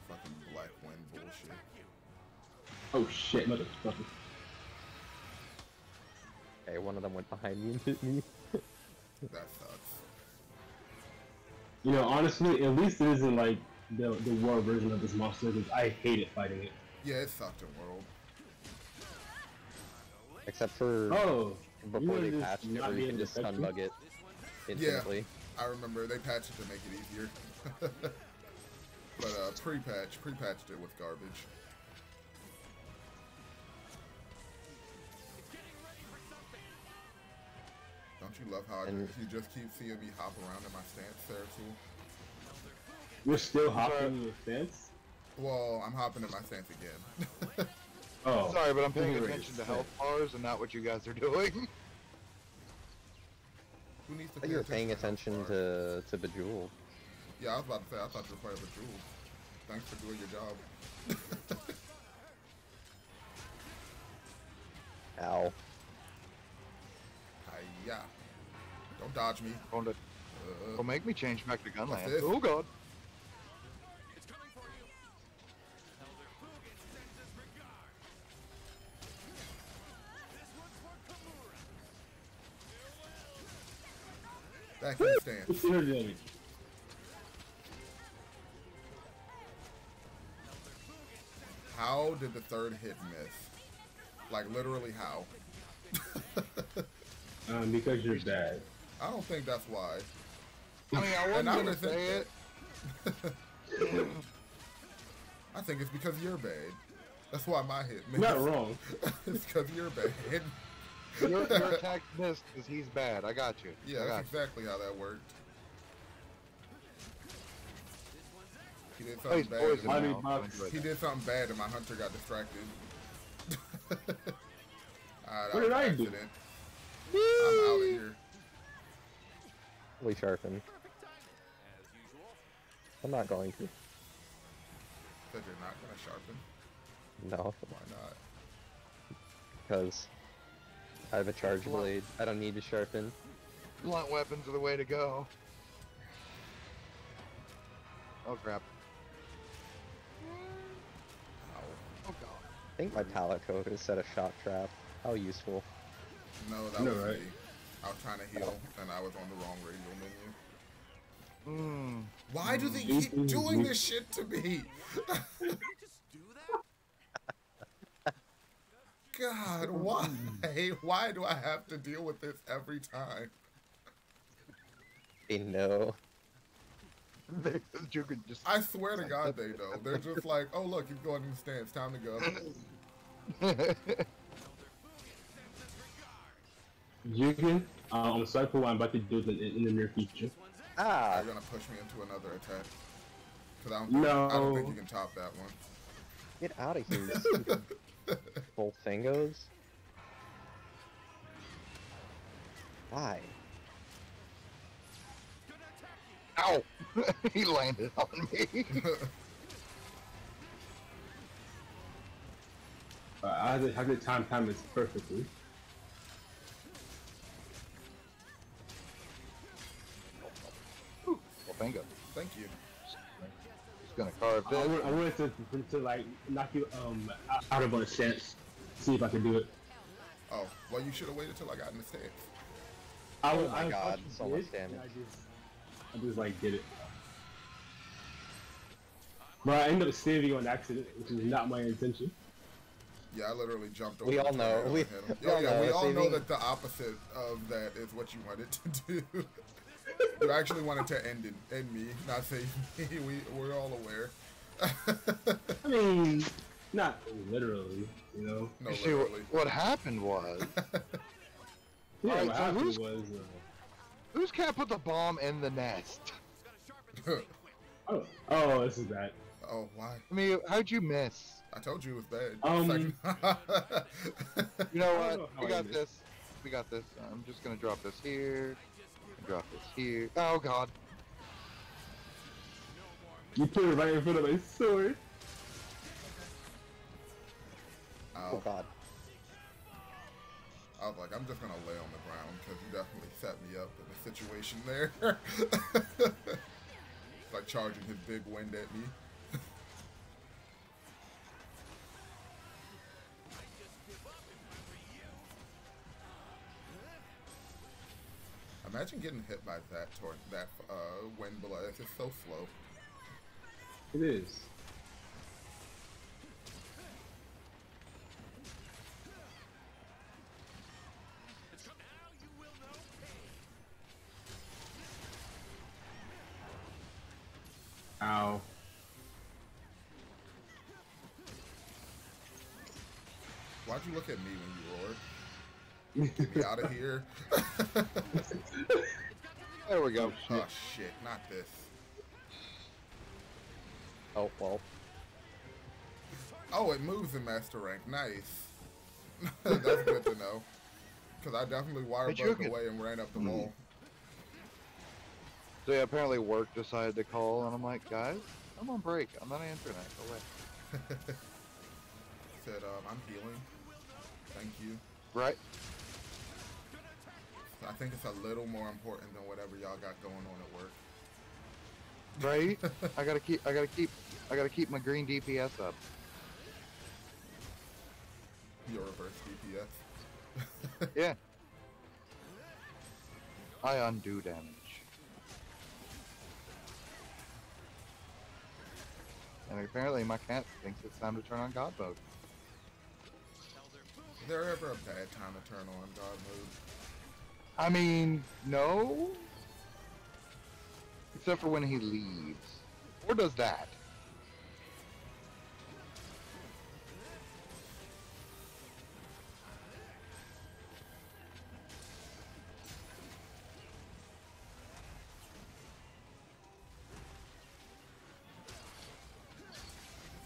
Fucking black wind bullshit. Oh shit, motherfucker. Okay, one of them went behind me and hit me. That sucks. You know, honestly, at least it isn't like the war version of this monster, because I hated fighting it. Yeah, it sucked in World. Except for Oh! before they you know, patched it, not where you being can just stun defensive? bug it infinitely. I remember they patched it to make it easier. But pre-patched it with garbage. Don't you love how And- you just keep seeing me hop around in my stance there too? You're still hopping in your stance? Well, I'm hopping in my stance again. Oh. Sorry, but I'm paying Wait, attention to wait. health bars and not what you guys are doing. Who needs to I pay thought you were paying health attention bars? to Bejeweled. Yeah, I was about to say, I thought you were playing with Jules. Thanks for doing your job. Ow. Hiya. Don't dodge me. Don't make me change back to What's Gunland. this? Oh god. It's coming for you. Elder Fugan sends his regard. This one's for Kamura. Back in the stance. What's your damage? How did the third hit miss? Like, literally how? Because you're bad. I don't think that's why. I mean, I And wasn't I gonna would think say it. I think it's because you're bad. That's why my hit missed. You're not wrong. It's because you're bad. Your attack missed because he's bad. I got you. Yeah, I got that's exactly how that worked. He did Oh, he's something poisoned bad. Money now. box. He did something bad and my hunter got distracted. Alright, What did I do? accident. I'm out of here. Really sharpen. I'm not going to. Said you're not gonna sharpen. No, Why not? because I have a charge blade. I don't need to sharpen. Blunt weapons are the way to go. Oh crap. Ow. Oh god. I think my pallet coat is set a shock trap. How useful. No, that No, was right? me. I was trying to heal and I was on the wrong radio menu. Mmm. Why do they keep doing this shit to me? Just do that? God, why? Why do I have to deal with this every time? They know. You could just. I swear to God they know. They're just like, oh look, he's going in the stance, time to go. You can. I'm sorry for what I'm about to do in the near future. Ah! You're gonna push me into another attack. Cause I don't No. think you can top that one. Get out of here, you stupid bull fingos. Why? Ow! He landed on me. I have to time this perfectly. Well, bingo. Thank you. He's gonna carve I this. wanted to like knock you out of a stance. See if I can do it. Oh, well you should have waited till I got in the stance. Oh my I god, thought you so did, much damage. I just like did it. But I ended up saving on accident, which is not my intention. Yeah, I literally jumped over. We all the know. tornado We- and hit him. we all Oh yeah, know. we all know Saving- that the opposite of that is what you wanted to do. You actually wanted to end me, not save me. We're all aware. I mean, not literally, you know. No, You see, literally. what happened was, Yeah, Alright, what so happened who's- was. whose cat put the bomb in the nest? Oh, this is bad. Oh, why? I mean, how'd you miss? I told you it was bad. Um, You know I don't know what? how We I got missed. this. We got this. I'm just gonna drop this here. Drop this here. Oh god. You put it right in front of my sword. Oh Ow. god. I was like, I'm just gonna lay on the ground because you definitely set me up in a situation there. It's like charging his big wind at me. Imagine getting hit by that wind blast. It's so slow. It is. Ow. Why'd you look at me when you roared? Get me out of here. There we go. Oh shit, not this. Oh, well. Oh, it moves in Master Rank. Nice. That's good to know. Because I definitely wire Hey, bugged Jukin. away and ran up the wall. So yeah, apparently work decided to call, and I'm like, guys, I'm on break. I'm not answering that. Go away. Said, I'm healing. Thank you. Right? I think it's a little more important than whatever y'all got going on at work. Right? I gotta keep my green DPS up. Your reverse DPS. Yeah. I undo damage. And apparently my cat thinks it's time to turn on God mode. Is there ever a bad time to turn on God mode? I mean, no. Except for when he leaves. Or does that?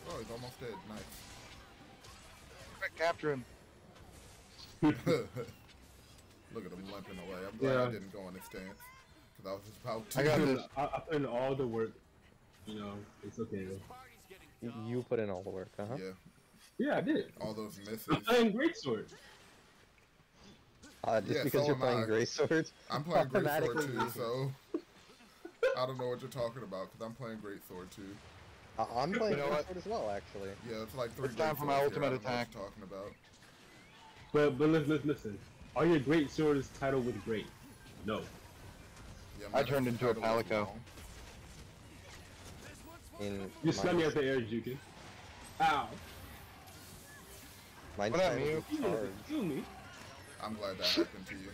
Oh, he's almost dead. Nice. Capture him. Look at him limping away. I'm glad I Yeah. didn't go on his stance. Because I was just about to. I got this. I put in all the work. You know, it's okay though. Party's getting You put in all the work, huh? Yeah. Yeah, I did. All those misses. I'm playing Greatsword. Just Yeah, because so you're am playing I. Grey Sword? I'm playing Great Sword Automatically too, losing. so. I don't know what you're talking about, because I'm playing Great Sword too. I'm playing You know Grey what? Sword as well, actually. Yeah, it's like 3 It's time Great for my Swords here. ultimate I don't know what attack. you're talking about. But listen. Are your Great Swords titled with Great? No. Yeah, I mine turned is into a titled with palico. long. In You slammed me out the air, Jukin. Ow. mine's What up, titled Mew? with You wanted Charge. to kill me. I'm glad that happened to you.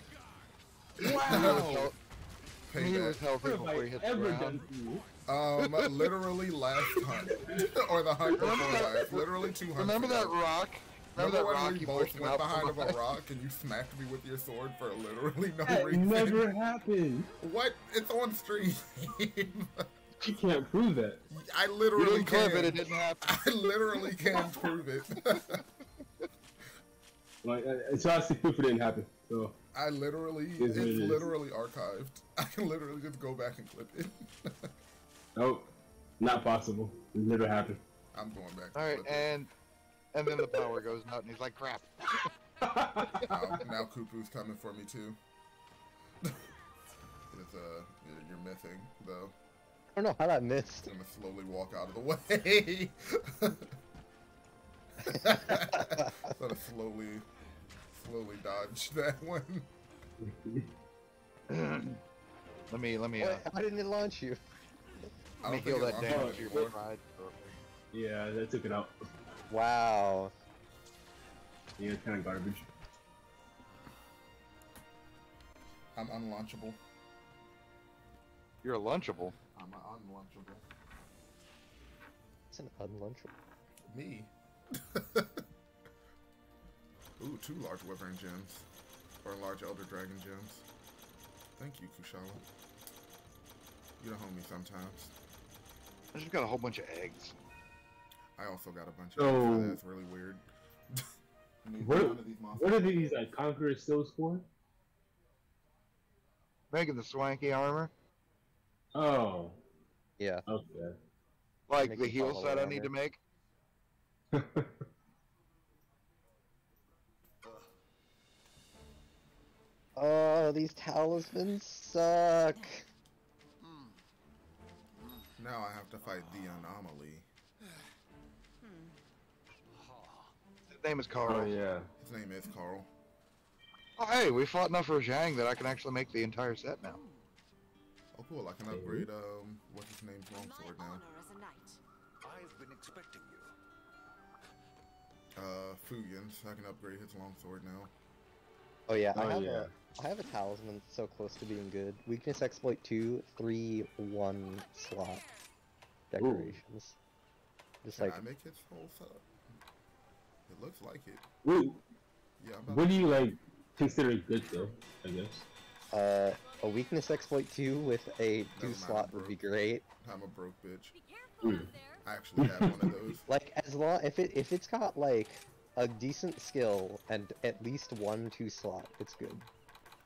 He was Wow. Payback. healthy What have before I he hit the ever ground. done to you? Literally last hunt. Or the hunt before last. Literally 2 hunts Remember that ago. rock? Remember that when rock we you both pushed him went out behind from of a behind? rock and you smacked me with your sword for literally no That reason? never happened. What? It's on stream. You can't prove that. I You literally didn't clip can. it, it didn't happen. I literally can prove it. Like, so I see proof it didn't happen. So I literally, Is what it's it is. literally archived. I can literally just go back and clip it. nope, not possible. It never happened. I'm going back to Alright, clip it. and then the power goes out and he's like, crap. Now Kupu's coming for me too. It's, you're missing, though. I don't know how that missed. I'm gonna slowly walk out of the way. Sort of slowly dodge that one. Let me, Wait, how didn't it launch you? I let me don't heal think that it damage launched you anymore. tried. Yeah, that took it out. Wow. Yeah, it's kind of garbage. I'm unlaunchable. You're lunchable. I'm unlaunchable. It's an unlaunchable. Me? Ooh, 2 large Wyvern gems. Or large Elder Dragon gems. Thank you, Kushala. You're the homie sometimes. I just got a whole bunch of eggs. I also got a bunch of So- eggs, so that's really weird. What- None of these monsters What are these like Conqueror stills for? Making the swanky armor. Oh, Yeah. okay. Like Make the the heal follow set I armor. need to make. Oh, these talismans suck. Now I have to fight the anomaly. His name is Carl. Oh yeah. His name is Carl. Oh, hey, we fought enough for Zhang that I can actually make the entire set now. Oh cool, I can upgrade what's his name's longsword now. honor as a knight. I've been expecting you. Fugian's. I can upgrade his longsword now. Oh yeah, Oh, yeah. I have a talisman that's so close to being good. Weakness exploit 2, 3, 1 slot decorations. Just Can like I make his whole setup? It looks like it. Wait, Yeah, I'm about what do you like? Considered good though, I guess. A weakness exploit 2 with a 2 mind, slot I'm would be broke. great. I'm a broke bitch. Be careful out there. I actually have one of those. Like, as long if it's got like a decent skill and at least 1 2 slot, it's good.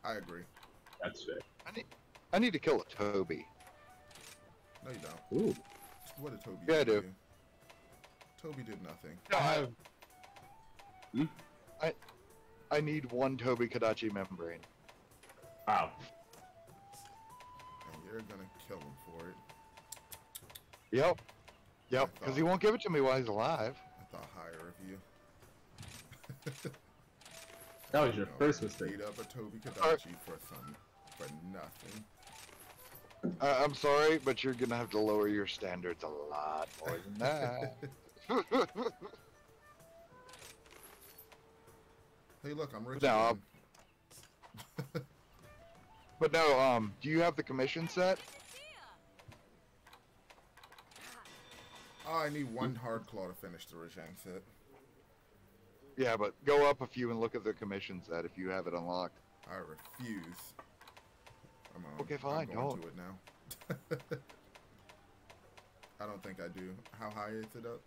I agree. That's fair. I need to kill a Toby. No, you don't. Ooh. What did Toby Yeah, I do? do. to you? Toby did nothing. I need 1 Toby Kadachi membrane. Wow. And you're gonna kill him for it. Yep. Yep. I Because he thought- won't give it to me while he's alive. I thought higher of you. That was your You know, first mistake. beat up a Toby Kadachi for nothing. I'm sorry, but you're gonna have to lower your standards a lot more than that. Hey, look, I'm rich. No, again. But no, do you have the commission set? Oh, I need 1 hard claw to finish the Rajang set. Yeah, but go up a few and look at the commission set if you have it unlocked. I refuse. Okay, fine, I'm going don't. to it now. I don't think I do. How high is it up?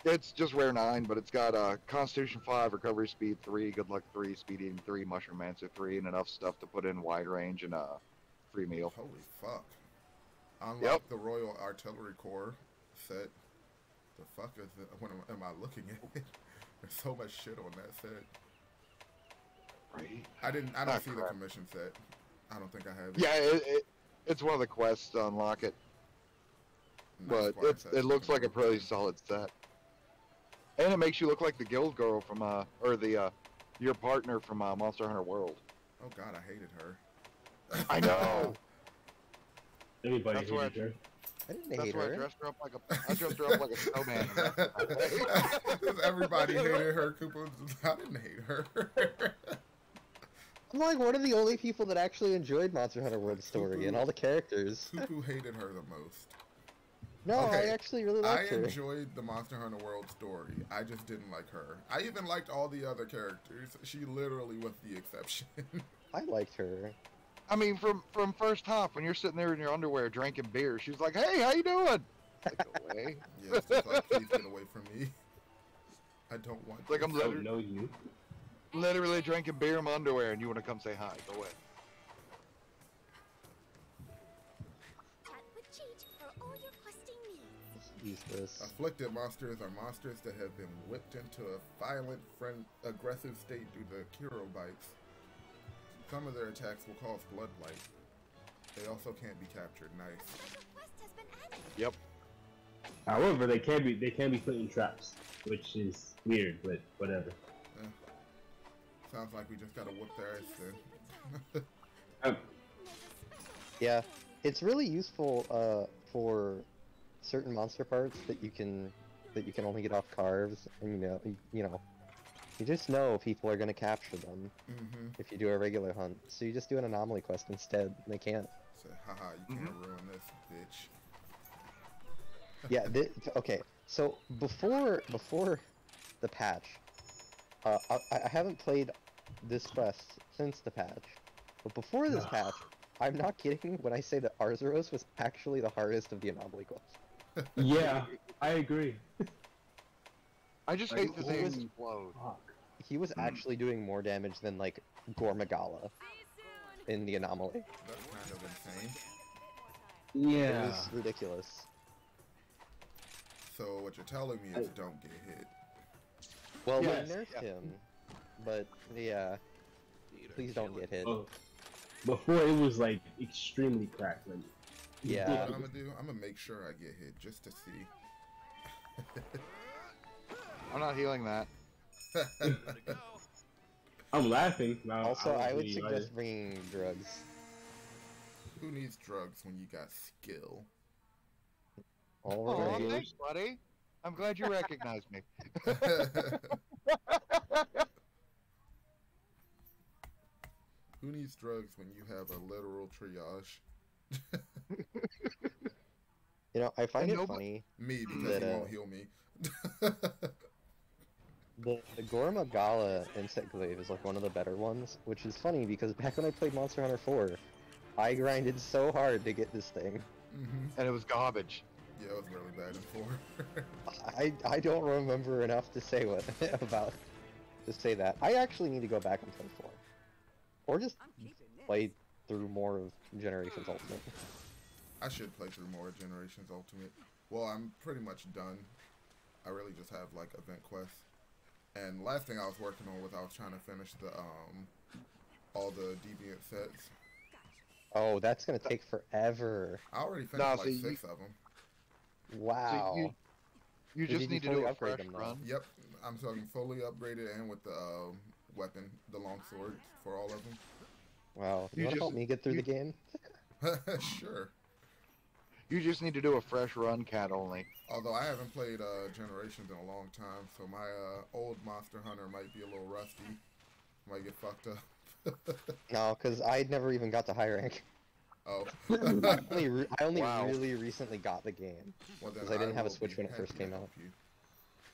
It's just rare 9, but it's got Constitution 5, Recovery Speed 3, Good Luck 3, Speed Eating 3, Mushroom Mancer 3, and enough stuff to put in wide range and free meal. Holy fuck. Unlock Yep. the Royal Artillery Corps set. The fuck is it? When am I looking at it? There's so much shit on that set. Right? I don't Ah, see the crap. commission set. I don't think I have it. Yeah, it's one of the quests to unlock it, Nice but quiet set. it looks like a pretty solid set. And it makes you look like the guild girl from or the your partner from Monster Hunter World. Oh god, I hated her. I know. Everybody That's why hated her. I didn't That's hate why I her. dressed her up like a snowman. Everybody hated her. Koopa, I didn't hate her. I'm like one of the only people that actually enjoyed Monster Hunter World Story and all the characters. Koopa hated her the most. No, Okay, I actually really I liked her. enjoyed the Monster Hunter World Story. I just didn't like her. I even liked all the other characters. She literally was the exception. I liked her. I mean, from first hop, when you're sitting there in your underwear drinking beer, she's like, "Hey, how you doing?" Like, go away. Yeah, it's just like, please get away from me. I don't want. It's like I'm I don't know you. literally drinking beer in my underwear, and you want to come say hi. Go away. Chat with Cheech for all your questing needs. Use this. Afflicted monsters are monsters that have been whipped into a violent, aggressive state due to Kiro bites. Some of their attacks will cause blood blight. They also can't be captured. Nice. Special quest has been added. Yep. However, they can be put in traps, which is weird, but whatever. Sounds like we just gotta whoop their ass then. There's a special Yeah, it's really useful for certain monster parts that you can only get off carves, and you just know people are gonna capture them Mm-hmm. if you do a regular hunt. So you just do an anomaly quest instead, and they can't. So, haha, you can't ruin this, bitch. Yeah. Okay. So before the patch, I haven't played this quest since the patch, but before this patch, I'm not kidding when I say that Arzuros was actually the hardest of the anomaly quests. Yeah, I agree. I just Like, hate that they always- explode. Fuck. He was actually doing more damage than like Gormagala in the anomaly. That's kind of insane. It Yeah. was ridiculous. So what you're telling me is don't get hit. Well, Yes, they nerfed yeah. him, but yeah, please don't get hit. Oh, before it was like extremely cracked. Like, Yeah. What I'm gonna do? I'm gonna make sure I get hit just to see. I'm not healing that. I'm laughing. Now, Also, I would don't suggest either. bringing drugs. Who needs drugs when you got skill? All Oh, right. thanks, buddy. I'm glad you recognized me. Who needs drugs when you have a literal triage? I find And it nobody- funny. Me, because That, he won't heal me. The The Gormagala Insect Glaive is like one of the better ones, which is funny because back when I played Monster Hunter 4, I grinded so hard to get this thing. And it was garbage. Yeah, it was really bad in 4. I don't remember enough to say what about to say that. I actually need to go back and play 4. Or just play through more of Generations Ultimate. I should play through more Generations Ultimate. Well, I'm pretty much done. I really just have like event quests. And last thing I was working on was I was trying to finish the all the deviant sets. Oh, that's gonna take forever. I already finished like 6 of them. Wow. So you just need to do a fresh run. Yep, I'm talking fully upgraded and with the weapon, the longsword for all of them. Wow. You wanna help me get through the game? Sure. You just need to do a fresh run, cat only. Although I haven't played Generations in a long time, so my old Monster Hunter might be a little rusty. Might get fucked up. No, because I never even got to high rank. Oh. I only Wow. really recently got the game. Well, then Because I didn't have a will Switch be when it first happy to came out. help you.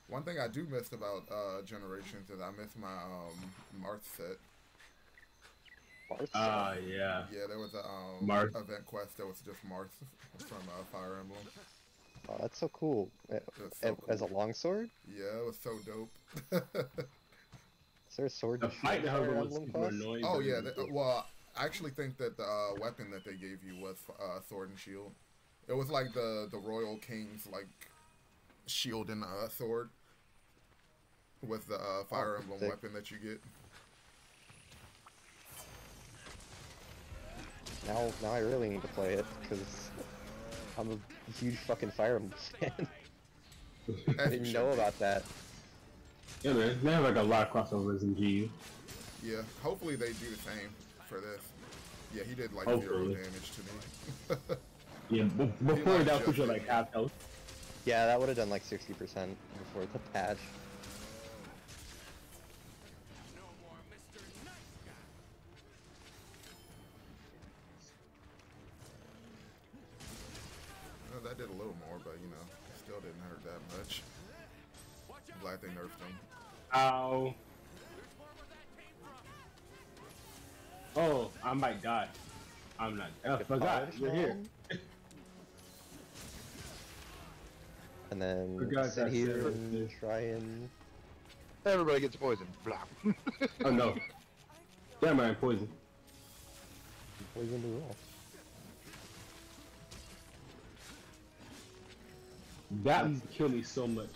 One thing I do miss about Generations is I miss my Marth set. Yeah. Yeah, there was a Marth. event quest that was just Marth from Fire Emblem. Oh, that's so cool. So As a cool. longsword? Yeah, it was so dope. Is there a sword? The you shoot fight in however Fire was Emblem super quest? annoying. Oh but yeah, it was good. well, I actually think that the weapon that they gave you was sword and shield. It was like the royal king's like shield and sword with the Fire Emblem sick. weapon that you get. Now I really need to play it, because I'm a huge fucking Fire Emblem fan. I As you didn't should know be. about that. Yeah, man. They have like a lot of crossovers in GU. Yeah, hopefully they do the same for this. Yeah, he did like Hopefully. 0 damage to me. Yeah, before like that just push you hit like me. half health. Yeah, that would have done like 60% before the patch. No more Mr. Nice Guy. Well, that did a little more, but you know, still didn't hurt that much. I'm glad they nerfed him. Ow. There's more where that came from. Oh, I might die. I'm not. I forgot. You're here. And then Forgot sit that here server and is- try and... Everybody gets poisoned. Blah. Oh no. Damn, I'm poisoned. poison the roll. That would kill me so much.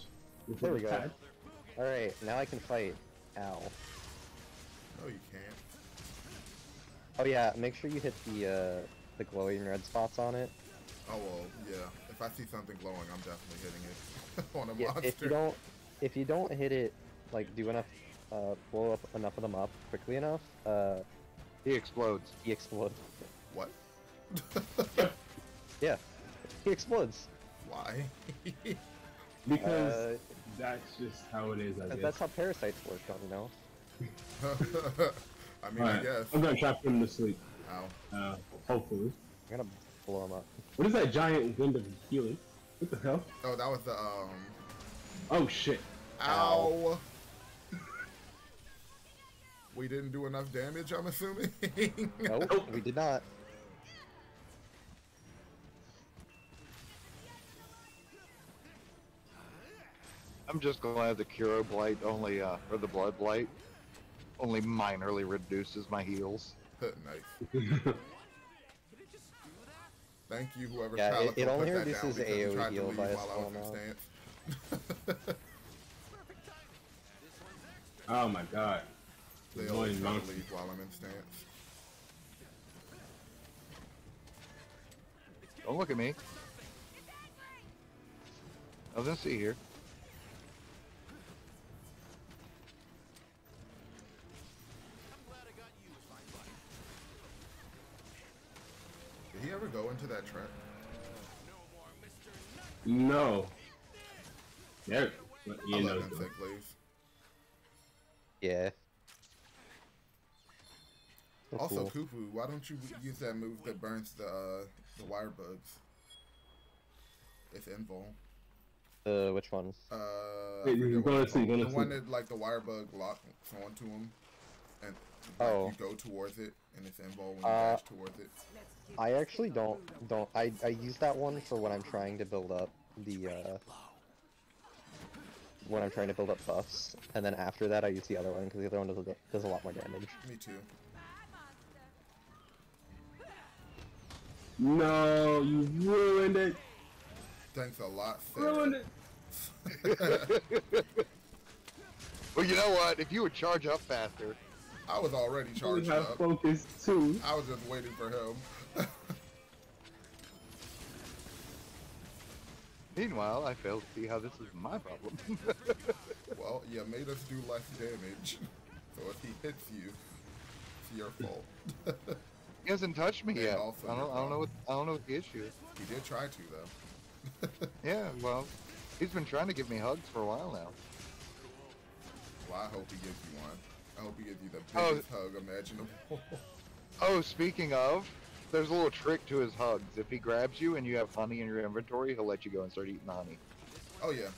There we go. Attack. Alright, now I can fight. Ow. No, you can't. Oh yeah, make sure you hit the glowing red spots on it. Oh well, yeah. If I see something glowing, I'm definitely hitting it on a Yeah, monster. if you don't hit it, like do enough, blow up enough of them up quickly enough, He explodes. he explodes. What? Yeah, he explodes. Why? Because that's just how it is, I guess. That's how parasites work, don't you know? I mean, I Alright, guess. I'm gonna try to put him to sleep. Ow. Hopefully. I'm gonna blow him up. What is that giant wind of healing? What the hell? Oh, that was the Oh shit. Ow. We didn't do enough damage, I'm assuming. Nope, we did not. I'm just glad the Curo Blight only, or the Blood Blight, only minorly reduces my heals. Nice. Thank you, whoever Yeah, Calico it only put that down reduces because he AoE tried to heal leave by a while I small was in amount. stance. Oh my god. They Annoying always try to monster. leave while I'm in stance. Don't look at me. Nothing to see here. Did he ever go into that trap? No. There. I You let know. him take leave. Yeah. So Also, cool. Kufu, why don't you use that move that burns the wire bugs? It's invul. Which one? I Wait, forget you're what going it's to sleep, called. going The to one sleep. that like the wire bug locks onto him, and like Oh. you go towards it, and it's invul when you dash towards it. I actually don't. I use that one for when I'm trying to build up the when I'm trying to build up buffs, and then after that I use the other one because the other one does a lot more damage. Me too. No, you ruined it. Thanks a lot, Ruined Sarah. it. Well, you know what? If you would charge up faster. I was already We charged have up. focus too. I was just waiting for him. Meanwhile, I fail to see how this is my problem. Well, you made us do less damage. So if he hits you, it's your fault. He hasn't touched me And yet. also I your don't know problem. what the issue is. He did try to, though. Yeah, well, he's been trying to give me hugs for a while now. Well, I hope he gives you one. I hope he gives you the Oh. biggest hug imaginable. Oh, speaking of, there's a little trick to his hugs. If he grabs you and you have honey in your inventory, he'll let you go and start eating the honey. Oh, yeah.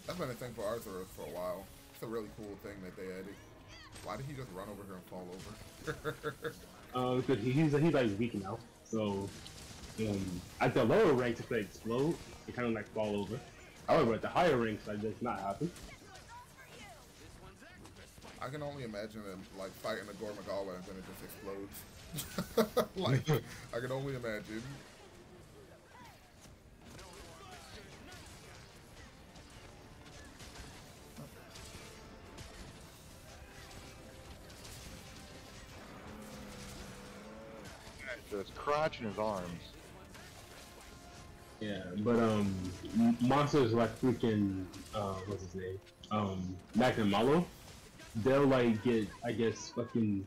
That's been a thing for Arthur for a while. It's a really cool thing that they added. Why did he just run over here and fall over? Because he's like weak now. So at the lower ranks, if they explode, they kind of like fall over. However, at the higher ranks, that does not happen. I can only imagine him like fighting a Gormagala and then it just explodes. Like, I can only imagine. So his crotch and his arms. Yeah, but monsters like freaking what's his name? Magnamalo, they'll like get, I guess, fucking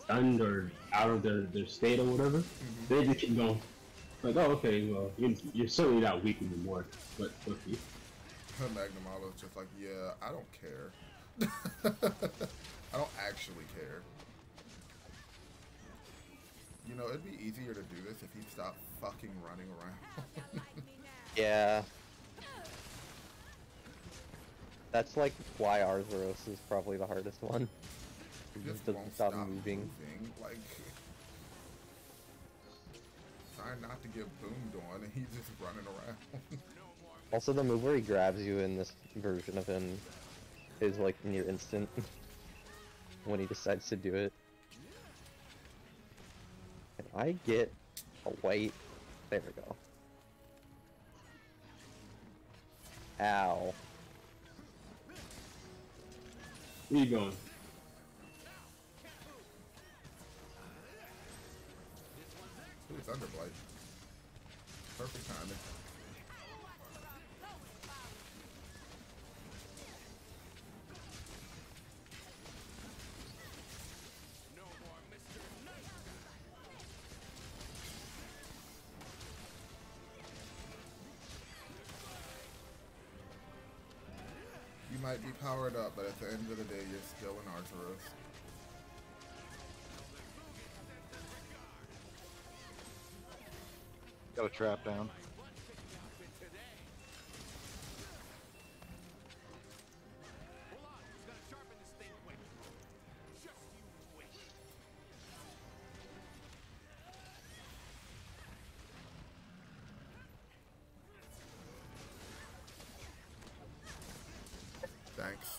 stunned or out of their state or whatever. They just keep going. Like, oh, okay, well, you're certainly not weak anymore, but okay. Magnamalo's just like, yeah, I don't care. I don't actually care. You know, it'd be easier to do this if he stopped fucking running around. Yeah. That's like why Arzuros is probably the hardest one. He He just doesn't won't stop stop moving. Like, trying not to get boomed on, and he's just running around. Also, the move where he grabs you in this version of him is like near instant when he decides to do it. Can I get a white? There we go. Ow. Where you going? Ooh, Thunderblight. Perfect timing. You might be powered up, but at the end of the day, you're still an Arthurus. Got a trap down. Thanks.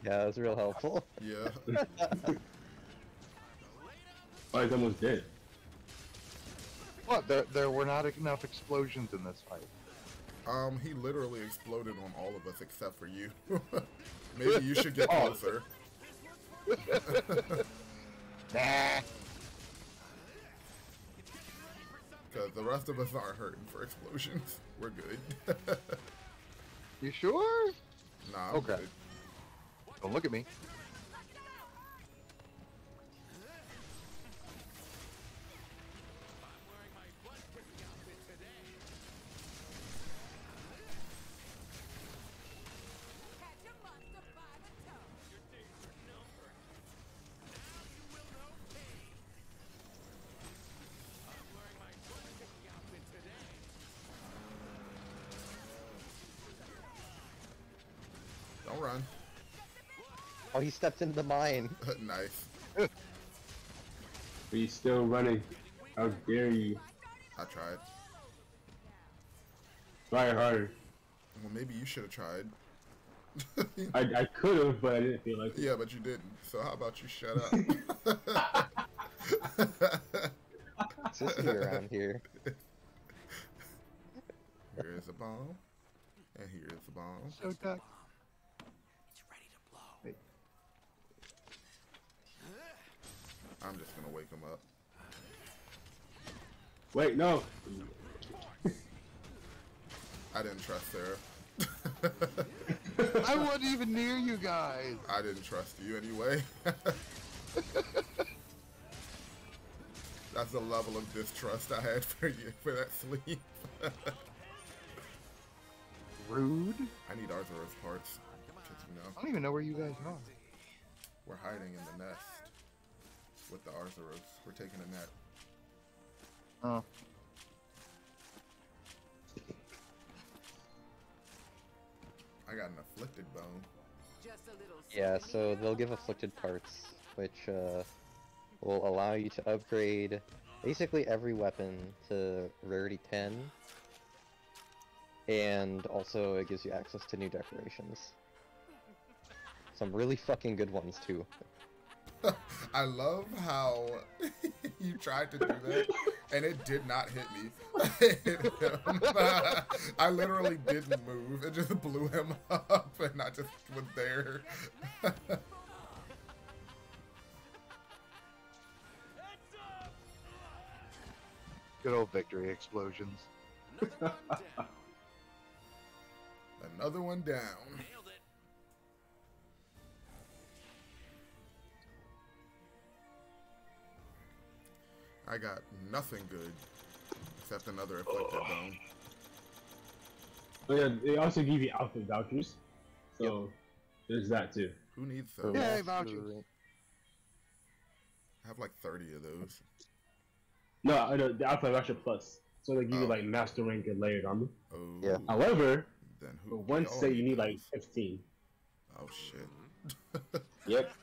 Yeah, that was real helpful. Yeah. Oh, he's almost dead. What? There were not enough explosions in this fight. He literally exploded on all of us except for you. Maybe you should get closer. Nah. Because the rest of us aren't hurting for explosions. We're good. You sure? Nah, I'm Okay. good. Don't look at me. run. Oh, he stepped into the mine. Nice. But he's still running. How dare you? I tried. Try harder. Well, maybe you should have tried. I could have, but I didn't feel like it. Yeah, but you didn't. So how about you shut up? Sissy around here. Here is a bomb. And here is a bomb. So tough. It's ready to blow. I'm just gonna wake him up. Wait, no. I didn't trust Sarah. I wasn't even near you guys. I didn't trust you anyway. That's the level of distrust I had for you for that sleep. Rude. I need Arzuro's parts. 'Cause, you know, I don't even know where you guys are. we're hiding in the nest with the Arzuros. We're taking a net. Oh. I got an afflicted bone. Yeah, so they'll give afflicted parts, which will allow you to upgrade basically every weapon to rarity 10, and also it gives you access to new decorations. Some really fucking good ones too. I love how you tried to do that, and it did not hit me. It hit him. I literally didn't move. It just blew him up, and I just was there. Good old victory explosions. Another one down. Nailed it. I got nothing good except another afflicted bone. But yeah, they also give you outfit vouchers. So there's that too. Who needs For those? Yay, master vouchers. rank. I have like 30 of those. No, I know the outfit voucher plus. So they give you Oh. like master rank and layered armor. Oh. Yeah. However, Then for who? one they all set you need like those. 15. Oh shit. Yep.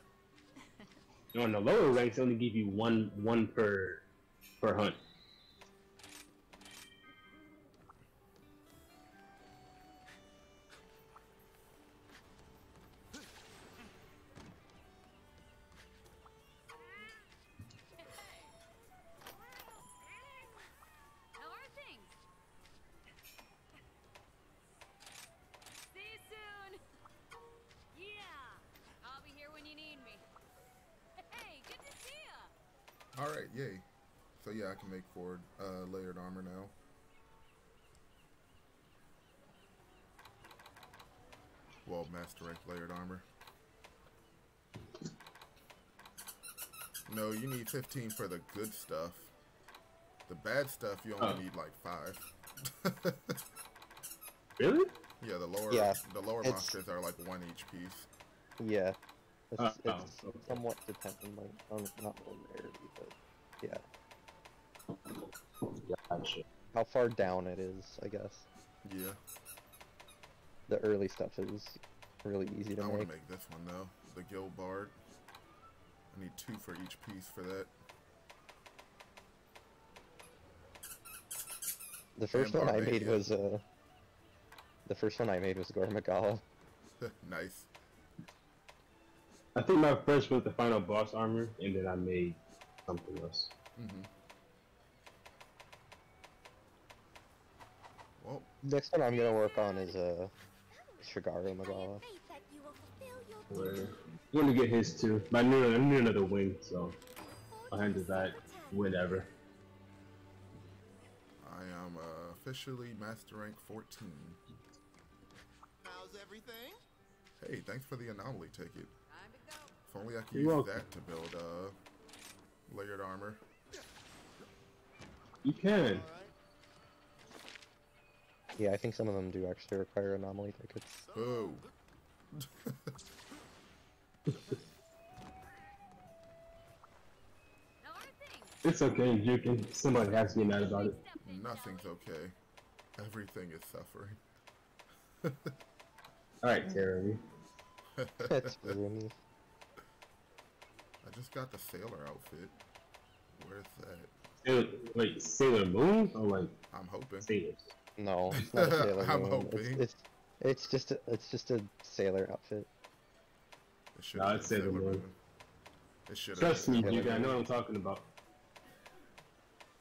No, on the lower ranks, they only give you one per hunt. How are things? See you soon. Yeah, I'll be here when you need me. Hey, good to see ya. All right, yay. So yeah, I can make forward layered armor now. Well, master rank layered armor. No, you need 15 for the good stuff. The bad stuff, you only need like 5. Really? Yeah, the lower it's- monsters are like 1 each piece. Yeah. It's, okay. somewhat dependent on not on rarity, but yeah. Gotcha. How far down it is, I guess. Yeah. The early stuff is really easy to I want make. to make this one though. The Guild Bard. I need 2 for each piece for that. The first And one I made Barbadian. was the first one I made was Gormagal. Nice. I think my first was the final boss armor, and then I made something else. Well, Next one I'm gonna work on is Shigaru Magala. Faith that you will fulfill your Where I'm gonna get his too. But I knew another wing, so I'll handle that whenever. I am officially master rank 14. How's everything? Hey, thanks for the anomaly ticket. Time to go. If only I could You're use welcome. that to build layered armor. You can. Alright. Yeah, I think some of them do actually require anomaly tickets. Boo. How are things? It's okay, Jukin. Somebody has to be mad about it. Nothing's okay. Everything is suffering. Alright, Terry. That's Rooney. I just got the sailor outfit. Where's that? Wait, Sailor Moon or like I'm hoping. Sailors? No, it's not a Sailor I'm Moon. hoping. It's just a sailor outfit. It should Nah, have it's been Sailor Moon. It should have Trust me, Sailor Duke, I Moon. know what I'm talking about.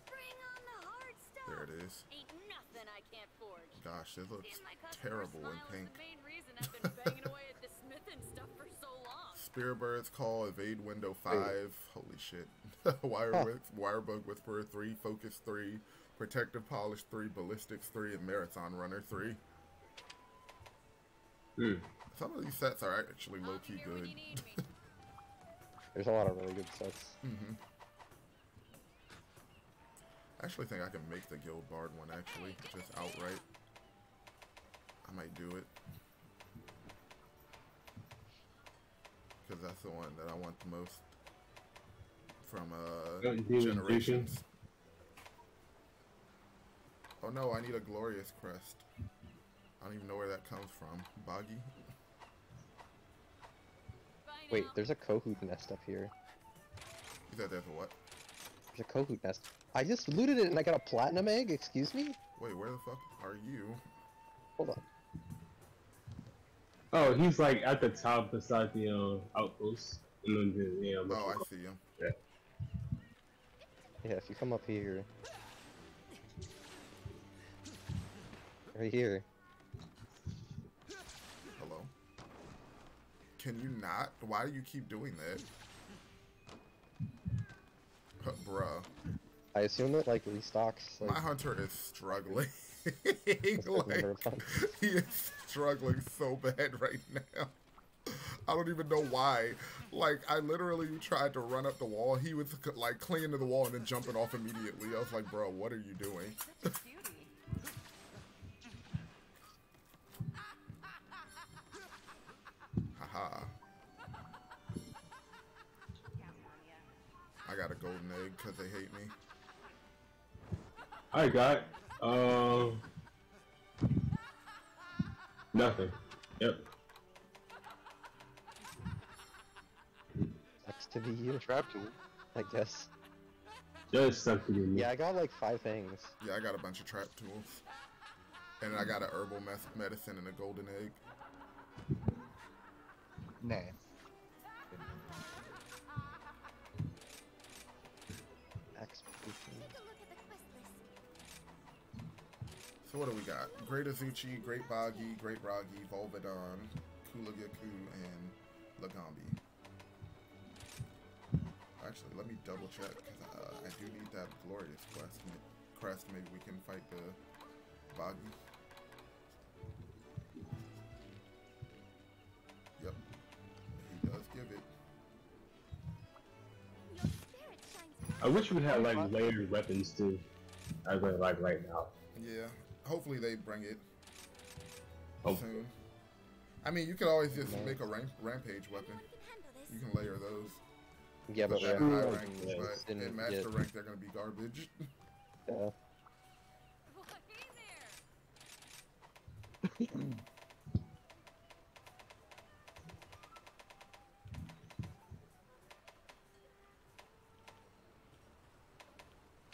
Bring on the hard stuff. There it is. Ain't nothing I can't forge. Gosh, it looks Seeing my customer terrible in smile is pink. the main reason I've been banging away at the smithing stuff for so long. Spearbird's Call, Evade Window 5. Holy shit. Wirebug Whisperer 3, Focus 3, Protective Polish 3, Ballistics 3, and Marathon Runner 3. Some of these sets are actually low-key Here when good. you need me. There's a lot of really good sets. I actually think I can make the Guild Bard one, actually, just outright. I might do it. Because that's the one that I want the most from Generations. Oh no, I need a Glorious Crest. I don't even know where that comes from. Boggy? Bye Wait, now. there's a Kahoot nest up here. You said there's a what? There's a Kahoot nest. I just looted it and I got a platinum egg, excuse me? Wait, where the fuck are you? Hold on. Oh, he's like at the top beside the outpost. And then Oh, I see him. Yeah, if you come up here. Right here. Hello? Can you not? Why do you keep doing that? Bruh. I assume it like restocks like My hunter is struggling. a certain number of times. He is struggling so bad right now. I don't even know why. Like, I literally tried to run up the wall. He was like clinging to the wall and then jumping off immediately. I was like, bro, what are you doing? Such a cutie. Haha. I got a golden egg because they hate me. I got nothing. Yep. Sucks to be you, Trap tool. I guess. Just something to me. Yeah, I got like 5 things. Yeah, I got a bunch of trap tools. And I got an herbal medicine and a golden egg. Nah. Expedition. Take a look at the quest list. So what do we got? Great Azuchi, Great Boggy, Great Ragi, Volvidon, Kulagaku, and Lagambi. Actually, let me double check, because I do need that Glorious crest. Maybe we can fight the Boggy. Yep. He does give it. Your spirit shines I wish we had like layered weapons too. As I like right now. Yeah. Hopefully they bring it Oh. soon. I mean, you could always just make a rampage weapon. Anyone can handle this. You can layer those. Yeah, but They're we're high like, rank, yeah, but in didn't master get- rank they're gonna be garbage. yeah. Well, hey there.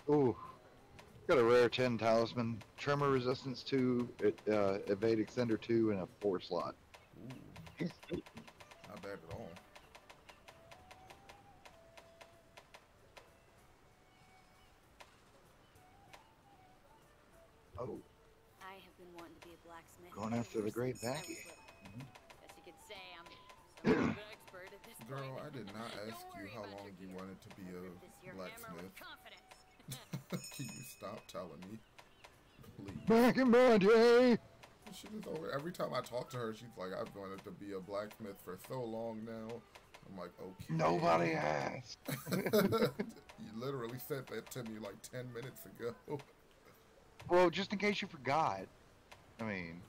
Ooh. Got a rare 10 talisman, tremor resistance 2, evade extender 2, and a 4 slot. Ooh. Not bad at all. Oh, I have been wanting to be a blacksmith. Going after the ever great since I was Baggy. little. Guess you could say I'm some sort of expert at this Girl, point. I did not Don't ask you worry how about long your you gear. wanted to be I'll a rip this here hammer with blacksmith. confidence. Can you stop telling me? Please. back in my day! She was over every time I talk to her, she's like, I've wanted to be a blacksmith for so long now. I'm like, okay. Nobody asked. You literally said that to me like 10 minutes ago. Well, just in case you forgot. I mean,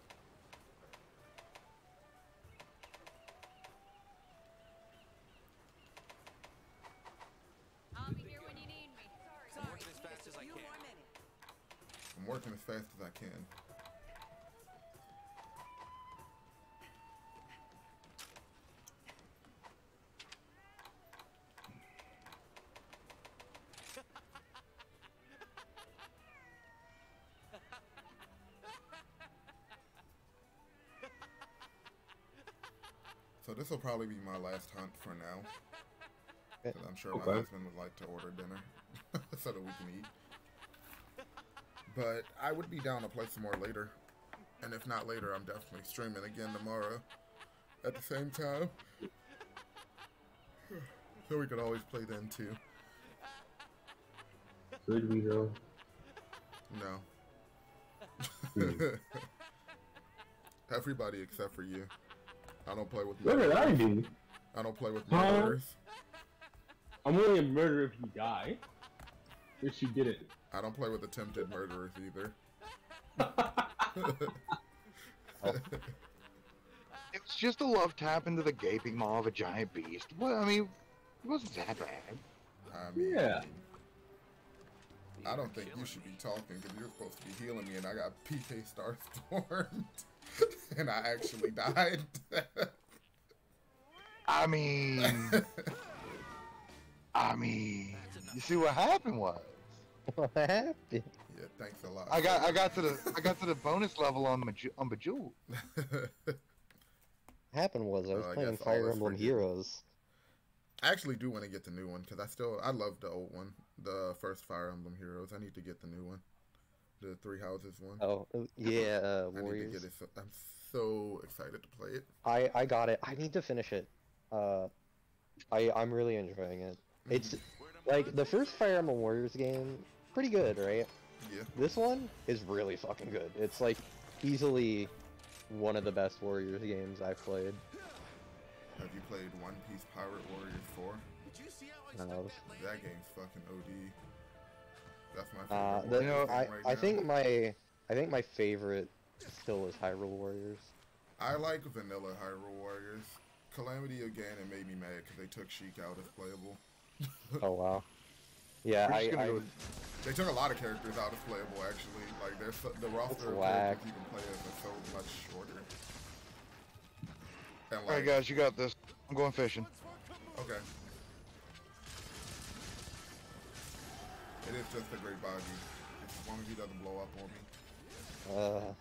I'll be here when you need me. I'm working as fast as I can. I'm working as fast as I can. So this will probably be my last hunt for now. Because I'm sure my Okay. husband would like to order dinner so that we can eat. But I would be down to play some more later. And if not later, I'm definitely streaming again tomorrow at the same time. So we could always play then too. Could we though? No. Hmm. Everybody except for you. I don't play with What did I murderers. do? I don't play with Huh? murderers. I'm only a murderer if you die. Which you didn't. I don't play with attempted murderers either. It's just a love tap into the gaping maw of a giant beast. Well, I mean, it wasn't that bad. I mean, Yeah. I don't think you should be talking because you're supposed to be healing me and I got PK Star Stormed and I actually died. I mean, you see what happened was What happened? Yeah, thanks a lot. I got to the bonus level on Bejeweled. What happened was I was I playing guess all Fire is Emblem forgiven. Heroes. I actually do want to get the new one because I love the old one, the first Fire Emblem Heroes. I need to get the new one, the Three Houses one. Oh, yeah, I need to Warriors. get it. I'm so excited to play it. I got it. I need to finish it. I'm really enjoying it. It's like the first Fire Emblem Warriors game, pretty good, right? Yeah. This one is really fucking good. It's like easily one of the best Warriors games I've played. Have you played One Piece Pirate Warriors 4? Did you see how I No. stuck that lady? That game's fucking OD. That's my favorite. The, Warriors I game right I now. think my favorite still is Hyrule Warriors. I like vanilla Hyrule Warriors. Calamity again, it made me mad because they took Sheik out as playable. Oh wow. Yeah, We're just gonna go They took a lot of characters out as playable actually. Like there's the roster of whack. characters you can play as is so much shorter. And All right, guys, you got this. I'm going fishing. Okay. It is just a great body. As long as he doesn't blow up on me.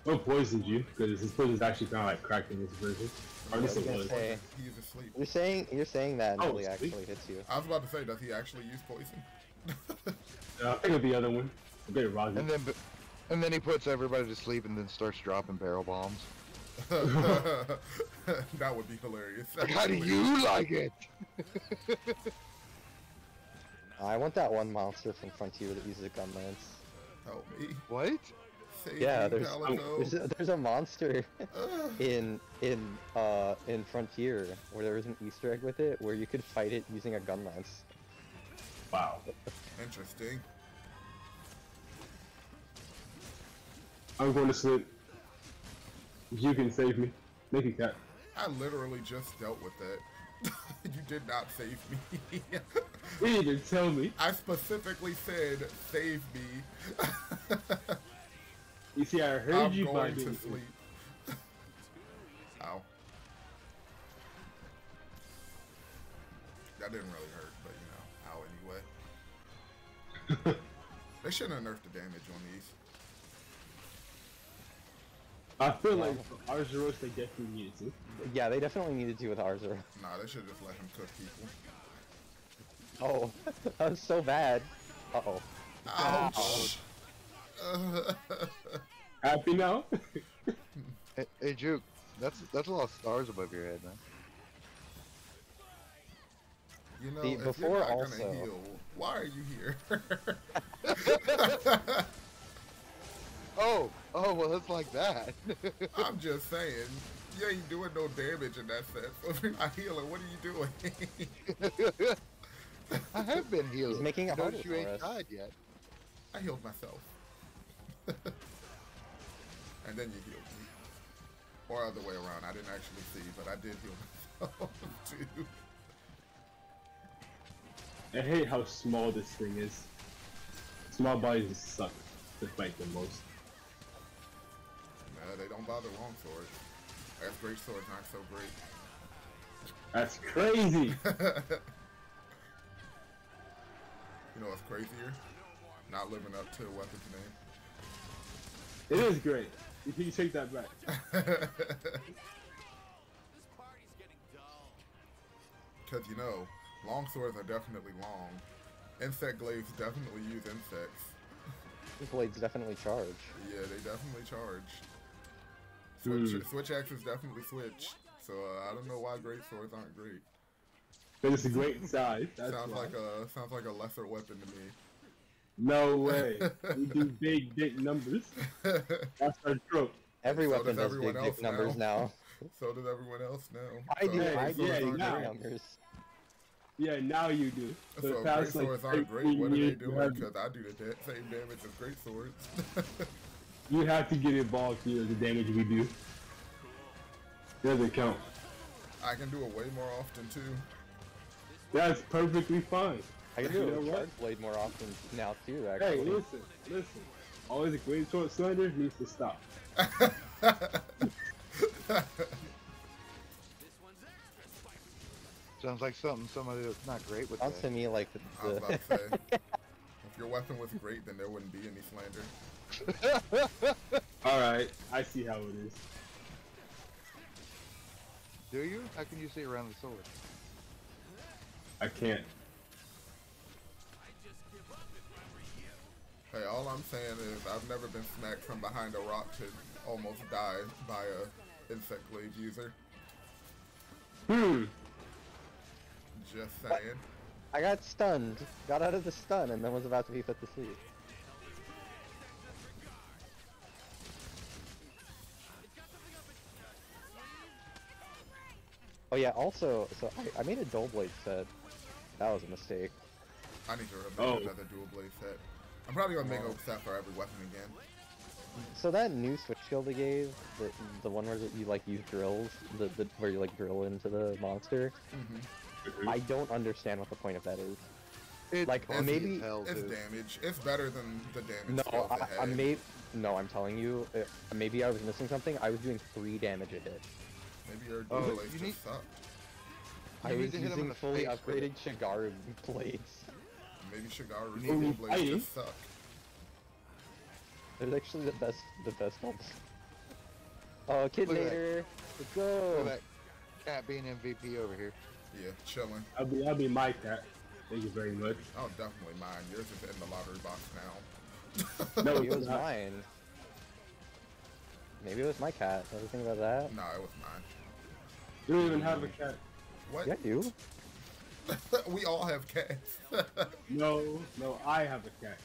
What poisoned you? Because his poison's actually kind of like cracked in this version. Or at least it gonna was. say- He's asleep. You're saying that Oh, until he sweet. actually hits you. I was about to say, does he actually use poison? I think of the other one. Okay, Roger. And then he puts everybody to sleep and then starts dropping barrel bombs. That would be hilarious. Like, how do you like it? I want that one monster from Frontier that uses a gun lance. Help me. What? Save Yeah, me, there's Calico. there's a monster Ugh. in Frontier where there was an Easter egg with it where you could fight it using a gun lance. Wow. Interesting. I'm going to sleep. You can save me. Thank you, cat. I literally just dealt with that. You did not save me. You didn't tell me. I specifically said, save me. You see, I heard I'm you by going to being sleep. Ow. That didn't really hurt, but you know, ow anyway. They shouldn't have nerfed the damage on these. I feel like Arzuros they definitely needed to. Yeah, they definitely needed to with Arzur. Nah, they should just let him cook people. Oh, that was so bad. Uh-oh. Ouch! Happy now? Hey, Juke, that's a lot of stars above your head, man. You know, See, if before you're not gonna also- heal, why are you here? Oh, well, it's like that. I'm just saying, you ain't doing no damage in that sense. If you're not healing, what are you doing? I have been healing. He's making it Notice harder you for ain't us. died yet. I healed myself. And then you healed me. Or other way around. I didn't actually see, but I did heal myself too. I hate how small this thing is. Small bodies suck to fight the most. Nah, they don't bother long swords. I guess great swords aren't so great. That's crazy! You know what's crazier? Not living up to the weapon's It is great. You take that back. This party's getting Because, you know, long swords are definitely long. Insect glaives definitely use insects. These blades definitely charge. Yeah, they definitely charge. Switch axes definitely switch. So I don't know why great swords aren't great. But it's a great size. That's Sounds why. like a lesser weapon to me. No way. We do big numbers. That's our trope. Every So weapon does does everyone big else numbers now. So does everyone else now. I do. Hey, I do yeah, big now. numbers. Yeah, now you do. For So the if past, great swords like, aren't great, 13 what are they years, doing? Because I do the same damage as great swords. you have to get involved here, the damage we do. Doesn't count. I can do it way more often too. That's perfectly fine. I can You do know a what? charge blade more often now too, actually. Hey, listen. Always a great sword slender needs to stop. Sounds like somebody that's not great with Sounds to that. me like I was the about to say, if your weapon was great, then there wouldn't be any slander. Alright, I see how it is. Do you? How can you see around the sword? I can't. Hey, all I'm saying is I've never been smacked from behind a rock to almost die by a insect glaive user. Just saying. I got stunned, got out of the stun, and then was about to be put to sleep. Oh yeah, also, so I made a dual blade set. That was a mistake. I need to remember another dual blade set. I'm probably gonna make a set for every weapon again. So that new switch skill they gave, the one where you like use drills, the where you like drill into the monster. I don't understand what the point of that is. It's Like, funny maybe- as hell, It's dude. damage. It's better than the damage No, skills it I had. no, I'm telling you, maybe I was missing something. I was doing 3 damage a hit. Maybe your Oh, dual blades you just need- suck. I You need was to hit him in using the fully face with upgraded Shigaru blades. Maybe Shigaru's You need dual to- blades just suck. It was actually the best helps. Oh, Look at that. Kidnator, let's Look go! at that cat being MVP over here. Yeah, chilling. I'll be my cat. Thank you very much. Oh, definitely mine. Yours is in the lottery box now. No, Maybe it it's was not. mine. Maybe it was my cat. Ever think about that? No, it was mine. You don't even have a cat. What? Yeah, you. We all have cats. No, I have a cat.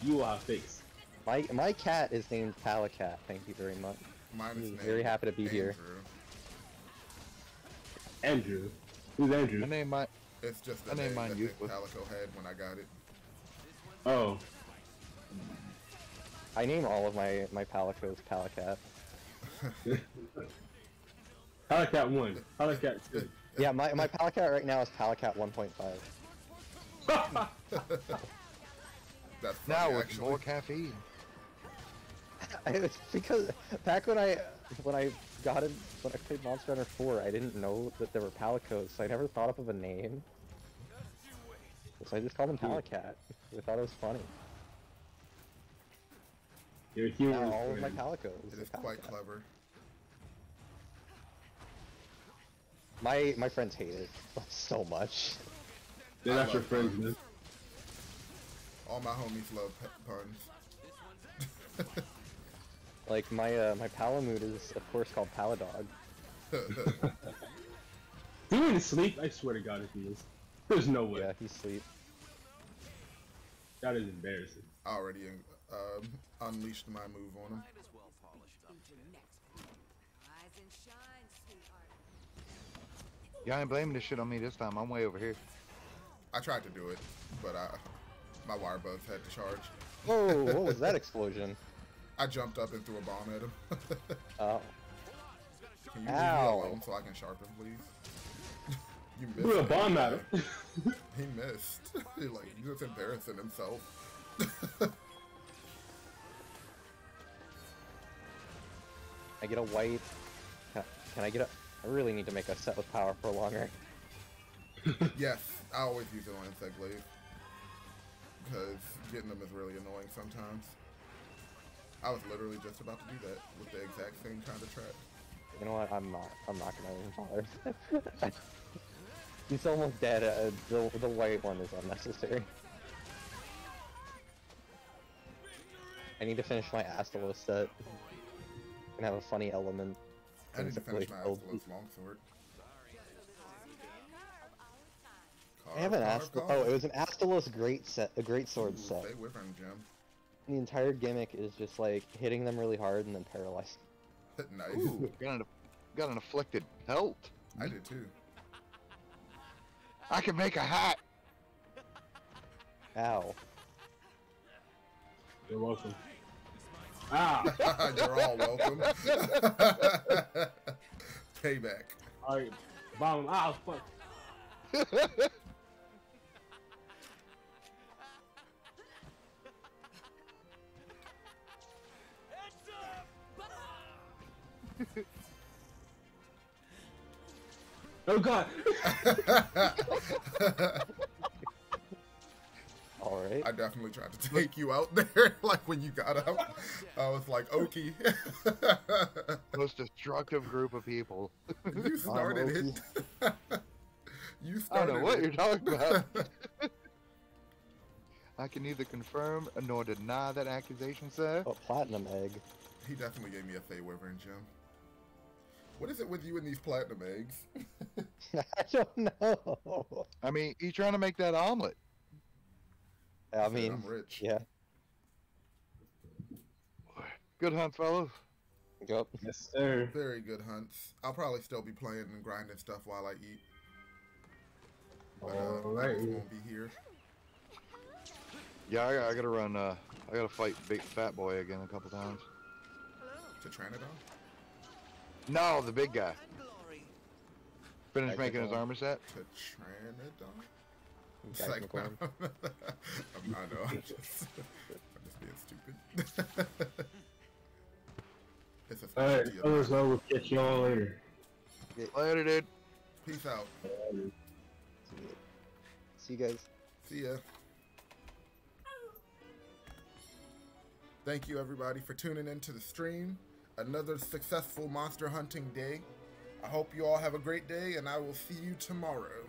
You are face. My cat is named Palacat. Thank you very much. Mine is He's named very happy to be here. Andrew. Andrew. Who's Andrew? I named my It's just the I named name mine that useless. Calico had when I got it. Oh. I name all of my Palicos Palacat. Palacat 1. Palacat 2. Yeah, my Palacat right now is Palacat 1.5. That's now funny, with actually. more caffeine. It's because back when I played Monster Hunter 4, I didn't know that there were Palicos, so I never thought up of a name. So I just called him Palacat. I thought it was funny. Your humor Now is all of my great. Palicos It are is quite Palacat. clever. My friends hate it so much. They're I not your love friends, puns. man. All my homies love puns. Like my Palamute is of course called Paladog. Do you even sleep? I swear to God if he is. There's no way. Yeah, he's asleep. That is embarrassing. I already unleashed my move on him. Might as well polish it up. Rise and shine, sweetheart. Y'all ain't blaming this shit on me this time. I'm way over here. I tried to do it, but my wire bugs had to charge. Whoa, what was that explosion? I jumped up and threw a bomb at him. Oh. Can you leave me Ow. alone so I can sharpen, please? You missed. Threw a it. bomb at him. He missed. He was embarrassing himself. I get a white. Can I get a? I really need to make a set with power for longer. Yes, I always use it on insect glaive because getting them is really annoying sometimes. I was literally just about to do that with the exact same kind of trap. You know what? I'm not gonna even bother. He's almost dead. The white one is unnecessary. I need to finish my Astalos set. And have a funny element. I need to finish my Build. Astalos longsword. I have an Astalos. Oh, it was an Astalos a great sword set. Fey Wyvern gem. The entire gimmick is just like hitting them really hard and then paralyzing. Nice. Ooh, got an afflicted pelt. I did too. I can make a hat. Ow. You're welcome. Ah! You're all welcome. Payback. Alright, bomb. Ah, fuck. Oh god! Alright. I definitely tried to take you out there, like when you got up. I was like, Okie. Most destructive group of people. You started it. You I started don't know what it. you're talking about. I can neither confirm nor deny that accusation, sir. Oh, platinum egg. He definitely gave me a Fey Wyvern gem. What is it with you and these platinum eggs? I don't know. I mean, he's trying to make that omelet. I Said mean, I'm rich. yeah. Good hunt, fellas. Yup. Yes, sir. Very good hunts. I'll probably still be playing and grinding stuff while I eat. But I just won't be here. Yeah, I gotta run. I gotta fight Big Fat Boy again a couple times. To Tranodon? No, the big guy. Finished making his armor set. To Tranodon? It's Guys, like, McLaren. I know, I'm just being stupid. It's a Alright, specialty of fellas, mine. I will catch y'all later. Later, dude. Peace out. See you guys. See ya. Thank you everybody for tuning into the stream. Another successful monster hunting day. I hope you all have a great day and I will see you tomorrow.